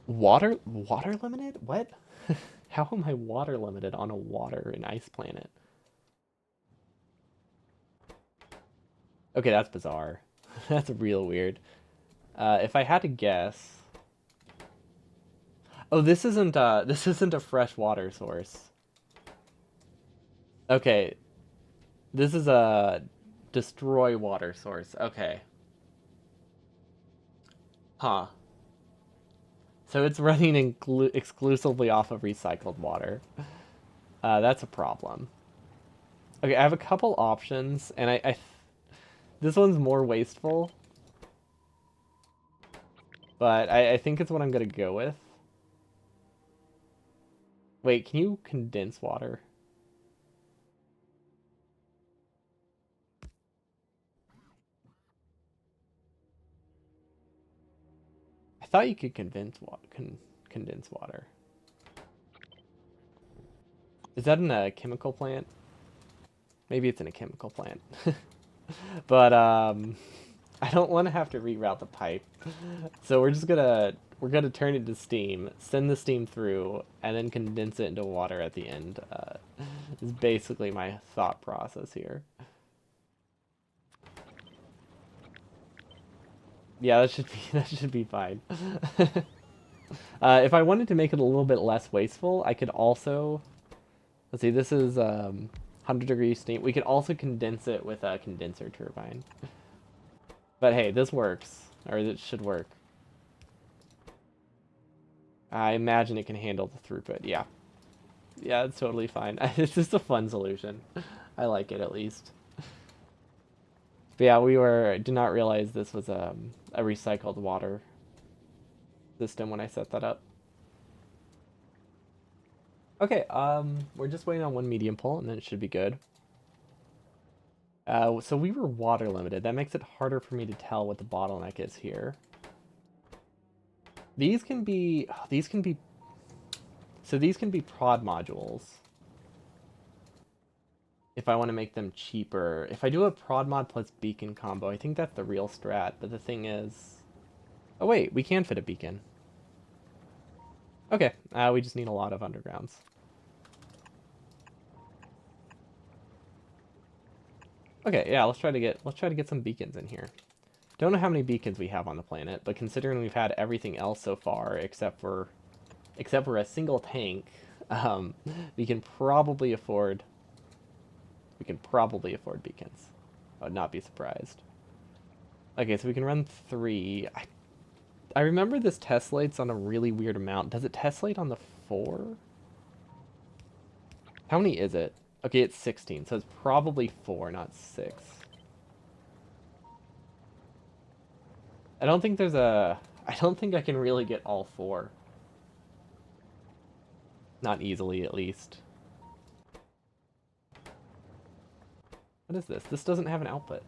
water limited? What? How am I water limited on a water and ice planet? Okay, that's bizarre. That's real weird. If I had to guess, oh, this isn't a fresh water source. Okay, this is a destroy water source. Okay. Huh. So it's running exclusively off of recycled water. That's a problem. Okay, I have a couple options, and this one's more wasteful, but I think it's what I'm gonna go with. Wait, can you condense water? I thought you could condense water. Is that in a chemical plant? Maybe it's in a chemical plant. But I don't want to have to reroute the pipe. So we're gonna turn it to steam, send the steam through, and then condense it into water at the end. Is basically my thought process here. Yeah, that should be that should be fine. If I wanted to make it a little bit less wasteful, I could also, let's see, this is 100-degree steam. We could also condense it with a condenser turbine. But hey, this works, or it should work. I imagine it can handle the throughput. Yeah, yeah, it's totally fine. It's just a fun solution. I like it at least. But yeah, did not realize this was a recycled water system when I set that up. Okay, we're just waiting on one medium pull, and then it should be good. So we were water limited. That makes it harder for me to tell what the bottleneck is here. These can be, so these can be prod modules. If I want to make them cheaper. If I do a prod mod plus beacon combo, I think that's the real strat. But the thing is, oh wait, we can fit a beacon. Okay, we just need a lot of undergrounds. Okay, yeah, let's try to get some beacons in here. Don't know how many beacons we have on the planet, but considering we've had everything else so far except for a single tank, um, we can probably afford beacons. I would not be surprised. Okay, so we can run 3. I remember this tessellates on a really weird amount. Does it tessellate on the 4? How many is it? Okay, it's 16, so it's probably 4, not 6. I don't think I don't think I can really get all 4. Not easily, at least. What is this? This doesn't have an output.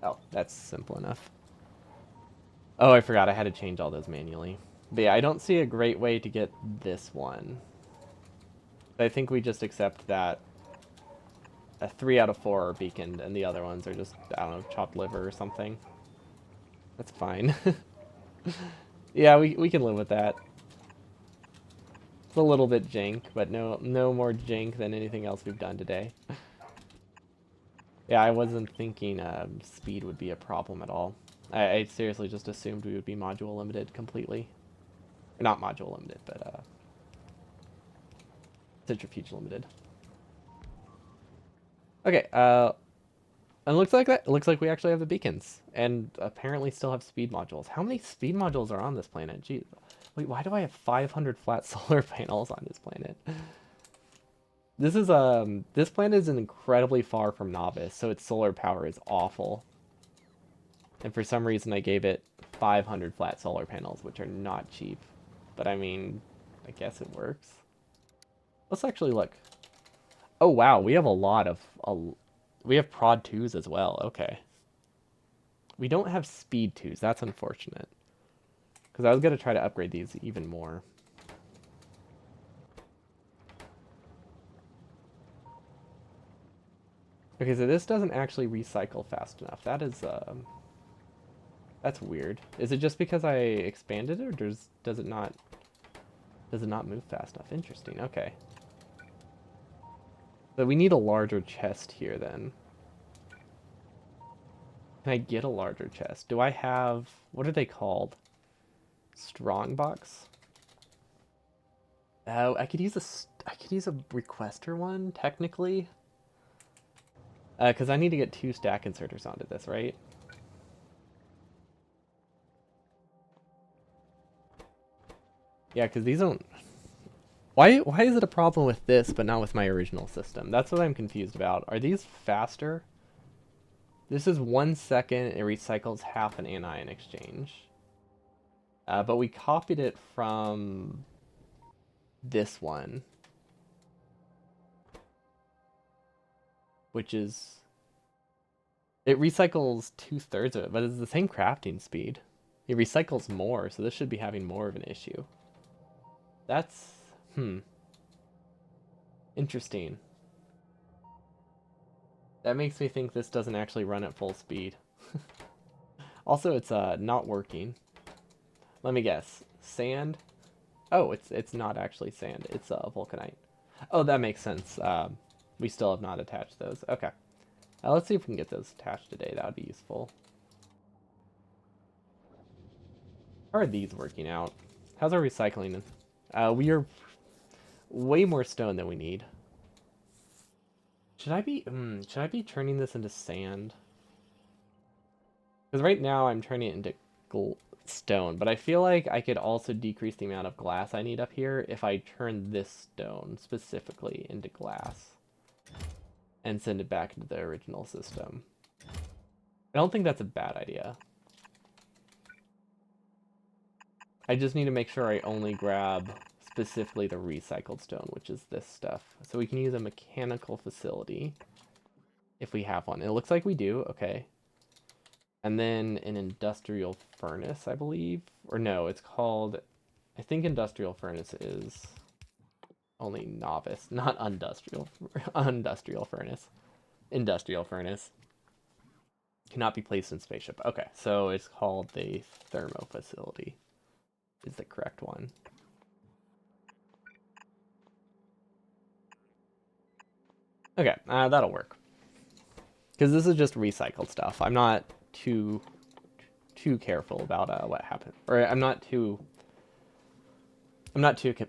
Oh, that's simple enough. Oh, I forgot I had to change all those manually. But yeah, I don't see a great way to get this one. I think we just accept that 3 out of 4 are beaconed, and the other ones are just, I don't know, chopped liver or something. That's fine. Yeah, we can live with that. It's a little bit jank, but no more jank than anything else we've done today. Yeah, I wasn't thinking speed would be a problem at all. I seriously just assumed we would be module limited completely. Or not module limited, but centrifuge limited. Okay, and it looks like we actually have the beacons, and apparently still have speed modules. How many speed modules are on this planet? Gee, wait, why do I have 500 flat solar panels on this planet? This planet is incredibly far from Novice, so its solar power is awful. And for some reason I gave it 500 flat solar panels, which are not cheap. But I mean, I guess it works. Let's actually look. Oh wow, we have a lot of we have prod 2s as well. Okay. We don't have speed 2s. That's unfortunate. Because I was going to try to upgrade these even more. Okay, so this doesn't actually recycle fast enough. That's weird. Is it just because I expanded it, or does it not move fast enough? Interesting. Okay. So we need a larger chest here then. Can I get a larger chest? Do I have, what are they called? Strong box? Oh, I could use a requester one technically. Because I need to get 2 stack inserters onto this, right? Yeah, because these don't... Why is it a problem with this, but not with my original system? That's what I'm confused about. Are these faster? This is 1 second, it recycles half an anion exchange. But we copied it from this one. Which is... It recycles 2/3 of it, but it's the same crafting speed. It recycles more, so this should be having more of an issue. That's... Interesting. That makes me think this doesn't actually run at full speed. Also, it's not working. Let me guess. Sand? Oh, it's not actually sand. It's vulcanite. Oh, that makes sense. We still have not attached those. Okay. Let's see if we can get those attached today. That would be useful. How are these working out? How's our recycling? We are way more stone than we need. Should I be turning this into sand? Because right now I'm turning it into stone, but I feel like I could also decrease the amount of glass I need up here if I turn this stone specifically into glass. and send it back into the original system. I don't think that's a bad idea. I just need to make sure I only grab specifically the recycled stone, which is this stuff. So we can use a mechanical facility if we have one. It looks like we do, okay. And then an industrial furnace, I believe. Or no, it's called, I think industrial furnace is only novice, not industrial, industrial furnace. Industrial furnace. Cannot be placed in spaceship. Okay, so it's called the thermo facility is the correct one. Okay, that'll work. Because this is just recycled stuff. I'm not too careful about what happened, or I'm not too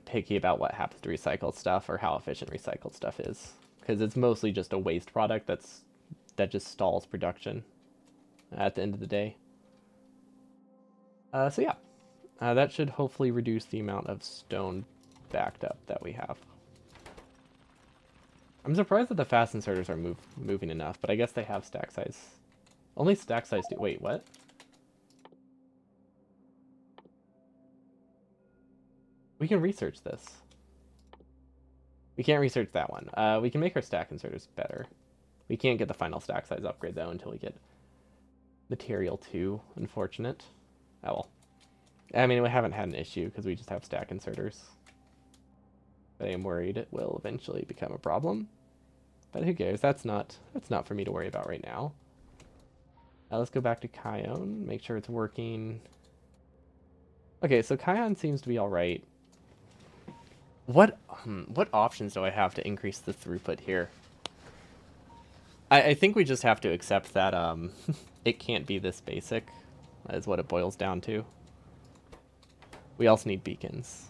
picky about what happens to recycled stuff or how efficient recycled stuff is, because it's mostly just a waste product that just stalls production at the end of the day. So yeah, that should hopefully reduce the amount of stone backed up that we have. I'm surprised that the fast inserters are moving enough, but I guess they have stack size. Only stack size do. Wait, what? We can research this. We can't research that one. We can make our stack inserters better. We can't get the final stack size upgrade though until we get material 2. Unfortunate. Oh well. I mean, we haven't had an issue because we just have stack inserters. But I am worried it will eventually become a problem. But who cares? That's not for me to worry about right now. Let's go back to Kion, make sure it's working. Okay, so Kion seems to be all right. What options do I have to increase the throughput here? I think we just have to accept that it can't be this basic, is what it boils down to. We also need beacons.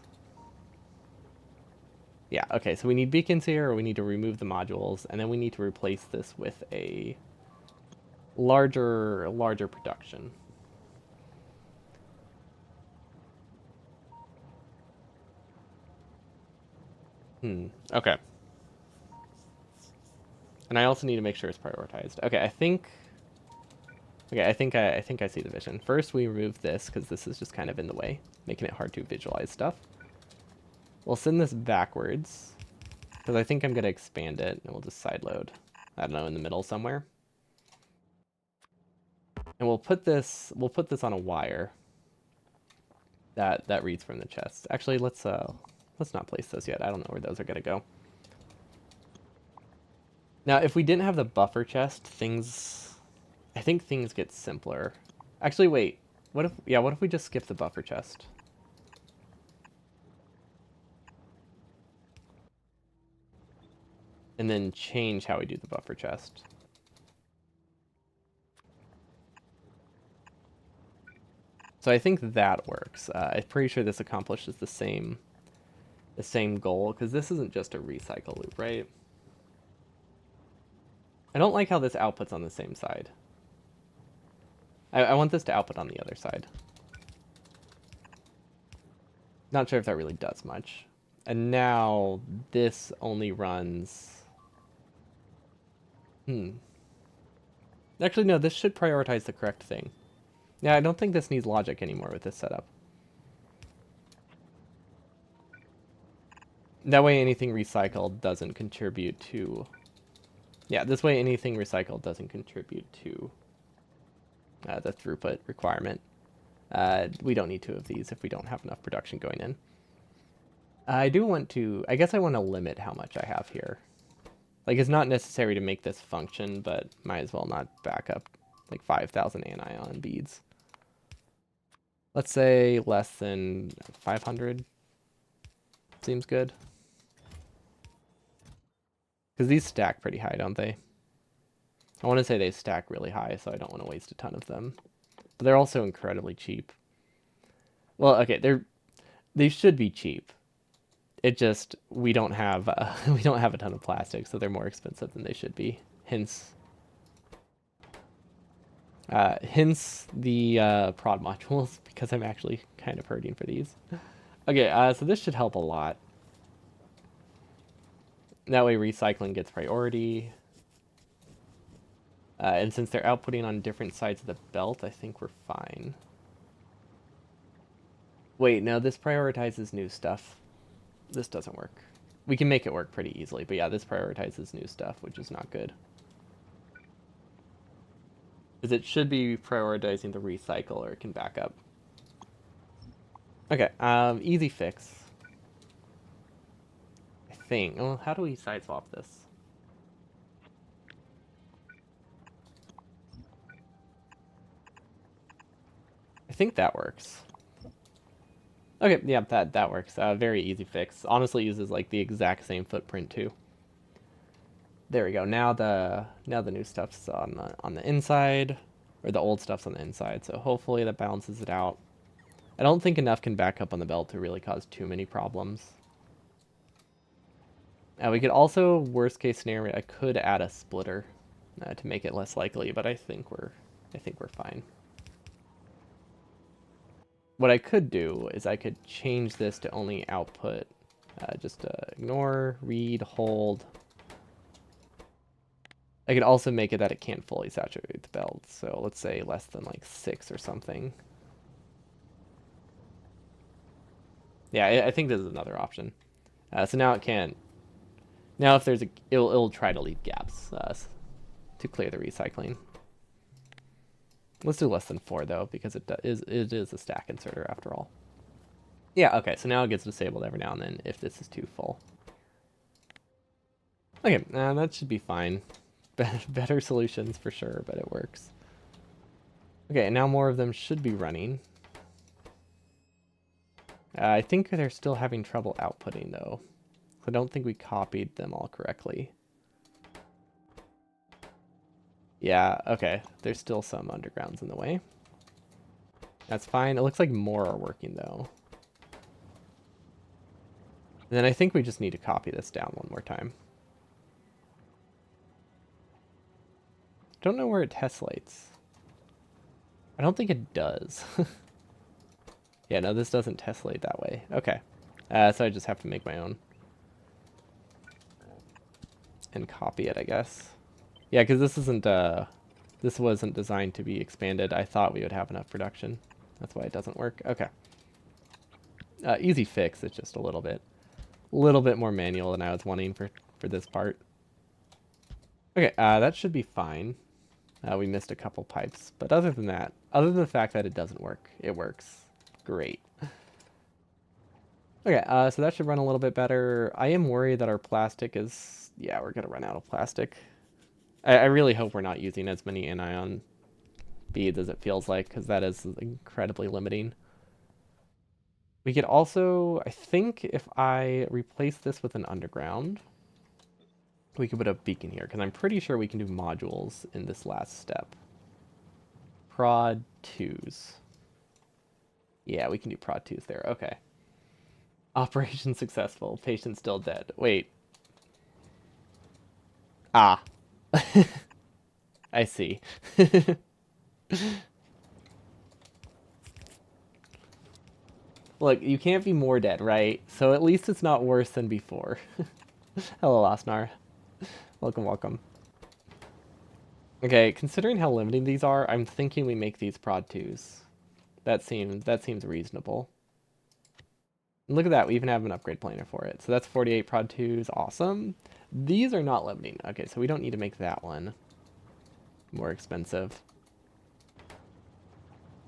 Yeah, okay, so we need beacons here, or we need to remove the modules, and then we need to replace this with a larger production. Okay. And I also need to make sure it's prioritized. Okay, I think I see the vision. First, we remove this because this is just kind of in the way, making it hard to visualize stuff. We'll send this backwards because I think I'm going to expand it, and we'll just sideload. I don't know, in the middle somewhere. And we'll put this on a wire that reads from the chest. Actually, let's not place those yet. I don't know where those are going to go. Now, if we didn't have the buffer chest, I think things get simpler. Actually, wait. What if we just skip the buffer chest? And then change how we do the buffer chest. So I think that works. I'm pretty sure this accomplishes the same goal, because this isn't just a recycle loop, right? I don't like how this outputs on the same side. I want this to output on the other side. Not sure if that really does much. And now this only runs... Actually, no, this should prioritize the correct thing. Yeah, I don't think this needs logic anymore with this setup. That way anything recycled doesn't contribute to... Yeah, this way anything recycled doesn't contribute to the throughput requirement. We don't need 2 of these if we don't have enough production going in. I guess I want to limit how much I have here. Like, it's not necessary to make this function, but might as well not back up like 5,000 anion beads. Let's say less than 500. Seems good. Because these stack pretty high, don't they? I want to say they stack really high, so I don't want to waste a ton of them. But they're also incredibly cheap. Well, okay, they should be cheap. It just, we don't have a ton of plastic, so they're more expensive than they should be. Hence the prod modules, because I'm actually kind of hurting for these. Okay, so this should help a lot. That way recycling gets priority. And since they're outputting on different sides of the belt, I think we're fine. Wait, no, this prioritizes new stuff. This doesn't work. We can make it work pretty easily, but yeah, this prioritizes new stuff, which is not good. Because it should be prioritizing the recycle, or it can back up. Okay, easy fix. I think. Oh, how do we side swap this? I think that works. Okay, yeah, that works. Very easy fix. Honestly, uses like the exact same footprint too. There we go. Now the new stuff's on the inside, or the old stuff's on the inside. So hopefully that balances it out. I don't think enough can back up on the belt to really cause too many problems. We could also, worst case scenario, I could add a splitter to make it less likely, but I think we're fine. What I could do is I could change this to only output, just ignore, read, hold. I could also make it that it can't fully saturate the belt, so let's say less than like 6 or something. Yeah, I think this is another option. So now it can. Now if there's it'll try to leave gaps to clear the recycling. Let's do less than 4 though, because it is a stack inserter after all. Yeah, okay, so now it gets disabled every now and then if this is too full. Okay, that should be fine. Better solutions for sure, but it works. Okay, and now more of them should be running. I think they're still having trouble outputting though. I don't think we copied them all correctly. Yeah, okay. There's still some undergrounds in the way. That's fine. It looks like more are working though. And then I think we just need to copy this down one more time. Don't know where it tesslates. I don't think it does. Yeah, no, this doesn't tessellate that way. Okay. So I just have to make my own. And copy it, I guess. Yeah, because this wasn't designed to be expanded. I thought we would have enough production. That's why it doesn't work. Okay. Easy fix. It's just a little bit more manual than I was wanting for this part. Okay, that should be fine. We missed a couple pipes, but other than that, other than the fact that it doesn't work, it works. Great. Okay, so that should run a little bit better. I am worried that our plastic is... Yeah, we're going to run out of plastic. I really hope we're not using as many anion beads as it feels like, because that is incredibly limiting. We could also... I think if I replace this with an underground, we could put a beacon here, because I'm pretty sure we can do modules in this last step. Prod 2s. Yeah, we can do prod 2s there. Okay. Operation successful. Patient still dead. Wait. Ah. I see. Look, you can't be more dead, right? So at least it's not worse than before. Hello, Asnar. Welcome, welcome. Okay, considering how limiting these are, I'm thinking we make these prod 2s. That seems reasonable. And look at that, we even have an upgrade planner for it. So that's 48 prod 2s, awesome. These are not limiting. Okay, so we don't need to make that one more expensive.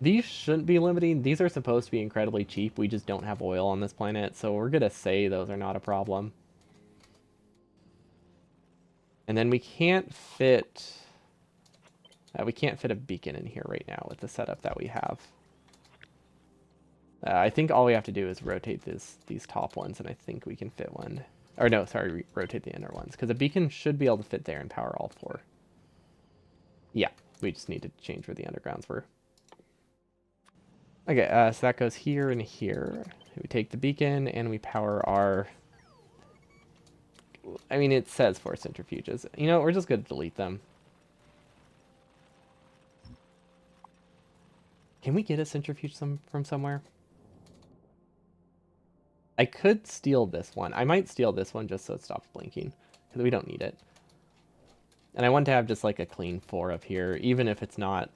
These shouldn't be limiting. These are supposed to be incredibly cheap. We just don't have oil on this planet, so we're gonna say those are not a problem. And then we can't fit a beacon in here right now with the setup that we have. I think all we have to do is rotate these top ones, and I think we can fit one. Or no, sorry, rotate the inner ones, because a beacon should be able to fit there and power all 4. Yeah, we just need to change where the undergrounds were. Okay, so that goes here and here. We take the beacon and we power our... I mean, it says 4 centrifuges. You know, we're just going to delete them. Can we get a centrifuge from somewhere? I could steal this one. I might steal this one just so it stops blinking, because we don't need it. And I want to have just like a clean 4 up here, even if it's not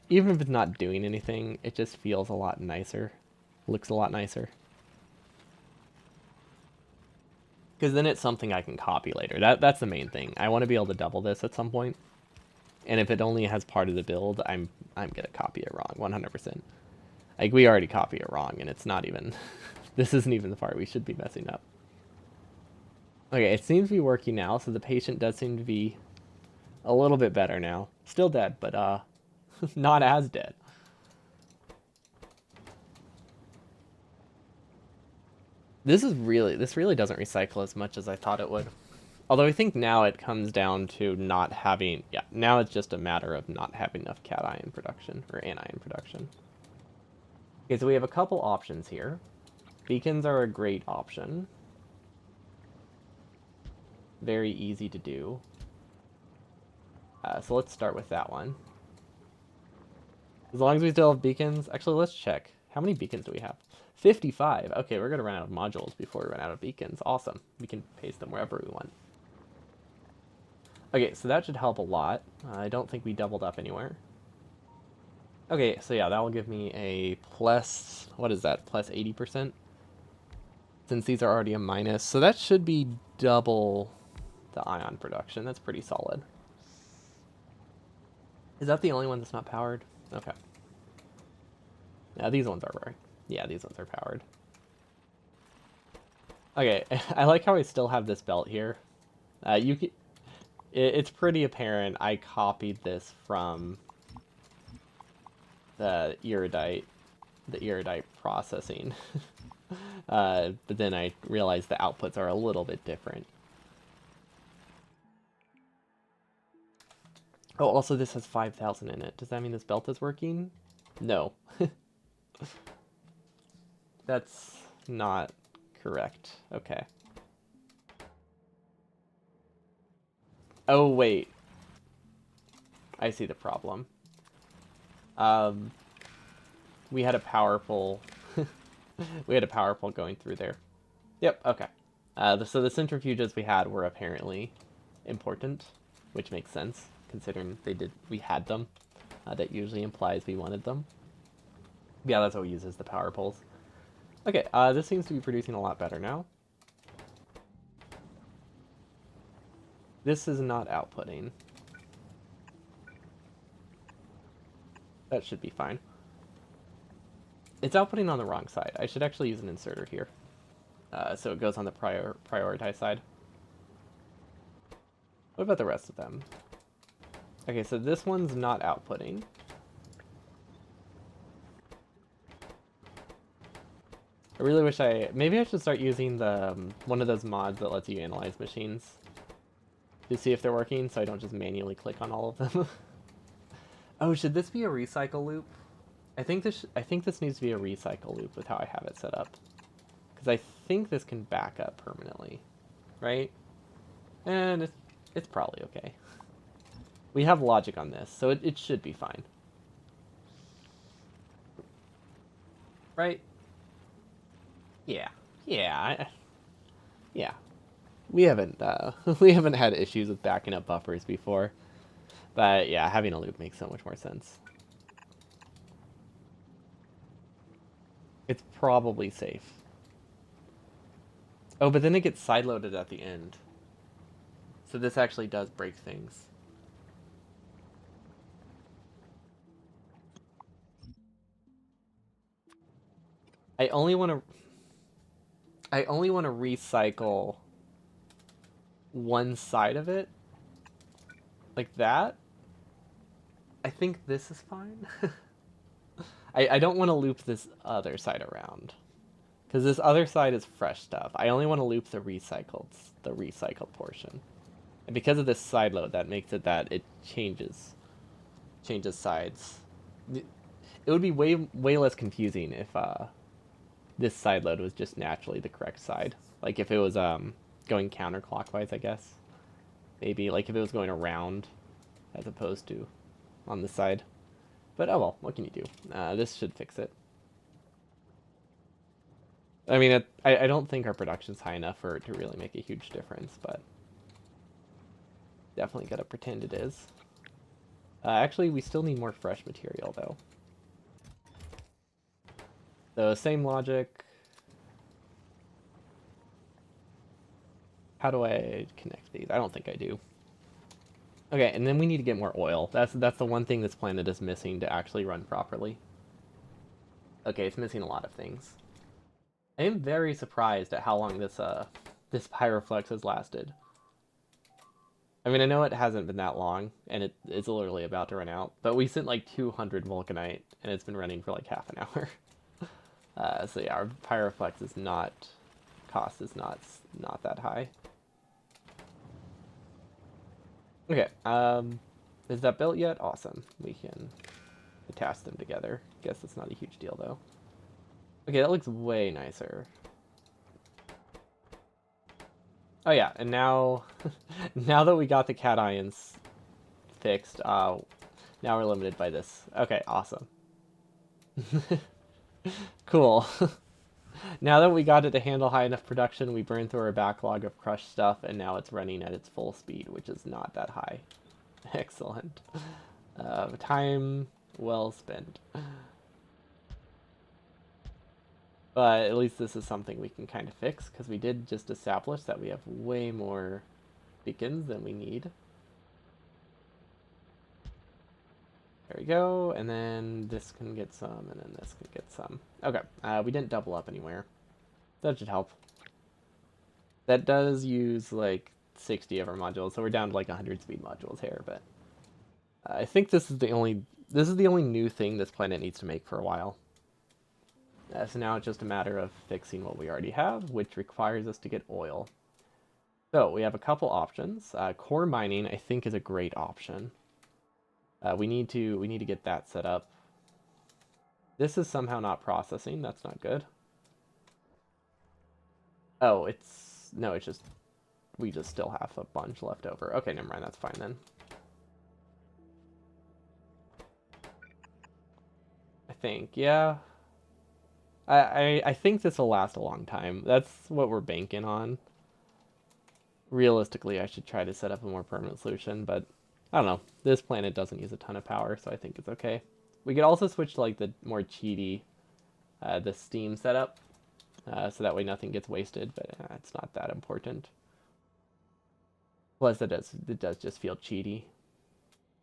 doing anything, it just feels a lot nicer. Looks a lot nicer. Because then it's something I can copy later. That's the main thing. I want to be able to double this at some point. And if it only has part of the build, I'm gonna copy it wrong, 100%. Like, we already copy it wrong, and it's not even... this isn't even the part we should be messing up. Okay, it seems to be working now, so the patient does seem to be a little bit better now. Still dead, but not as dead. This really doesn't recycle as much as I thought it would. Although I think now it comes down to not having... yeah, now it's just a matter of not having enough cation production, or anion production. Okay, so we have a couple options here. Beacons are a great option. Very easy to do. So let's start with that one. As long as we still have beacons... actually, let's check. How many beacons do we have? 55. Okay, we're going to run out of modules before we run out of beacons. Awesome. We can paste them wherever we want. Okay, so that should help a lot. I don't think we doubled up anywhere. Okay, so yeah, that will give me a plus... what is that? Plus 80%? Since these are already a minus. So that should be double the ion production. That's pretty solid. Is that the only one that's not powered? Okay. Yeah, these ones are right. Yeah, these ones are powered. Okay, I like how I still have this belt here. It's pretty apparent I copied this from the iridite processing. But then I realized the outputs are a little bit different. Oh, also this has 5,000 in it. Does that mean this belt is working? No. That's not correct. Okay. Oh, wait. I see the problem. We had a powerful... we had a powerful going through there. Yep, okay. So the centrifuges we had were apparently important, which makes sense, considering we had them. That usually implies we wanted them. Yeah, that's what we use as the power poles. Okay, this seems to be producing a lot better now. This is not outputting. That should be fine. It's outputting on the wrong side. I should actually use an inserter here. So it goes on the prioritized side. What about the rest of them? Okay, so this one's not outputting. I really wish maybe I should start using the one of those mods that lets you analyze machines to see if they're working, so I don't just manually click on all of them. Oh, should this be a recycle loop? I think this needs to be a recycle loop with how I have it set up, because I think this can back up permanently, right? And it's probably okay. We have logic on this, so it should be fine, right? Yeah, yeah, yeah. We haven't we haven't had issues with backing up buffers before, but yeah, having a loop makes so much more sense. It's probably safe. Oh, but then it gets sideloaded at the end, so this actually does break things. I only want to recycle one side of it, like that. I think this is fine. I don't want to loop this other side around, because this other side is fresh stuff. I only want to loop the recycled portion. And because of this side load, that makes it that it changes sides. It would be way less confusing if this side load was just naturally the correct side. Like if it was going counterclockwise, I guess. Maybe like if it was going around as opposed to on the side. But oh well, what can you do? This should fix it. I mean, I don't think our production's high enough for it to really make a huge difference, but Definitely gotta pretend it is. Actually, we still need more fresh material, though. So, same logic. How do I connect these? I don't think I do. Okay, and then we need to get more oil. That's the one thing this planet is missing to actually run properly. Okay, it's missing a lot of things. I am very surprised at how long this pyroflex has lasted. I mean, I know it hasn't been that long, and it's literally about to run out. But we sent like 200 vulcanite, and it's been running for like half an hour. So yeah, our pyroflex is not cost is not that high. Okay, is that built yet? Awesome. We can attach them together. Guess it's not a huge deal though. Okay, that looks way nicer. Oh yeah, and now now that we got the cations fixed, now we're limited by this. Okay, awesome. Cool. Now that we got it to handle high enough production, we burned through our backlog of crushed stuff, and now it's running at its full speed, which is not that high. Excellent. Time well spent. But at least this is something we can kind of fix, because we did just establish that we have way more beacons than we need. There we go, and then this can get some, and then this can get some. Okay, we didn't double up anywhere. That should help. That does use like 60 of our modules, so we're down to like 100 speed modules here, but I think this is the only new thing this planet needs to make for a while. So now it's just a matter of fixing what we already have, which requires us to get oil. So we have a couple options. Core mining, I think, is a great option. We need to get that set up. This is somehow not processing. That's not good. Oh, no, it's just we just still have a bunch left over. Okay, never mind. That's fine then. I think, yeah. I think this will last a long time. That's what we're banking on. Realistically, I should try to set up a more permanent solution, but I don't know. This planet doesn't use a ton of power, so I think it's okay. We could also switch to like the more cheaty, the steam setup, so that way nothing gets wasted, but it's not that important. Plus, it does just feel cheaty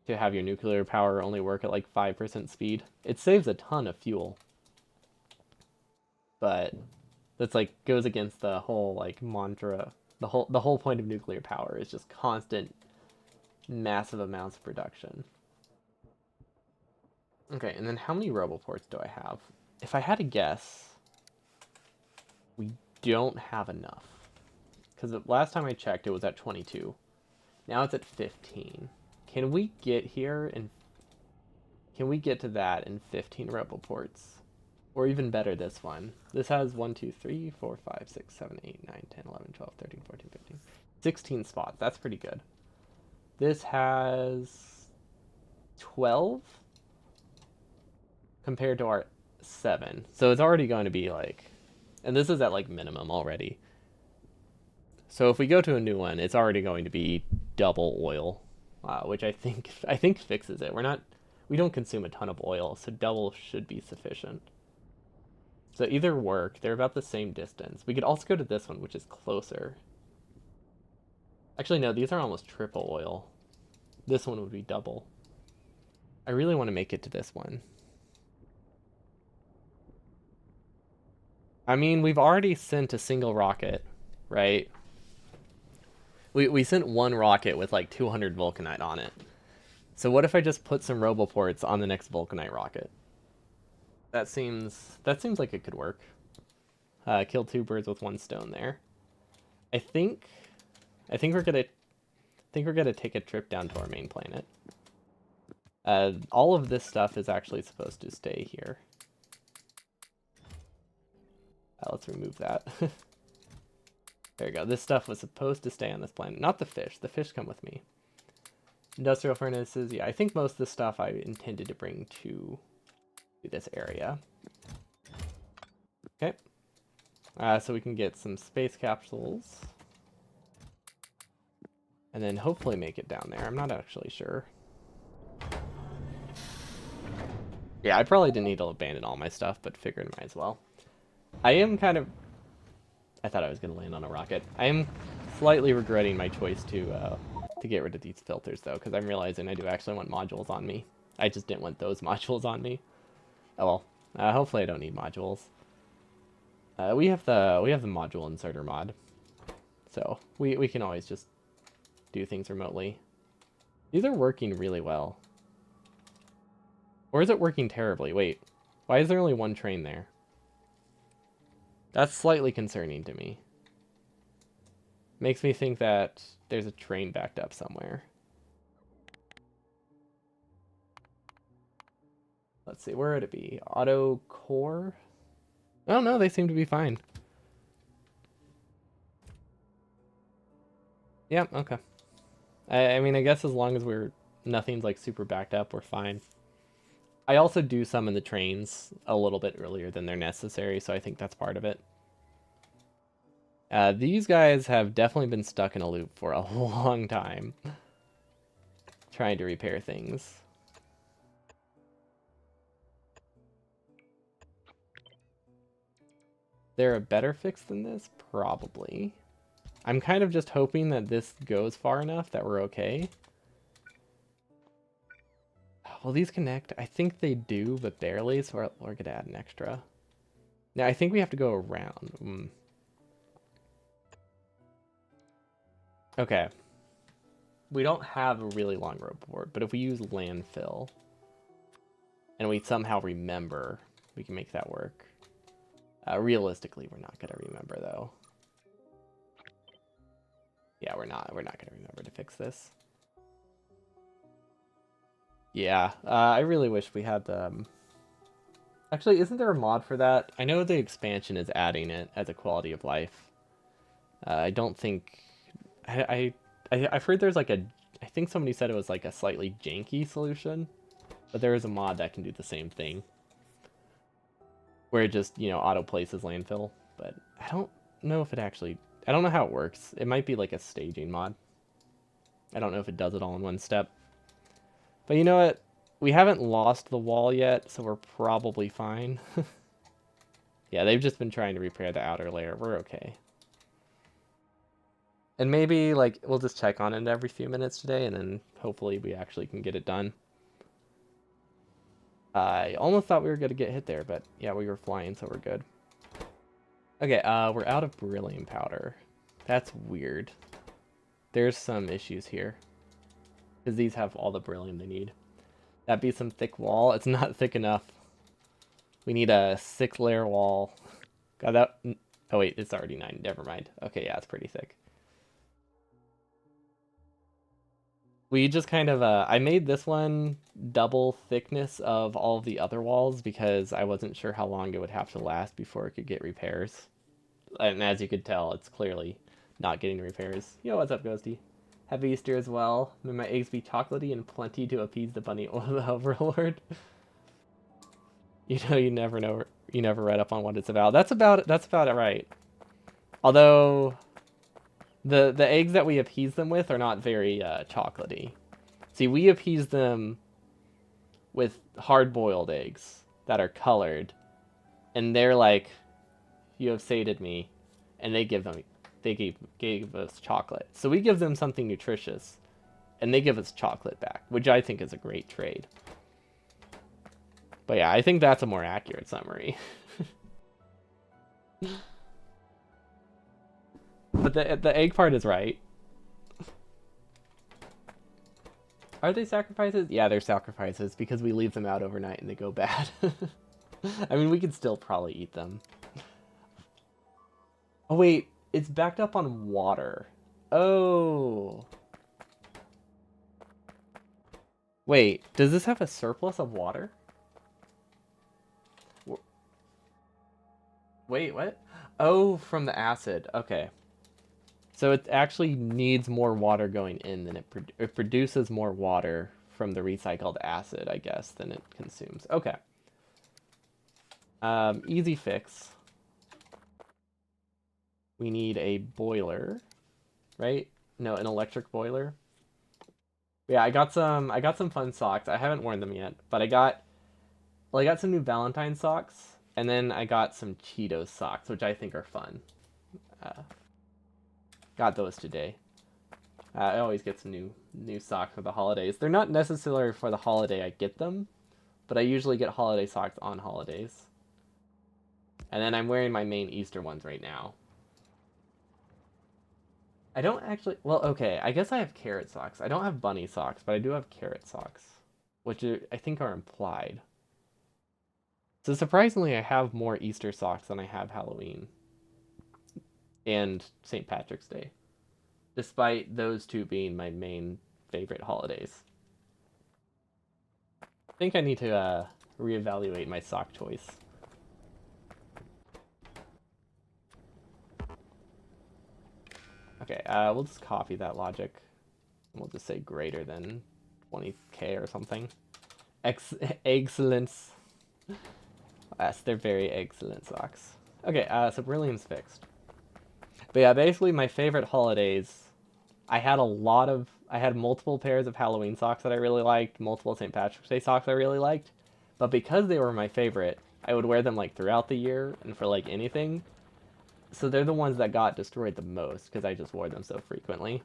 to have your nuclear power only work at like 5% speed. It saves a ton of fuel, but that's like goes against the whole like mantra. The whole point of nuclear power is just constant, massive amounts of production. Okay, and then how many roboports do I have? If I had to guess, we don't have enough. Because the last time I checked, it was at 22. Now it's at 15. Can we get here and can we get to that in 15 roboports? Or even better, this one. This has 1, 2, 3, 4, 5, 6, 7, 8, 9, 10, 11, 12, 13, 14, 15. 16 spots. That's pretty good. This has 12 compared to our 7. So it's already going to be like, and this is at like minimum already. So if we go to a new one, it's already going to be double oil, which I think fixes it. We don't consume a ton of oil, so double should be sufficient. So either work. They're about the same distance. We could also go to this one, which is closer. Actually, no, these are almost triple oil. This one would be double. I really want to make it to this one. I mean, we've already sent a single rocket, right? We sent one rocket with like 200 vulcanite on it. So what if I just put some roboports on the next vulcanite rocket? That seems like it could work. Kill two birds with one stone there. I think I think we're gonna take a trip down to our main planet. All of this stuff is actually supposed to stay here. Let's remove that. There you go. This stuff was supposed to stay on this planet. Not the fish. The fish come with me. Industrial furnaces. Yeah, I think most of the stuff I intended to bring to this area. Okay. So we can get some space capsules. And then hopefully make it down there. I'm not actually sure. Yeah, I probably didn't need to abandon all my stuff, but figured might as well. I am kind of... I thought I was going to land on a rocket. I am slightly regretting my choice to get rid of these filters, though, because I'm realizing I do actually want modules on me. I just didn't want those modules on me. Oh well. Hopefully I don't need modules. We have the module inserter mod, so we can always just do things remotely. These are working really well. Or is it working terribly? Wait, why is there only one train there? That's slightly concerning to me. Makes me think that there's a train backed up somewhere. Let's see, where would it be? Auto core? Oh no, they seem to be fine. Yeah, okay. I mean, I guess as long as nothing's like super backed up, we're fine. I also do summon the trains a little bit earlier than they're necessary, so I think that's part of it. These guys have definitely been stuck in a loop for a long time, trying to repair things. There a better fix than this? Probably. I'm kind of just hoping that this goes far enough that we're okay. Will these connect? I think they do, but barely, so we're gonna add an extra. Now, I think we have to go around. Okay. We don't have a really long rope board, but if we use landfill, and we somehow remember, we can make that work. Realistically, we're not gonna remember, though. Yeah, we're not gonna remember to fix this. Yeah, I really wish we had the... Actually, isn't there a mod for that? I know the expansion is adding it as a quality of life. I don't think... I've heard there's like a... I think somebody said it was like a slightly janky solution. But there is a mod that can do the same thing. Where it just, auto places landfill. But I don't know if it actually... I don't know how it works. It might be like a staging mod. I don't know if it does it all in one step. But you know what? We haven't lost the wall yet, so we're probably fine. Yeah, they've just been trying to repair the outer layer. We're okay. And maybe, like, we'll just check on it every few minutes today, and then hopefully we actually can get it done. I almost thought we were going to get hit there, but yeah, we were flying, so we're good. Okay, we're out of beryllium powder. That's weird. There's some issues here. Because these have all the beryllium they need. That'd be some thick wall. It's not thick enough. We need a 6-layer wall. God, that... Oh, wait, it's already 9. Never mind. Okay, yeah, it's pretty thick. We just kind of... I made this one double thickness of all of the other walls because I wasn't sure how long it would have to last before it could get repairs. And as you could tell, it's clearly not getting repairs. Yo, what's up, Ghosty? Happy Easter as well. May my eggs be chocolatey and plenty to appease the bunny overlord. You never know. You never read up on what it's about. That's about it, right? Although the eggs that we appease them with are not very chocolatey. See, we appease them with hard-boiled eggs that are colored, and they're like, "You have sated me," and they gave us chocolate. So we give them something nutritious, and they give us chocolate back, which I think is a great trade. But yeah, I think that's a more accurate summary. But the egg part is right. Are they sacrifices? Yeah, they're sacrifices because we leave them out overnight and they go bad. I mean, we could still probably eat them. Oh wait, it's backed up on water. Oh. Wait, does this have a surplus of water? Wait, what? Oh, from the acid. Okay. So it actually needs more water going in than it produces more water from the recycled acid, I guess, than it consumes. Okay. Easy fix. We need a boiler, right? No, an electric boiler. Yeah, I got some fun socks. I haven't worn them yet, but I got some new Valentine socks, and then I got some Cheetos socks, which I think are fun. Uh, got those today. I always get some new socks for the holidays. They're not necessarily for the holiday I get them, but I usually get holiday socks on holidays. And then I'm wearing my main Easter ones right now. I don't actually. Well, okay. I guess I have carrot socks. I don't have bunny socks, but I do have carrot socks, which I think are implied. So surprisingly, I have more Easter socks than I have Halloween and St. Patrick's Day, despite those two being my main favorite holidays. I think I need to reevaluate my sock choice. Okay, we'll just copy that logic. We'll just say greater than 20k or something. Excellence. Yes, they're very excellent socks. Okay, so Beryllium's fixed. But yeah, basically my favorite holidays. I had multiple pairs of Halloween socks that I really liked, multiple St. Patrick's Day socks I really liked. But because they were my favorite, I would wear them like throughout the year and for like anything. So they're the ones that got destroyed the most because I just wore them so frequently.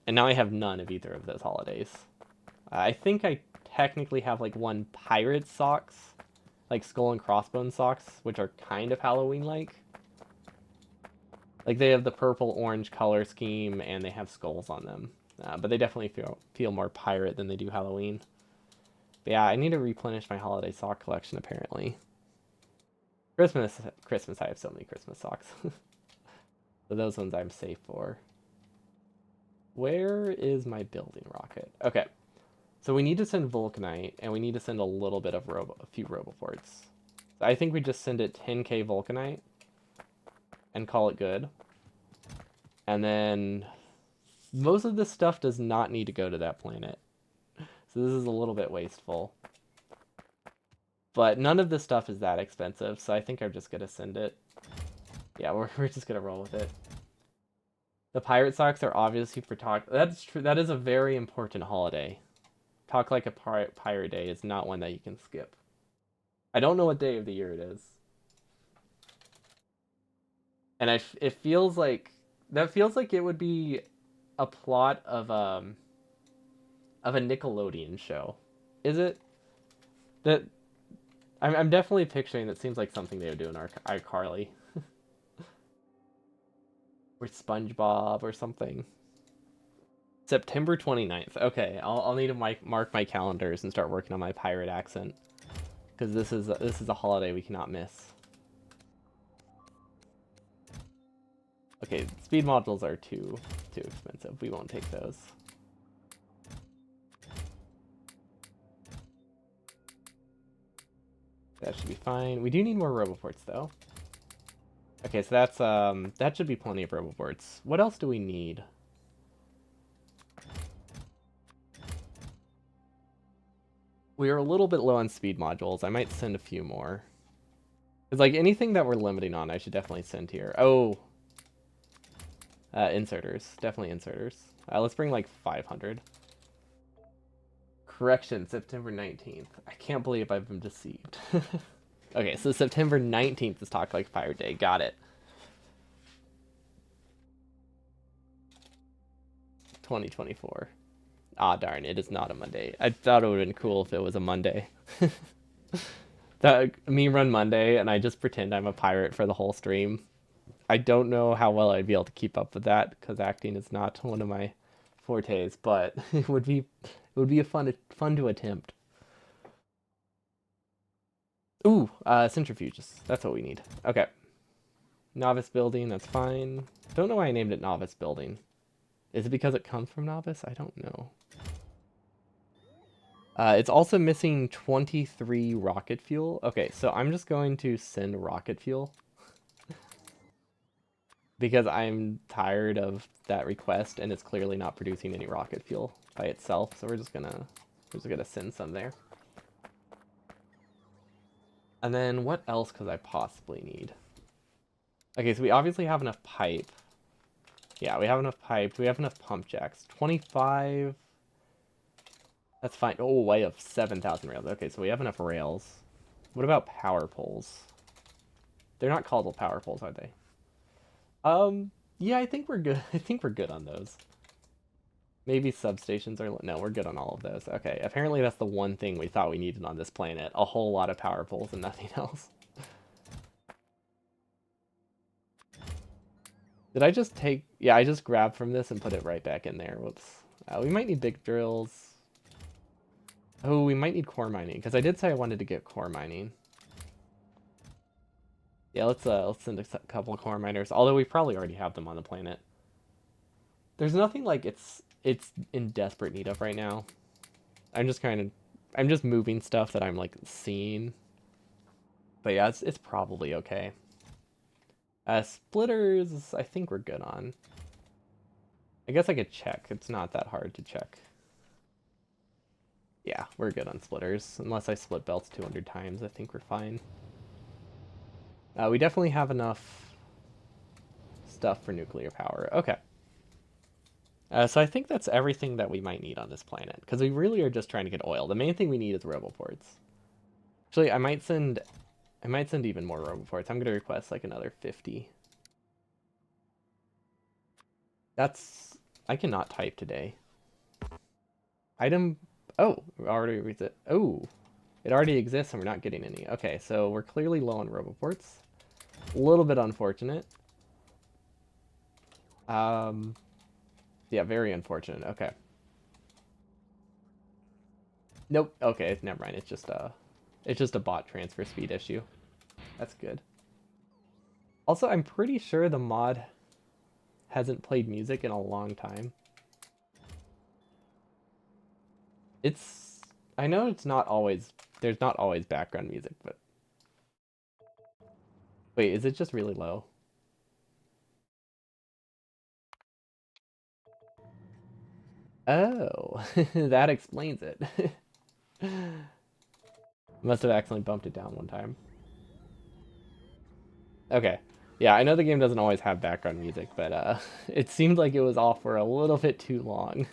And now I have none of either of those holidays. I think I technically have like one pirate socks, like skull and crossbones socks, which are kind of Halloween like. Like they have the purple orange color scheme and they have skulls on them. But they definitely feel more pirate than they do Halloween. But yeah, I need to replenish my holiday sock collection apparently. Christmas, I have so many Christmas socks. So those ones I'm safe for. Where is my building rocket? Okay, so we need to send Vulcanite, and we need to send a little bit of a few Roboports. So I think we just send it 10k Vulcanite and call it good. And then most of this stuff does not need to go to that planet. So this is a little bit wasteful. But none of this stuff is that expensive, so I think I'm just going to send it. Yeah, we're just going to roll with it. The pirate socks are obviously for talk. That's true. That is a very important holiday. Talk like a pirate day is not one that you can skip. I don't know what day of the year it is. And it feels like that feels like it would be a plot of a Nickelodeon show. Is it? That I'm definitely picturing that seems like something they would do in our iCarly. Or SpongeBob or something. September 29th. Okay, I'll need to mark my calendars and start working on my pirate accent. Because this is a holiday we cannot miss. Okay, speed modules are too expensive. We won't take those. That should be fine. We do need more Roboports though. Okay, so that should be plenty of Roboports. What else do we need? We are a little bit low on speed modules. I might send a few more. It's like anything that we're limiting on, I should definitely send here. Oh, inserters. Definitely inserters. Let's bring like 500. Correction, September 19th. I can't believe I've been deceived. Okay, so September 19th is Talk Like Pirate Day. Got it. 2024. Ah, darn, it is not a Monday. I thought it would have been cool if it was a Monday. That me run Monday and I just pretend I'm a pirate for the whole stream. I don't know how well I'd be able to keep up with that because acting is not one of my fortes, but it would be a fun to attempt. Ooh, centrifuges. That's what we need. Okay. Novice building, that's fine. Don't know why I named it novice building. Is it because it comes from novice? I don't know. It's also missing 23 rocket fuel. Okay, so I'm just going to send rocket fuel because I'm tired of that request and it's clearly not producing any rocket fuel by itself. So we're just gonna send some there. And then what else could I possibly need? Okay, so we obviously have enough pipe. Yeah, we have enough pipe. We have enough pump jacks. 25. That's fine. Oh, we have 7,000 rails. Okay, so we have enough rails. What about power poles? They're not called power poles, are they? Yeah, I think we're good. I think we're good on those. Maybe substations are... No, we're good on all of those. Okay, apparently that's the one thing we thought we needed on this planet. A whole lot of power poles and nothing else. Did I just take... Yeah, I just grabbed from this and put it right back in there. Whoops. We might need big drills. Oh, we might need core mining, because I did say I wanted to get core mining. Yeah, let's send a couple of core miners, although we probably already have them on the planet. There's nothing like it's in desperate need of right now. I'm just moving stuff that I'm like seeing. But yeah, it's probably okay. Splitters, I think we're good on. I guess I could check. It's not that hard to check. Yeah, we're good on splitters. Unless I split belts 200 times, I think we're fine. We definitely have enough stuff for nuclear power. Okay. So I think that's everything that we might need on this planet, because we really are just trying to get oil. The main thing we need is roboports. Actually, I might send even more roboports. I'm going to request like another 50. That's... I cannot type today. Item... Oh, already reads it. Oh, it already exists and we're not getting any. Okay, so we're clearly low on roboports. A little bit unfortunate. Yeah, very unfortunate. Okay. Nope. Okay, never mind. It's just a bot transfer speed issue. That's good. Also, I'm pretty sure the mod hasn't played music in a long time. It's... I know it's not always... There's not always background music, but... Wait, is it just really low? Oh, that explains it. Must have accidentally bumped it down one time. Okay. Yeah, I know the game doesn't always have background music, but it seemed like it was off for a little bit too long.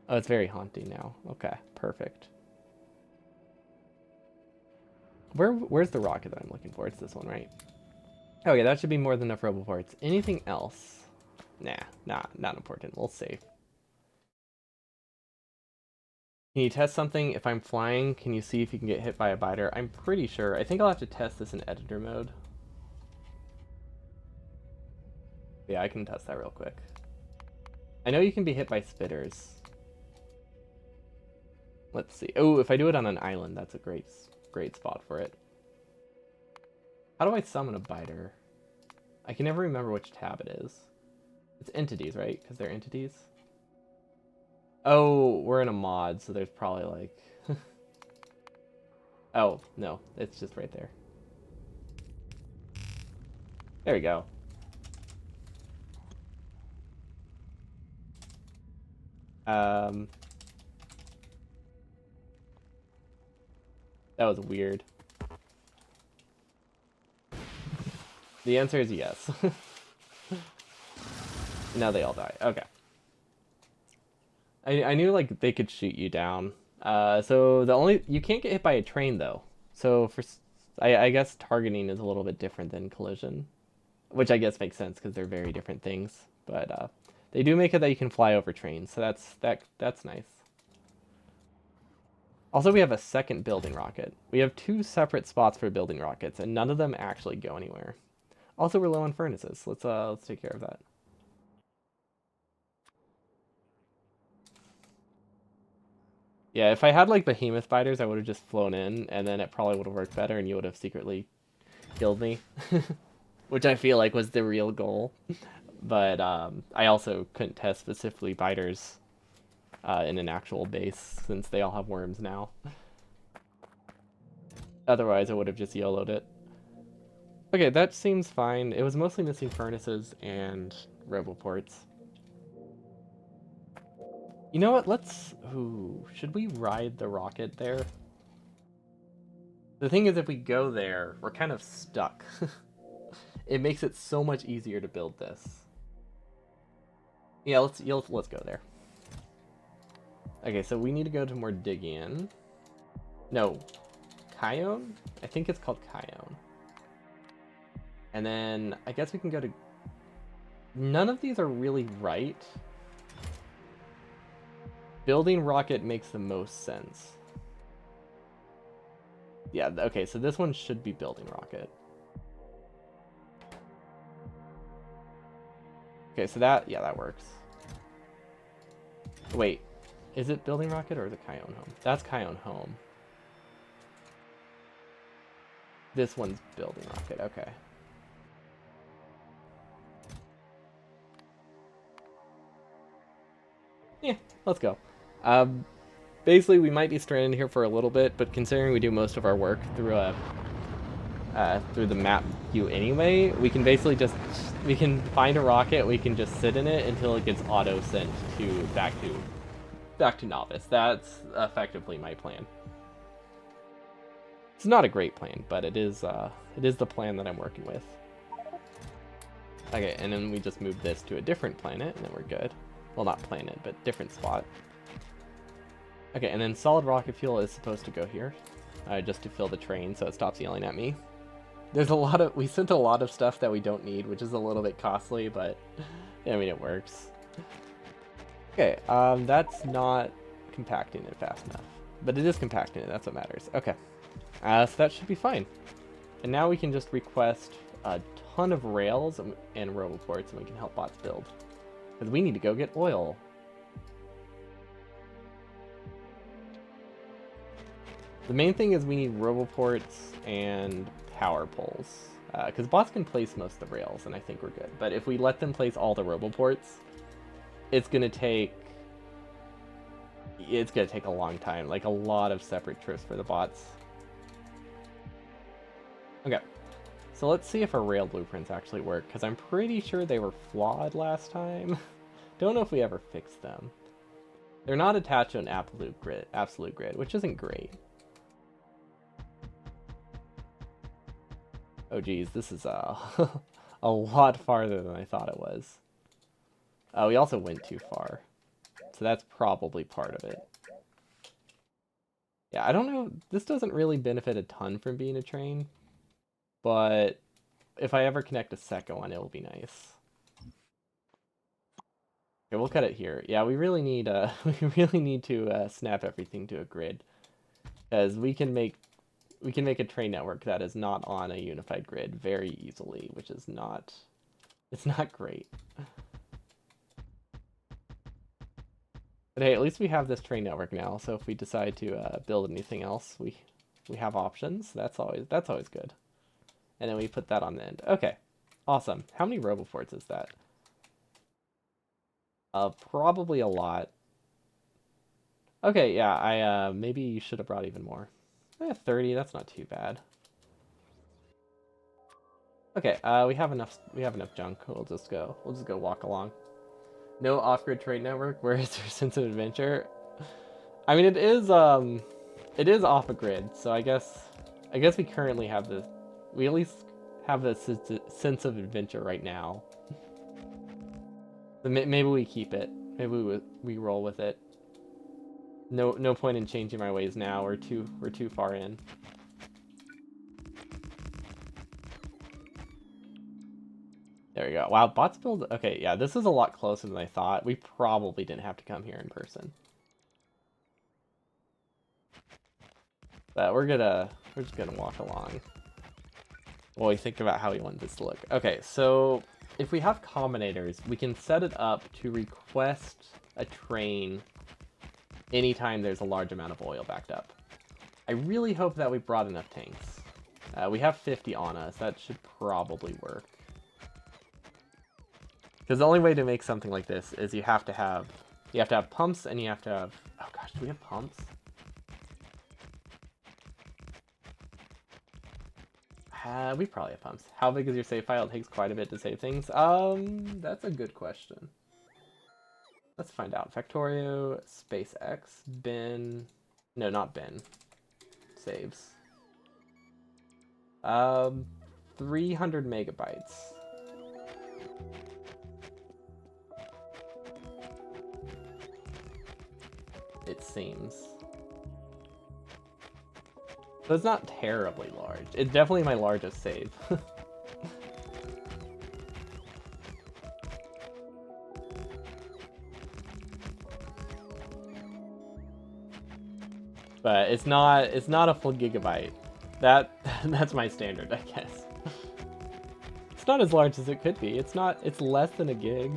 Oh, it's very haunting now. Okay, perfect. Where's the rocket that I'm looking for? It's this one, right? Okay, that should be more than enough roboports. Anything else? Nah, not important. We'll save. Can you test something? If I'm flying, can you see if you can get hit by a biter? I'm pretty sure. I think I'll have to test this in editor mode. Yeah, I can test that real quick. I know you can be hit by spitters. Let's see. Oh, if I do it on an island, that's a great spot for it. How do I summon a biter? I can never remember which tab it is. It's entities, right? Because they're entities. Oh, we're in a mod, so there's probably like... Oh, no. It's just right there. There we go. That was weird. The answer is yes. Now they all die. Okay. I knew like they could shoot you down. So the only... You can't get hit by a train though. So for... I guess targeting is a little bit different than collision. Which I guess makes sense because they're very different things. But they do make it that you can fly over trains, so that's nice. Also, we have a second building rocket. We have two separate spots for building rockets, and none of them actually go anywhere. Also, we're low on furnaces. Let's take care of that. Yeah, if I had like behemoth fighters, I would have just flown in, and then it probably would have worked better, and you would have secretly killed me. Which I feel like was the real goal. But I also couldn't test specifically biters in an actual base, since they all have worms now. Otherwise, I would have just YOLO'd it. Okay, that seems fine. It was mostly missing furnaces and roboports. You know what? Let's... Ooh, should we ride the rocket there? The thing is, if we go there, we're kind of stuck. It makes it so much easier to build this. Yeah, let's go there. Okay, so we need to go to more digging. No, Kion? I think it's called Kion. And then I guess we can go to... None of these are really right. Building rocket makes the most sense. Yeah, okay, so this one should be building rocket. Okay, so that works. Wait, is it building rocket or is it Kion home? That's Kion home. This one's building rocket, okay. Yeah, let's go. Basically, we might be stranded here for a little bit, but considering we do most of our work through the map view anyway, we can basically just we can find a rocket, we can just sit in it until it gets auto sent to back to novice. That's effectively my plan. It's not a great plan, but it is the plan that I'm working with. Okay, and then we just move this to a different planet, and then we're good. Well, not planet, but different spot. Okay, and then solid rocket fuel is supposed to go here, just to fill the train so it stops yelling at me. We sent a lot of stuff that we don't need, which is a little bit costly, but I mean, it works. Okay, that's not compacting it fast enough, but it is compacting it, that's what matters. Okay, so that should be fine. And now we can just request a ton of rails and roboports, and we can help bots build. Because we need to go get oil. The main thing is we need roboports and power poles. Because bots can place most of the rails, and I think we're good. But if we let them place all the roboports, it's going to take a long time. Like, a lot of separate trips for the bots. Okay. So let's see if our rail blueprints actually work, because I'm pretty sure they were flawed last time. Don't know if we ever fixed them. They're not attached to an absolute grid, which isn't great. Oh geez, this is a lot farther than I thought it was. We also went too far, so that's probably part of it. Yeah, I don't know, this doesn't really benefit a ton from being a train, but if I ever connect a second one, it will be nice. Okay, we'll cut it here. Yeah, we really need to snap everything to a grid, because we can make a train network that is not on a unified grid very easily, which is not great. But hey, at least we have this train network now, so if we decide to build anything else, we have options. That's always good. And then we put that on the end. Okay, awesome. How many roboports is that? Probably a lot. Okay, yeah, I maybe you should have brought even more. 30, that's not too bad. Okay, we have enough junk. We'll just go walk along. No off-grid trade network. Where is your sense of adventure? I mean, it is off a grid, so I guess we currently have the, we at least have the sense of adventure right now. But maybe we keep it. Maybe we roll with it. No point in changing my ways now. We're too far in. There we go. Wow, bots build. Okay, yeah, this is a lot closer than I thought. We probably didn't have to come here in person. But we're just gonna walk along while we think about how we want this to look. Okay, so if we have combinators, we can set it up to request a train anytime there's a large amount of oil backed up. I really hope that we brought enough tanks. We have 50 on us. That should probably work. Because the only way to make something like this is you have to have pumps, and you have to have, oh gosh, do we have pumps? We probably have pumps. How big is your save file? It takes quite a bit to save things. That's a good question. Let's find out. Factorio, SpaceX, bin, no, not bin, saves. 300 megabytes. It seems. So it's not terribly large. It's definitely my largest save. But it's not a full gigabyte. That's my standard, I guess. It's not as large as it could be. It's less than a gig.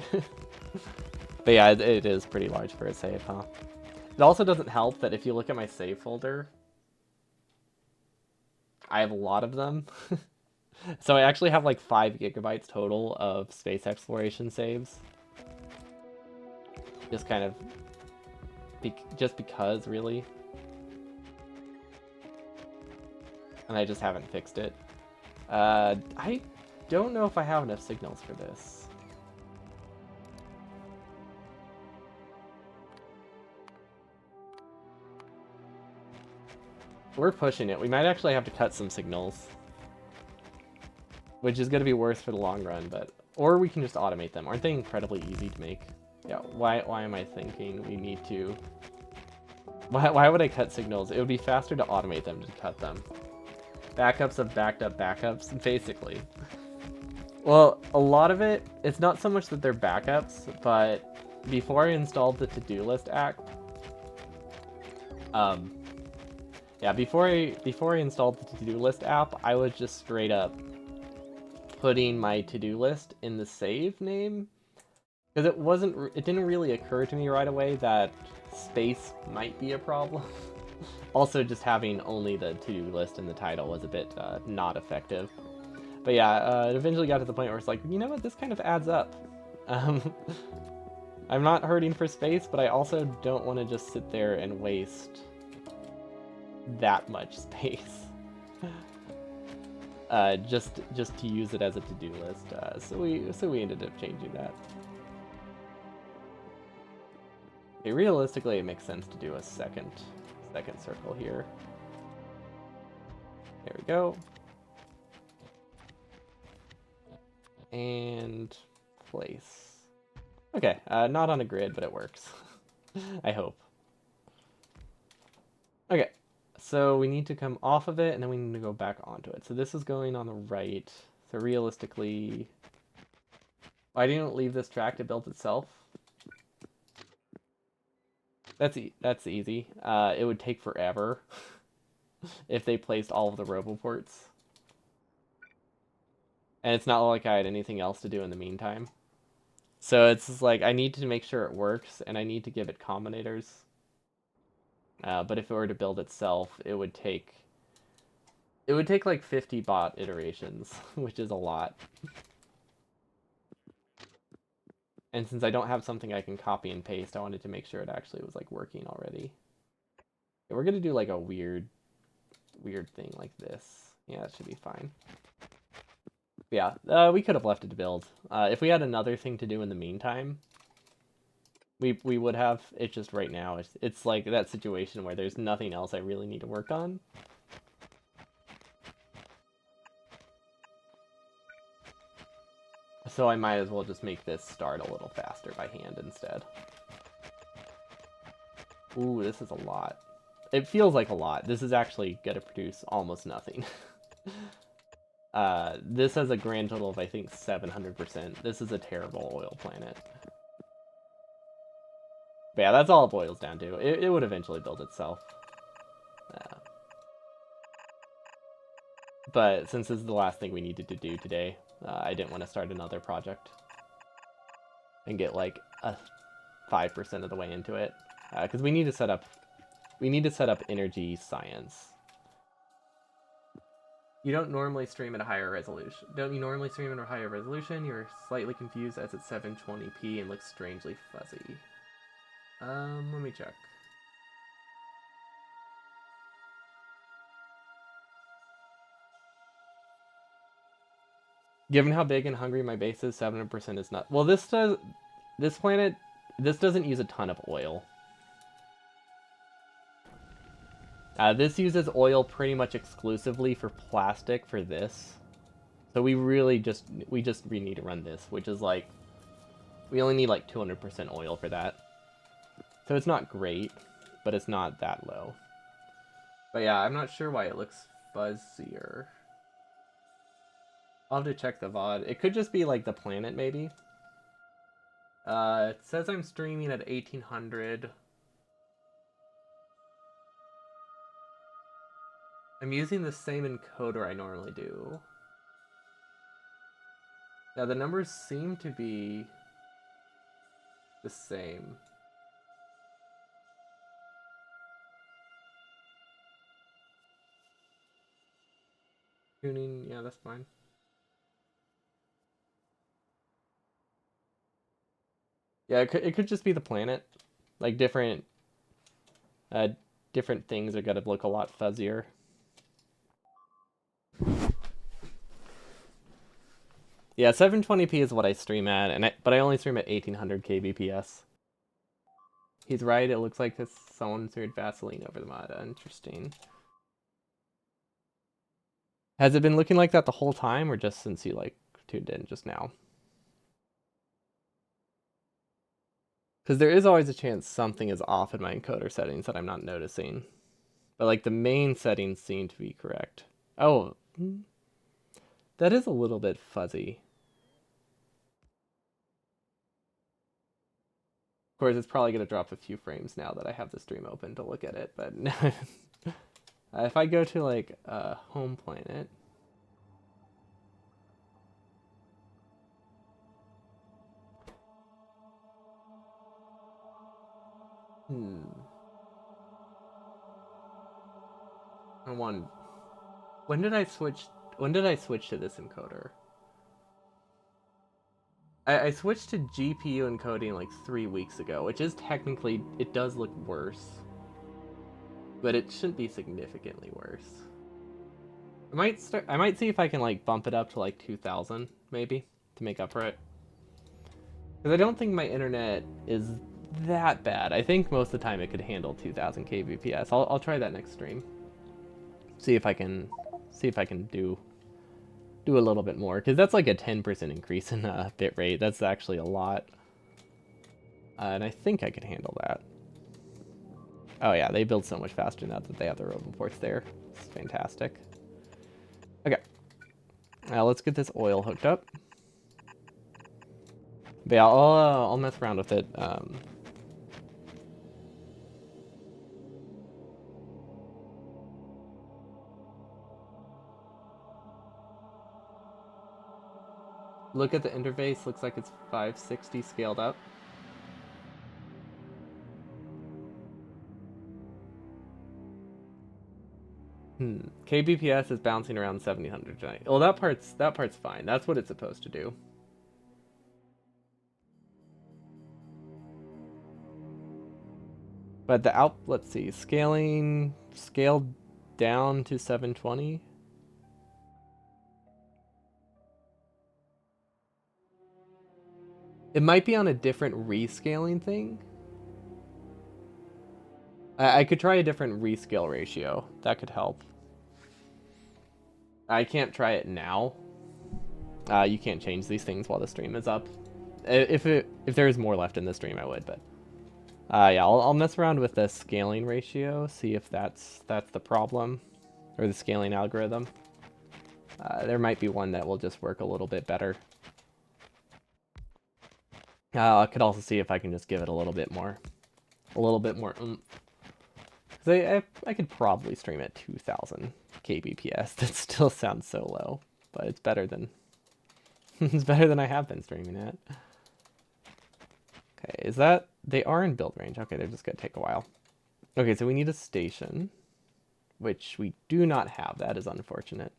But yeah, it is pretty large for a save, huh? It also doesn't help that if you look at my save folder, I have a lot of them. So I actually have like 5 gigabytes total of space exploration saves. Just kind of just because, really. And I just haven't fixed it. I don't know if I have enough signals for this. We're pushing it. We might actually have to cut some signals. Which is going to be worse for the long run, but... Or we can just automate them. Aren't they incredibly easy to make? Yeah, why am I thinking we need to... Why would I cut signals? It would be faster to automate them than to cut them. Backups of backed up backups, basically. Well, a lot of it, it's not so much that they're backups, but before I installed the to-do list app, before I installed the to-do list app, I was just straight up putting my to-do list in the save name, because it didn't really occur to me right away that space might be a problem. Also, just having only the to-do list in the title was a bit not effective. But yeah, it eventually got to the point where it's like, you know what, this kind of adds up. I'm not hurting for space, but I also don't want to just sit there and waste that much space. Just to use it as a to-do list. So we ended up changing that. Okay, realistically, it makes sense to do a second circle here. There we go. And place. Okay, not on a grid, but it works. I hope. Okay, so we need to come off of it, and then we need to go back onto it. So this is going on the right. So realistically... Why didn't leave this track to build itself? That's easy. It would take forever if they placed all of the roboports. And it's not like I had anything else to do in the meantime. So it's just like, I need to make sure it works, and I need to give it combinators. But if it were to build itself, it would take like 50 bot iterations, which is a lot. And since I don't have something I can copy and paste, I wanted to make sure it actually was like working already. Okay, we're gonna do like a weird thing like this. Yeah, that should be fine. Yeah, we could have left it to build. If we had another thing to do in the meantime, we would have. It's just right now, it's like that situation where there's nothing else I really need to work on. So I might as well just make this start a little faster by hand instead. Ooh, this is a lot. It feels like a lot. This is actually going to produce almost nothing. This has a grand total of, I think, 700%. This is a terrible oil planet. But yeah, that's all it boils down to. It would eventually build itself. But since this is the last thing we needed to do today, I didn't want to start another project and get like a 5% of the way into it, because we need to set up energy science. You don't normally stream at a higher resolution. Don't you normally stream at a higher resolution? You're slightly confused as it's 720p and looks strangely fuzzy. Let me check. Given how big and hungry my base is, 700% is not... Well, this planet, this doesn't use a ton of oil. This uses oil pretty much exclusively for plastic for this. So we just need to run this, which is like, we only need like 200% oil for that. So it's not great, but it's not that low. But yeah, I'm not sure why it looks fuzzier. I'll have to check the VOD. It could just be like the planet, maybe. It says I'm streaming at 1800. I'm using the same encoder I normally do. Yeah, the numbers seem to be the same. Tuning, yeah, that's fine. Yeah, it could just be the planet. Like uh, different things are gonna look a lot fuzzier. Yeah, 720p is what I stream at, but I only stream at 1800 kbps. He's right. It looks like someone smeared Vaseline over the mod. Interesting. Has it been looking like that the whole time, or just since you like tuned in just now? Because there is always a chance something is off in my encoder settings that I'm not noticing. But like the main settings seem to be correct. Oh, that is a little bit fuzzy. Of course, it's probably going to drop a few frames now that I have the stream open to look at it. But if I go to like home planet. Hmm. I want. When did I switch? When did I switch to this encoder? I switched to GPU encoding like 3 weeks ago, which is technically, it does look worse, but it shouldn't be significantly worse. I might see if I can like bump it up to like 2000 maybe to make up for it. Because I don't think my internet is that bad. I think most of the time it could handle 2000 kbps. I'll try that next stream. See if I can do a little bit more, because that's like a 10% increase in bit rate. That's actually a lot. And I think I can handle that. Oh yeah, they build so much faster now that they have the roboports there. It's fantastic. Okay. Now let's get this oil hooked up. But yeah, I'll mess around with it. Look at the interface. Looks like it's 560 scaled up. KBPS is bouncing around 700 tonight. Well, that part's fine. That's what it's supposed to do. But let's see, scaled down to 720. It might be on a different rescaling thing. I could try a different rescale ratio. That could help. I can't try it now. You can't change these things while the stream is up. If there is more left in the stream, I would. But yeah, I'll mess around with the scaling ratio, see if that's the problem, or the scaling algorithm. There might be one that will just work a little bit better. I could also see if I can just give it a little bit more oomph. I could probably stream at 2000 kbps. That still sounds so low, but it's better than it's better than I have been streaming at. Okay, they are in build range. Okay, they're just gonna take a while. Okay, so we need a station, which we do not have. That is unfortunate.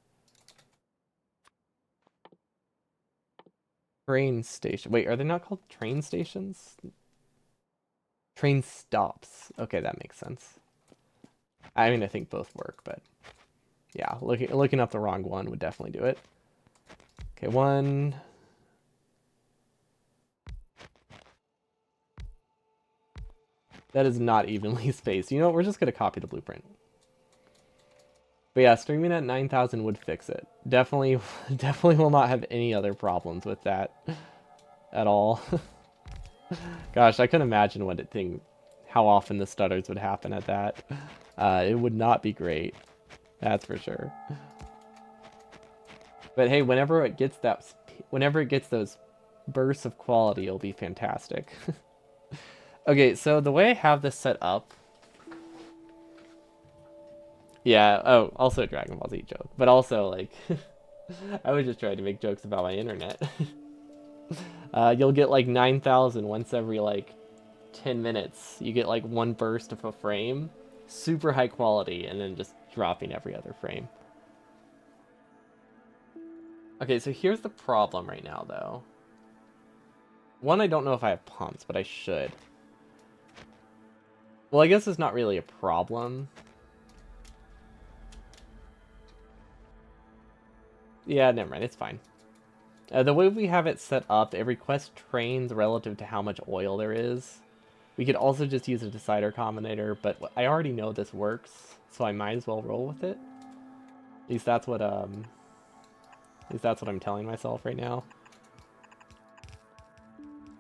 Train station. Wait, are they not called train stations? Train stops. Okay, that makes sense. I mean, I think both work, but yeah, looking up the wrong one would definitely do it. Okay, one. That is not evenly spaced. You know what? We're just going to copy the blueprint. But yeah, streaming at 9,000 would fix it. Definitely, definitely will not have any other problems with that at all. Gosh, I couldn't imagine how often the stutters would happen at that. It would not be great. That's for sure. But hey, whenever it gets those bursts of quality, it'll be fantastic. Okay, so the way I have this set up, yeah. Oh, also a Dragon Ball Z joke, but also like, I was just trying to make jokes about my internet. You'll get like 9,000 once every like 10 minutes. You get like one burst of a frame, super high quality, and then just dropping every other frame. Okay, so here's the problem right now, though. One, I don't know if I have pumps, but I should. Well, I guess it's not really a problem. Yeah, never mind, it's fine. The way we have it set up, it requests trains relative to how much oil there is. We could also just use a decider combinator, but I already know this works, so I might as well roll with it. At least that's what I'm telling myself right now.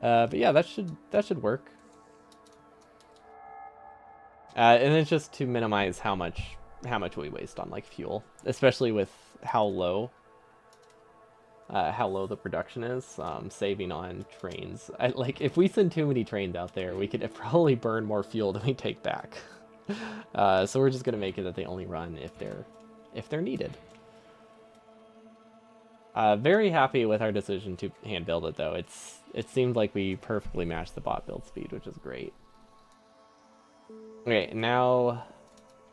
But yeah, that should work. And it's just to minimize how much we waste on like fuel, especially with how low the production is. Saving on trains. Like if we send too many trains out there, we could probably burn more fuel than we take back. So we're just gonna make it that they only run if they're needed. Very happy with our decision to hand build it though. It seemed like we perfectly matched the bot build speed, which is great. Okay, now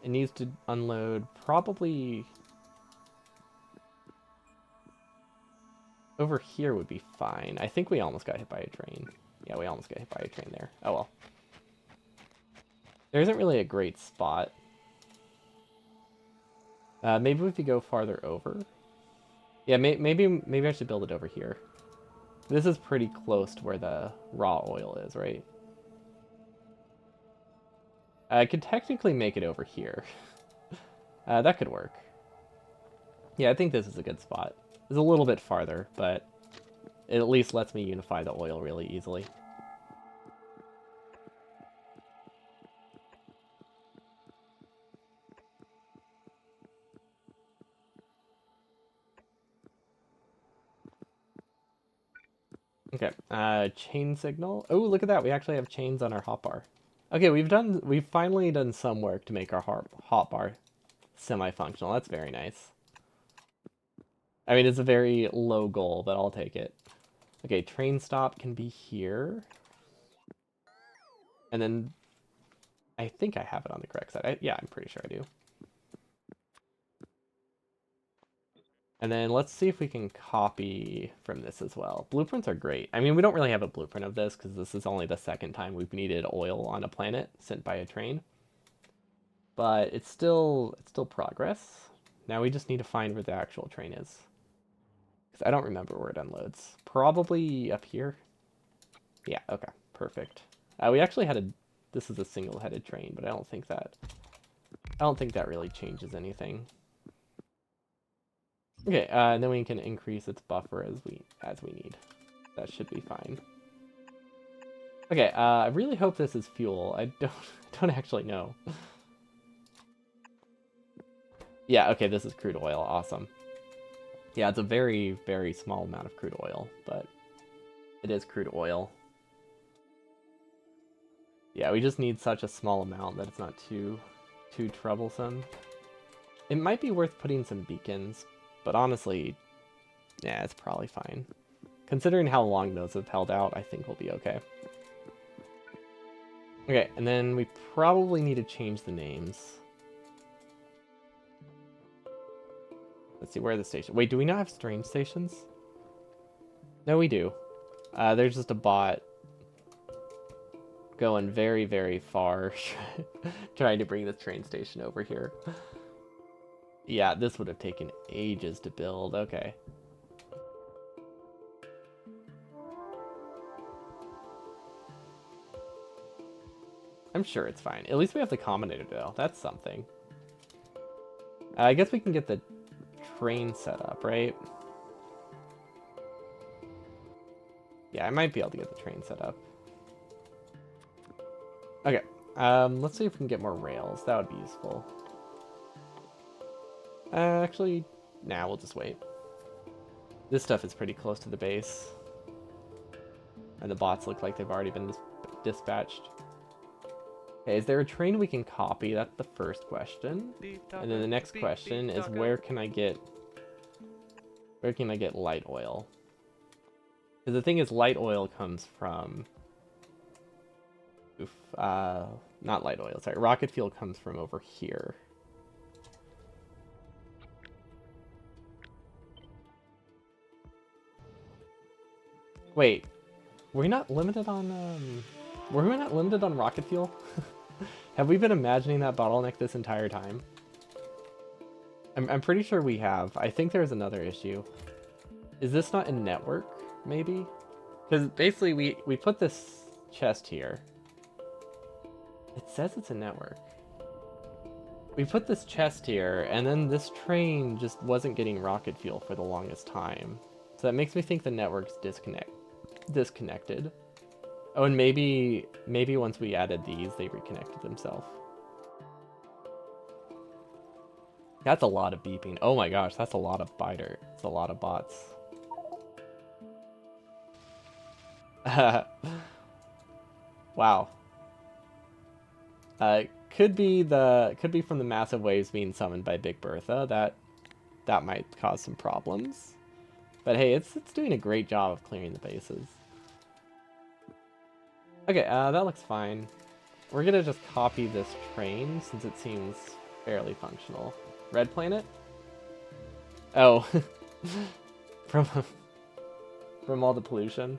it needs to unload probably over here would be fine. I think we almost got hit by a train. Yeah, we almost got hit by a train there. Oh well. There isn't really a great spot. Maybe if you go farther over. Yeah, maybe I should build it over here. This is pretty close to where the raw oil is, right? I could technically make it over here. That could work. Yeah, I think this is a good spot. It's a little bit farther, but it at least lets me unify the oil really easily. Okay, chain signal. Oh, look at that. We actually have chains on our hotbar. Okay, we've finally done some work to make our hotbar semi-functional. That's very nice. I mean, it's a very low goal, but I'll take it. Okay, train stop can be here. And then I think I have it on the correct side. Yeah, I'm pretty sure I do. And then let's see if we can copy from this as well. Blueprints are great. I mean, we don't really have a blueprint of this because this is only the second time we've needed oil on a planet sent by a train. But it's still progress. Now we just need to find where the actual train is. Because I don't remember where it unloads. Probably up here. Yeah, okay, perfect. We actually had this is a single-headed train, but I don't think that really changes anything. Okay, and then we can increase its buffer as we need. That should be fine. Okay, I really hope this is fuel. I don't actually know. Yeah, okay, this is crude oil. Awesome. Yeah, it's a very, very small amount of crude oil, but it is crude oil. Yeah, we just need such a small amount that it's not too troublesome. It might be worth putting some beacons, but honestly, yeah, it's probably fine. Considering how long those have held out, I think we'll be okay. Okay, and then we probably need to change the names. Let's see, where are the stations? Wait, do we not have strange stations? No, we do. There's just a bot going very, very far trying to bring this train station over here. Yeah, this would have taken ages to build. Okay. I'm sure it's fine. At least we have the combinator though. That's something. I guess we can get the train set up, right? Yeah, I might be able to get the train set up. Okay, let's see if we can get more rails. That would be useful. Actually, nah, we'll just wait. This stuff is pretty close to the base. And the bots look like they've already been dispatched. Okay, is there a train we can copy? That's the first question. And then the next question is where can I get light oil? Because the thing is, light oil comes from not light oil, sorry, rocket fuel comes from over here. Wait, were we not limited on were we not limited on rocket fuel? Have we been imagining that bottleneck this entire time? I'm pretty sure we have. I think there's another issue. Is this not in network, maybe? Because basically we put this chest here. It says it's a network. We put this chest here, and then this train just wasn't getting rocket fuel for the longest time. So that makes me think the network's disconnected. Oh, and maybe once we added these, they reconnected themselves. That's a lot of beeping. Oh my gosh, that's a lot of biter. It's a lot of bots. Wow. Could be from the massive waves being summoned by Big Bertha. That might cause some problems. But hey, it's doing a great job of clearing the bases. Okay, that looks fine. We're gonna just copy this train since it seems fairly functional. Red planet? Oh, from all the pollution.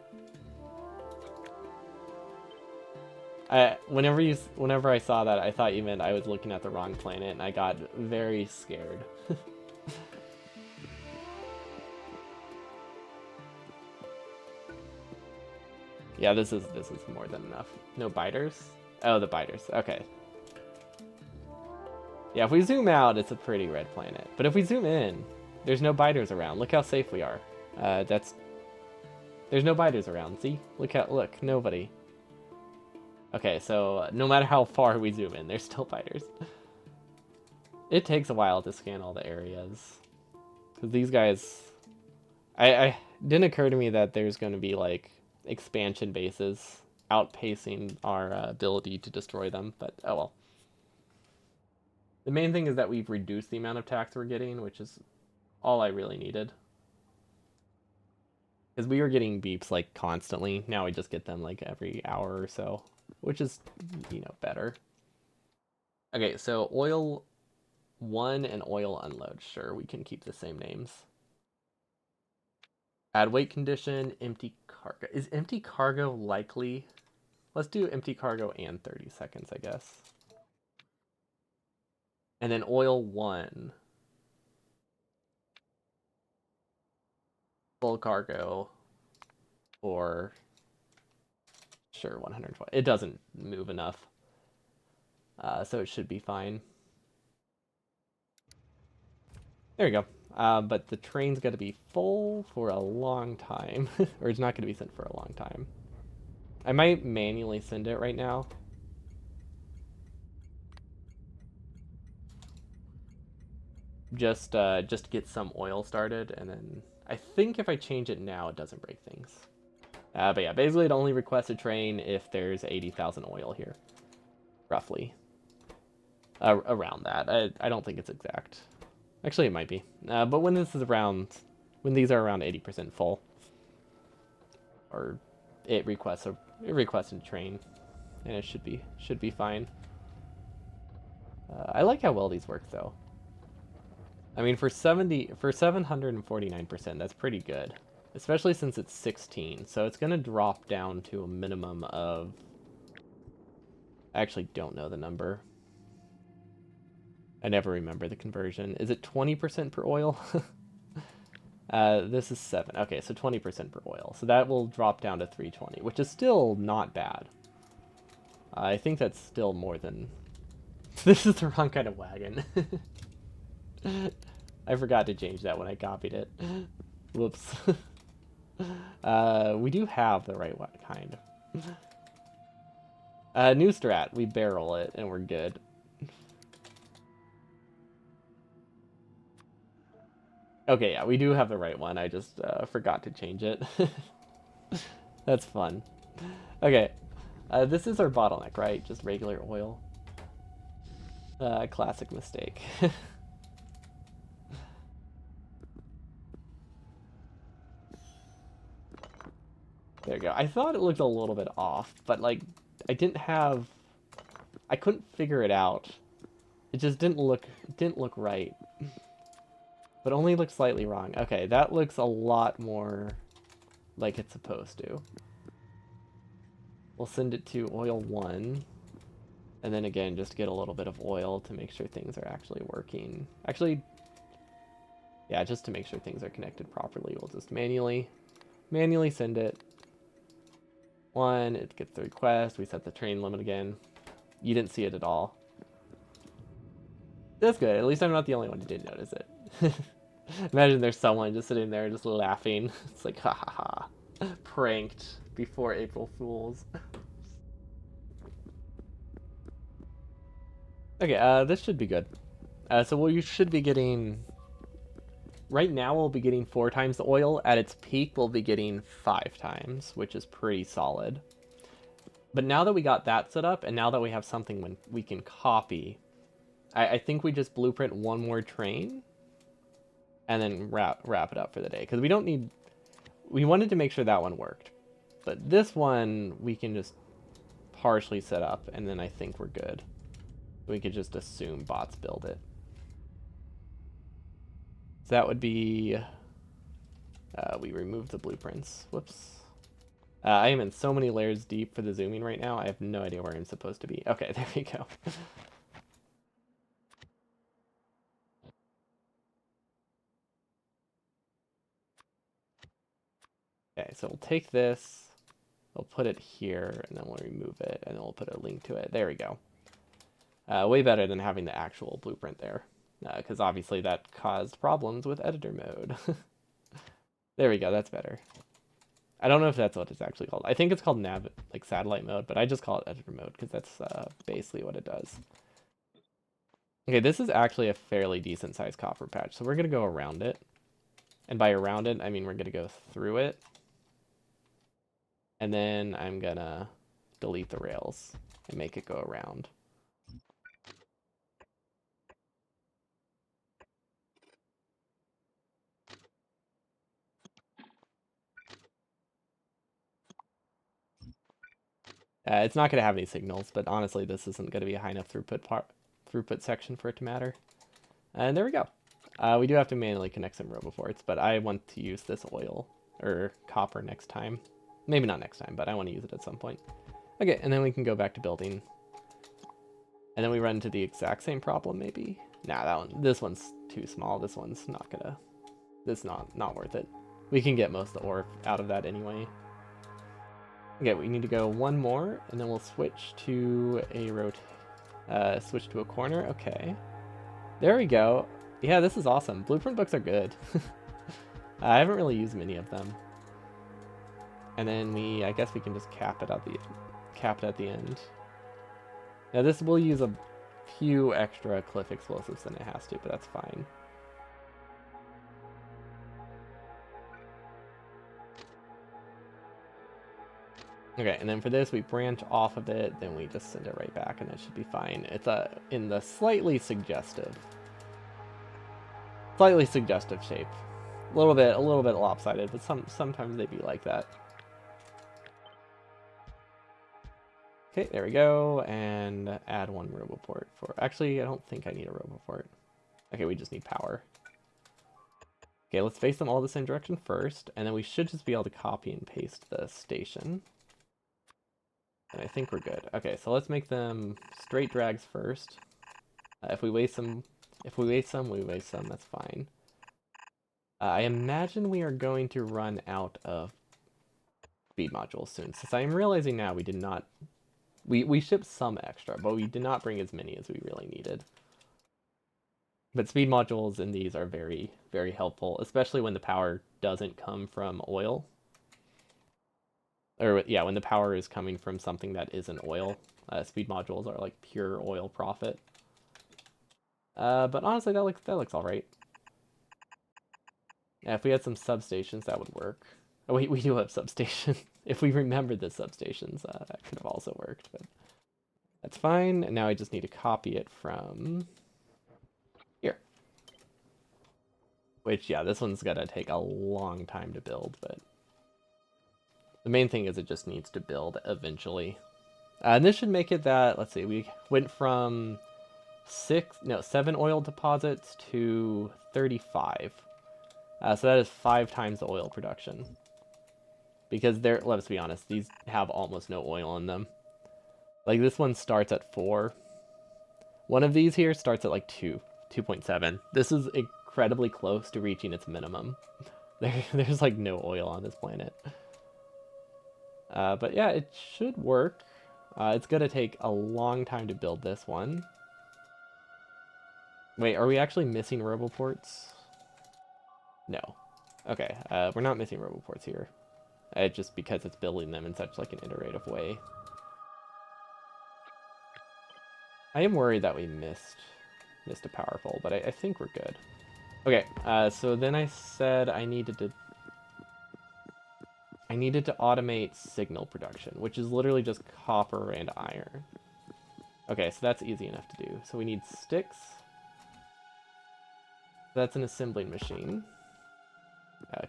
Whenever I saw that, I thought you meant I was looking at the wrong planet, and I got very scared. Yeah, this is more than enough. No biters? Oh, the biters. Okay. Yeah, if we zoom out, it's a pretty red planet. But if we zoom in, there's no biters around. Look how safe we are. There's no biters around. See? Look, nobody. Okay, so no matter how far we zoom in, there's still biters. It takes a while to scan all the areas. Because these guys... I didn't occur to me that there's going to be, like, expansion bases outpacing our ability to destroy them, but oh well. The main thing is that we've reduced the amount of tax we're getting, which is all I really needed. Because we were getting beeps, like, constantly. Now we just get them, like, every hour or so, which is, better. Okay, so oil 1 and oil unload. Sure, we can keep the same names. Add weight condition, empty cargo. Is empty cargo likely? Let's do empty cargo and 30 seconds, I guess. And then oil 1. Full cargo. Or... Sure, 120. It doesn't move enough. So it should be fine. There you go. But the train's got to be full for a long time. Or it's not going to be sent for a long time. I might manually send it right now. Just to get some oil started, and then I think if I change it now, it doesn't break things. But yeah, basically it only requests a train if there's 80,000 oil here, roughly. Around that. I don't think it's exact. Actually, it might be. But when these are around 80% full, or it requests a train, and it should be fine. I like how well these work though. I mean, for 749%, that's pretty good. Especially since it's 16, so it's gonna drop down to a minimum of... I actually don't know the number. I never remember the conversion. Is it 20% per oil? This is 7. Okay, so 20% per oil. So that will drop down to 320, which is still not bad. I think that's still more than... This is the wrong kind of wagon. I forgot to change that when I copied it. Whoops. We do have the right one, kind of. New strat. We barrel it, and we're good. Okay, yeah, we do have the right one. I just forgot to change it. That's fun. Okay, this is our bottleneck, right? Just regular oil. Classic mistake. There you go. I thought it looked a little bit off, but like, I didn't have... I couldn't figure it out. It just didn't look right. But only looked slightly wrong. Okay, that looks a lot more like it's supposed to. We'll send it to oil 1. And then again, just get a little bit of oil to make sure things are actually working. Actually, yeah, just to make sure things are connected properly, we'll just manually send it. 1, it gets the request, we set the train limit again. You didn't see it at all. That's good, at least I'm not the only one who didn't notice it. Imagine there's someone just sitting there just laughing. It's like, ha ha ha. Pranked before April Fools. Okay, this should be good. So you should be getting... Right now we'll be getting 4 times the oil. At its peak, we'll be getting 5 times, which is pretty solid. But now that we got that set up, and now that we have something when we can copy, I think we just blueprint one more train, and then wrap it up for the day. Because we don't need... We wanted to make sure that one worked. But this one, we can just partially set up, and then I think we're good. We could just assume bots build it. So that would be... we remove the blueprints. Whoops. I am in so many layers deep for the zooming right now, I have no idea where I'm supposed to be. Okay, there we go. Okay, so we'll take this, we'll put it here, and then we'll remove it, and then we'll put a link to it. There we go. Way better than having the actual blueprint there, because obviously that caused problems with editor mode. There we go, that's better. I don't know if that's what it's actually called. I think it's called like satellite mode, but I just call it editor mode because that's basically what it does. Okay, this is actually a fairly decent sized copper patch, so we're gonna go around it. And by around it, I mean we're gonna go through it. And then I'm gonna delete the rails and make it go around. It's not gonna have any signals, but honestly, this isn't gonna be a high enough throughput section for it to matter. And there we go. We do have to manually connect some roboports, but I want to use this oil or copper next time. Maybe not next time, but I want to use it at some point. Okay, and then we can go back to building. And then we run into the exact same problem, maybe? Nah, this one's too small. This one's not gonna... This is not worth it. We can get most of the ore out of that anyway. Okay, we need to go one more, and then we'll switch to a switch to a corner. Okay. There we go. Yeah, this is awesome. Blueprint books are good. I haven't really used many of them. And then I guess we can just cap it at the end. Now this will use a few extra cliff explosives than it has to, but that's fine. Okay, and then for this we branch off of it, then we just send it right back, and that should be fine. It's in the slightly suggestive shape. A little bit lopsided, but sometimes they be like that. Okay, there we go, and add one roboport for... Actually, I don't think I need a roboport. Okay, we just need power. Okay, let's face them all the same direction first, and then we should just be able to copy and paste the station. And I think we're good. Okay, so let's make them straight drags first. If we waste some, we waste some, that's fine. I imagine we are going to run out of speed modules soon, since I'm realizing now we did not... We shipped some extra, but we did not bring as many as we really needed. But speed modules in these are very, very helpful, especially when the power doesn't come from oil. Or, yeah, when the power is coming from something that isn't oil. Speed modules are like pure oil profit. But honestly, that looks all right. Yeah, if we had some substations, that would work. Oh, we do have substations. If we remembered the substations, that could have also worked, but that's fine. And now I just need to copy it from here. Which, yeah, this one's gonna take a long time to build, but the main thing is it just needs to build eventually. And this should make it that, let's see, we went from 7 oil deposits to 35. So that is 5 times the oil production. Because let's be honest, these have almost no oil in them. Like this one starts at 4. One of these here starts at like 2.7. This is incredibly close to reaching its minimum. There's like no oil on this planet. But yeah, it should work. It's gonna take a long time to build this one. Wait, are we actually missing roboports? No. Okay, we're not missing roboports here. Just because it's building them in such like an iterative way. I am worried that we missed a power pole, but I think we're good. Okay, so then I said I needed to automate signal production, which is literally just copper and iron. Okay, so that's easy enough to do. So we need sticks. That's an assembling machine.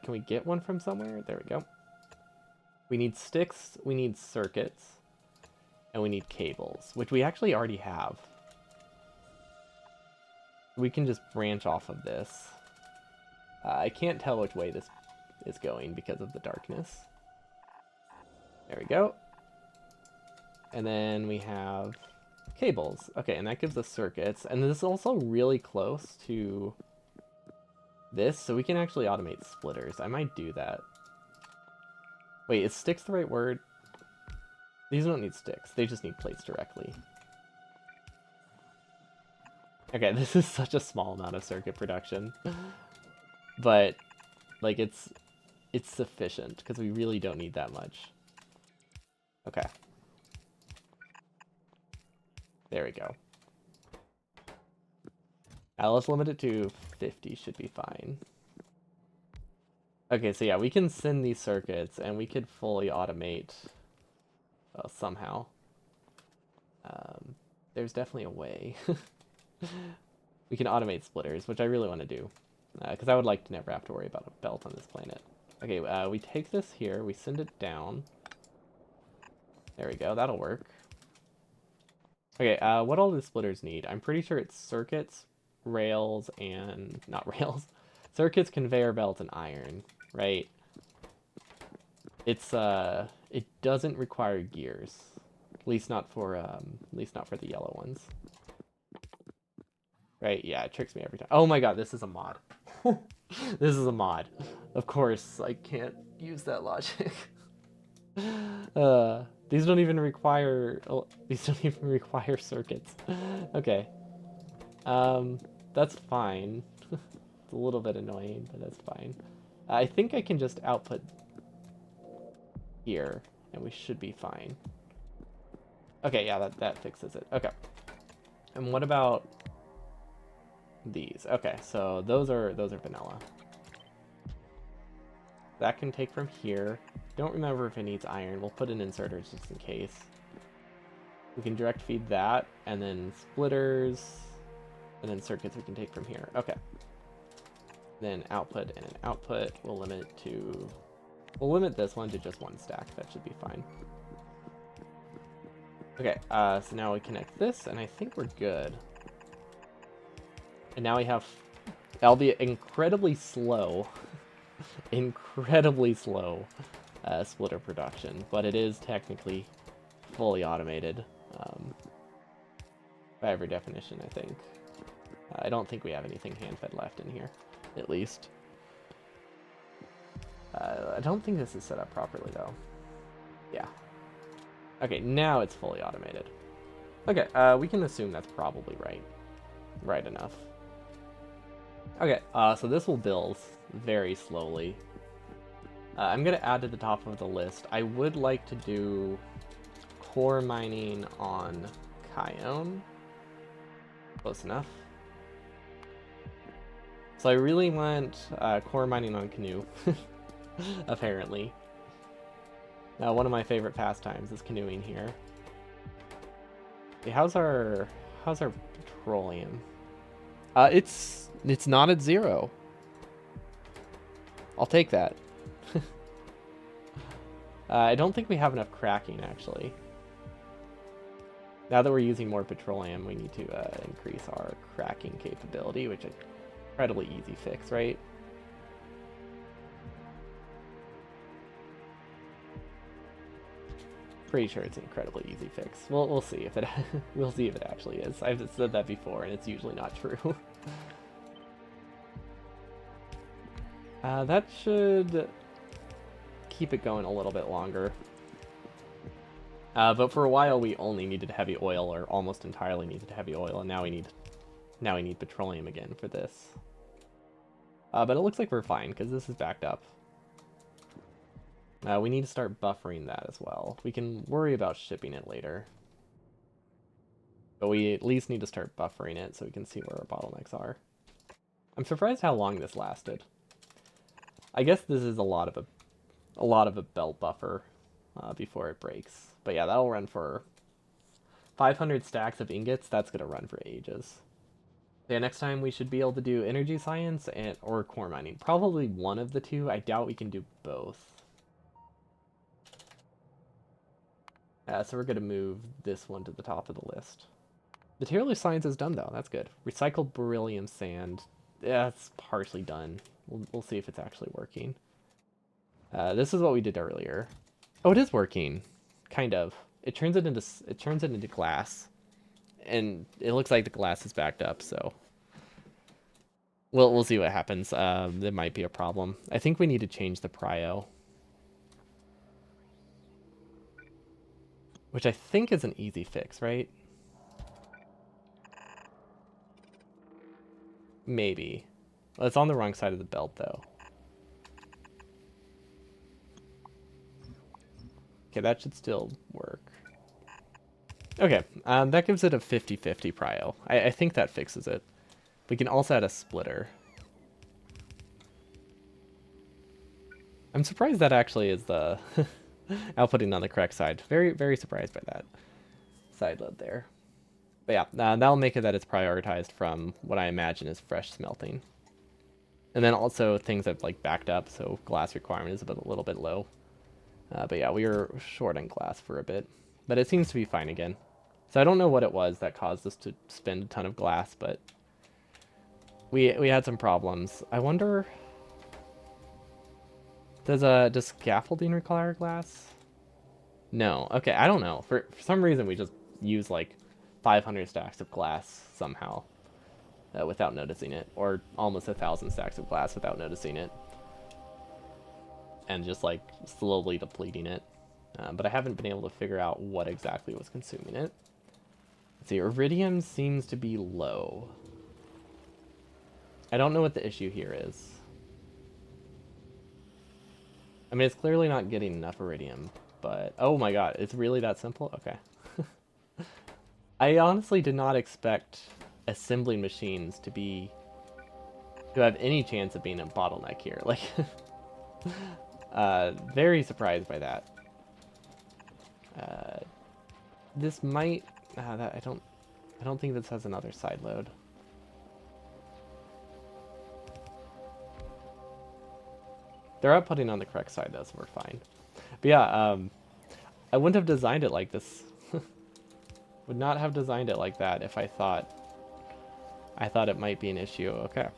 Can we get one from somewhere? There we go. We need sticks, we need circuits, and we need cables, which we actually already have. We can just branch off of this. I can't tell which way this is going because of the darkness. There we go. And then we have cables. Okay, and that gives us circuits. And this is also really close to this, so we can actually automate splitters. I might do that. Wait, is sticks the right word? These don't need sticks. They just need plates directly. Okay, this is such a small amount of circuit production. But, like, it's sufficient, because we really don't need that much. Okay. There we go. Let's limit it to 50, should be fine. Okay, so yeah, we can send these circuits, and we could fully automate somehow. There's definitely a way. We can automate splitters, which I really want to do. Because I would like to never have to worry about a belt on this planet. Okay, we take this here, we send it down. There we go, that'll work. Okay, what all the splitters need? I'm pretty sure it's circuits, rails, and... not rails. Circuits, conveyor belts, and iron, right? It's, it doesn't require gears. At least not for the yellow ones. Right, yeah, it tricks me every time. Oh my god, this is a mod. This is a mod. Of course, I can't use that logic. These don't even require... oh, these don't even require circuits. Okay. That's fine. It's a little bit annoying, but that's fine. I think I can just output here, and we should be fine. Okay, yeah, that fixes it. Okay. And what about these? Okay, so those are vanilla. That can take from here. Don't remember if it needs iron. We'll put in inserters just in case. We can direct feed that, and then splitters, and then circuits we can take from here. Okay. Then output and an output. We'll limit this one to just 1 stack. That should be fine. Okay, so now we connect this, and I think we're good. And now we have, albeit incredibly slow, incredibly slow splitter production, but it is technically fully automated by every definition, I think. I don't think we have anything hand-fed left in here, at least. I don't think this is set up properly, though. Yeah. Okay, now it's fully automated. Okay, we can assume that's probably right. Right enough. Okay, so this will build very slowly. I'm going to add to the top of the list. I would like to do core mining on Kion. Close enough. So I really want core mining on Canoe, apparently. One of my favorite pastimes is canoeing here. Okay, how's our petroleum? It's not at 0. I'll take that. I don't think we have enough cracking, actually. Now that we're using more petroleum, we need to increase our cracking capability, which is an incredibly easy fix, right? Pretty sure it's an incredibly ezy fix. We'll see if it we'll see if it actually is. I've said that before, and it's usually not true. That should keep it going a little bit longer. But for a while, we only needed heavy oil, or almost entirely needed heavy oil, and now we need petroleum again for this. But it looks like we're fine because this is backed up. We need to start buffering that as well. We can worry about shipping it later. But we at least need to start buffering it so we can see where our bottlenecks are. I'm surprised how long this lasted. I guess this is a lot of a belt buffer before it breaks. But yeah, that'll run for 500 stacks of ingots. That's going to run for ages. Yeah, next time we should be able to do energy science or core mining. Probably one of the two. I doubt we can do both. So we're going to move this one to the top of the list. Material science is done, though. That's good. Recycled beryllium sand. Yeah, it's partially done. We'll see if it's actually working. This is what we did earlier. Oh, it is working. Kind of. It turns it into glass. And it looks like the glass is backed up, so we'll see what happens. There might be a problem. I think we need to change the prio, which I think is an easy fix, right? Maybe. Well, it's on the wrong side of the belt, though. Okay, that should still work. Okay, that gives it a 50-50 prio. I think that fixes it. We can also add a splitter. I'm surprised that actually is the outputting on the correct side. Very, very surprised by that side load there. But yeah, that'll make it that it's prioritized from what I imagine is fresh smelting. And then also things that like backed up, so glass requirement is a little bit low. But yeah, we were short on glass for a bit. But it seems to be fine again. So I don't know what it was that caused us to spend a ton of glass, but we had some problems. I wonder, does scaffolding require glass? No. Okay, I don't know. For some reason, we just use like 500 stacks of glass somehow without noticing it, or almost 1,000 stacks of glass without noticing it, and just like slowly depleting it. But I haven't been able to figure out what exactly was consuming it. Let's see, iridium seems to be low. I don't know what the issue here is. I mean, it's clearly not getting enough iridium, but oh my god, it's really that simple? Okay. I honestly did not expect assembling machines to have any chance of being a bottleneck here. Like, very surprised by that. This might, I don't think this has another side load. They're outputting on the correct side though, so we're fine. But yeah, I wouldn't have designed it like this. Would not have designed it like that if I thought it might be an issue. Okay.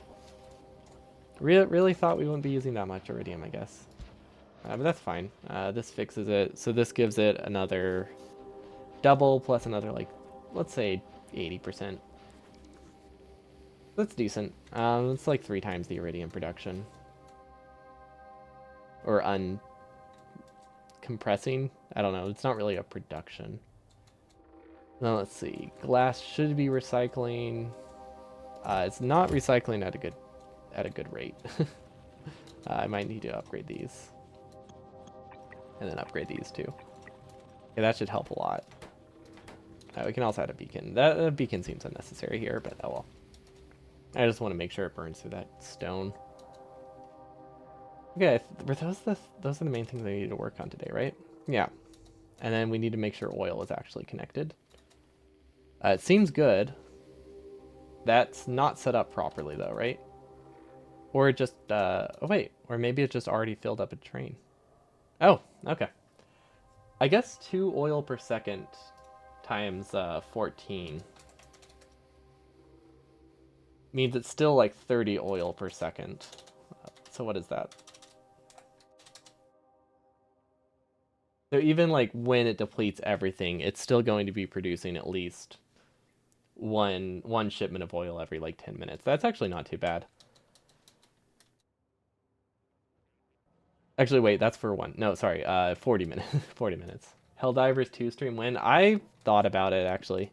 Really thought we wouldn't be using that much iridium, I guess. But that's fine. This fixes it. So this gives it another double plus another, like, let's say 80%. That's decent. It's like 3 times the iridium production. Or uncompressing. I don't know. It's not really a production. Now let's see. Glass should be recycling. It's not recycling at a good at a good rate. I might need to upgrade these. And then upgrade these too. Yeah, that should help a lot. We can also add a beacon. That beacon seems unnecessary here, but oh well. I just want to make sure it burns through that stone. Okay, were those are the main things I need to work on today, right? Yeah. And then we need to make sure oil is actually connected. It seems good. That's not set up properly though, right? Or it just, oh wait, or maybe it just already filled up a train. Oh, okay. I guess 2 oil per second times 14 means it's still like 30 oil per second. So what is that? So even like when it depletes everything, it's still going to be producing at least one shipment of oil every like 10 minutes. That's actually not too bad. Actually, wait, that's for one. No, sorry, 40 minutes. 40 minutes. Helldivers 2 stream win. I thought about it actually.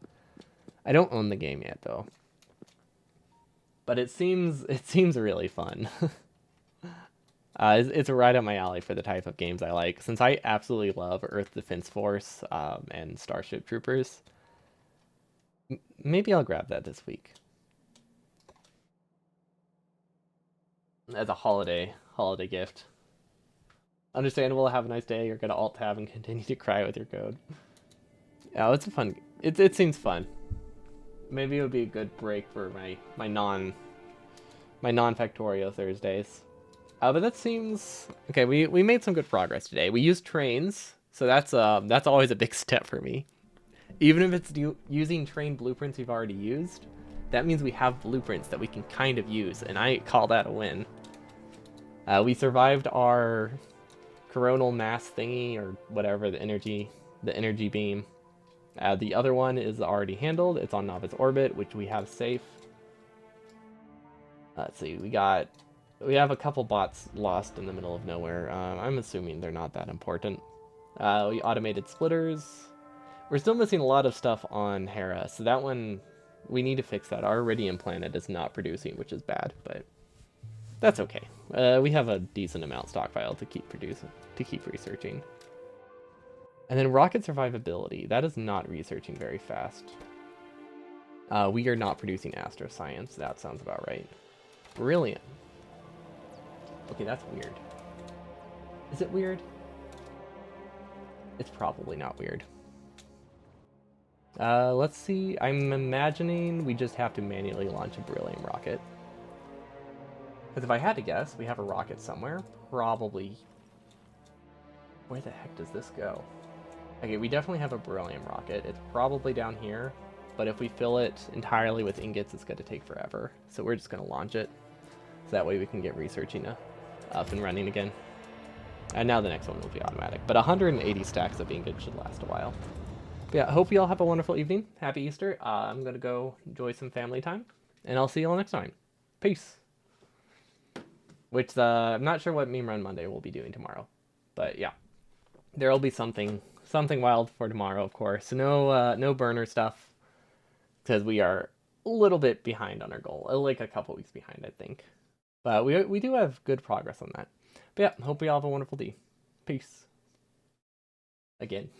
I don't own the game yet though. But it seems really fun. It's right up my alley for the type of games I like. Since I absolutely love Earth Defense Force and Starship Troopers, maybe I'll grab that this week as a holiday gift. Understandable. Have a nice day. You're gonna alt tab and continue to cry with your code. Yeah, it's a fun. It seems fun. Maybe it would be a good break for my non Factorio Thursdays. But that seems okay. We made some good progress today. We used trains, so that's always a big step for me. Even if it's using train blueprints we've already used, that means we have blueprints that we can kind of use, and I call that a win. We survived our coronal mass thingy or whatever, the energy beam. The other one is already handled. It's on novice orbit, which we have safe. Let's see, we have a couple bots lost in the middle of nowhere. I'm assuming they're not that important. We automated splitters. We're still missing a lot of stuff on Hera, so that one, we need to fix that. Our Iridium planet is not producing, which is bad, but that's okay. We have a decent amount stockpiled to keep researching. And then rocket survivability. That is not researching very fast. We are not producing astroscience. That sounds about right. Brilliant. Okay, that's weird. Is it weird? It's probably not weird. Let's see. I'm imagining we just have to manually launch a beryllium rocket. Because if I had to guess, we have a rocket somewhere. Probably. Where the heck does this go? Okay, we definitely have a beryllium rocket. It's probably down here. But if we fill it entirely with ingots, it's going to take forever. So we're just going to launch it. So that way we can get researching up and running again. And now the next one will be automatic. But 180 stacks of ingots should last a while. But yeah, hope you all have a wonderful evening. Happy Easter. I'm going to go enjoy some family time. And I'll see you all next time. Peace. Which, I'm not sure what Meme Run Monday we'll be doing tomorrow. But yeah, there will be something wild for tomorrow, of course. No burner stuff. Because we are a little bit behind on our goal. Like a couple weeks behind, I think. But we do have good progress on that. But yeah, hope we all have a wonderful day. Peace. Again.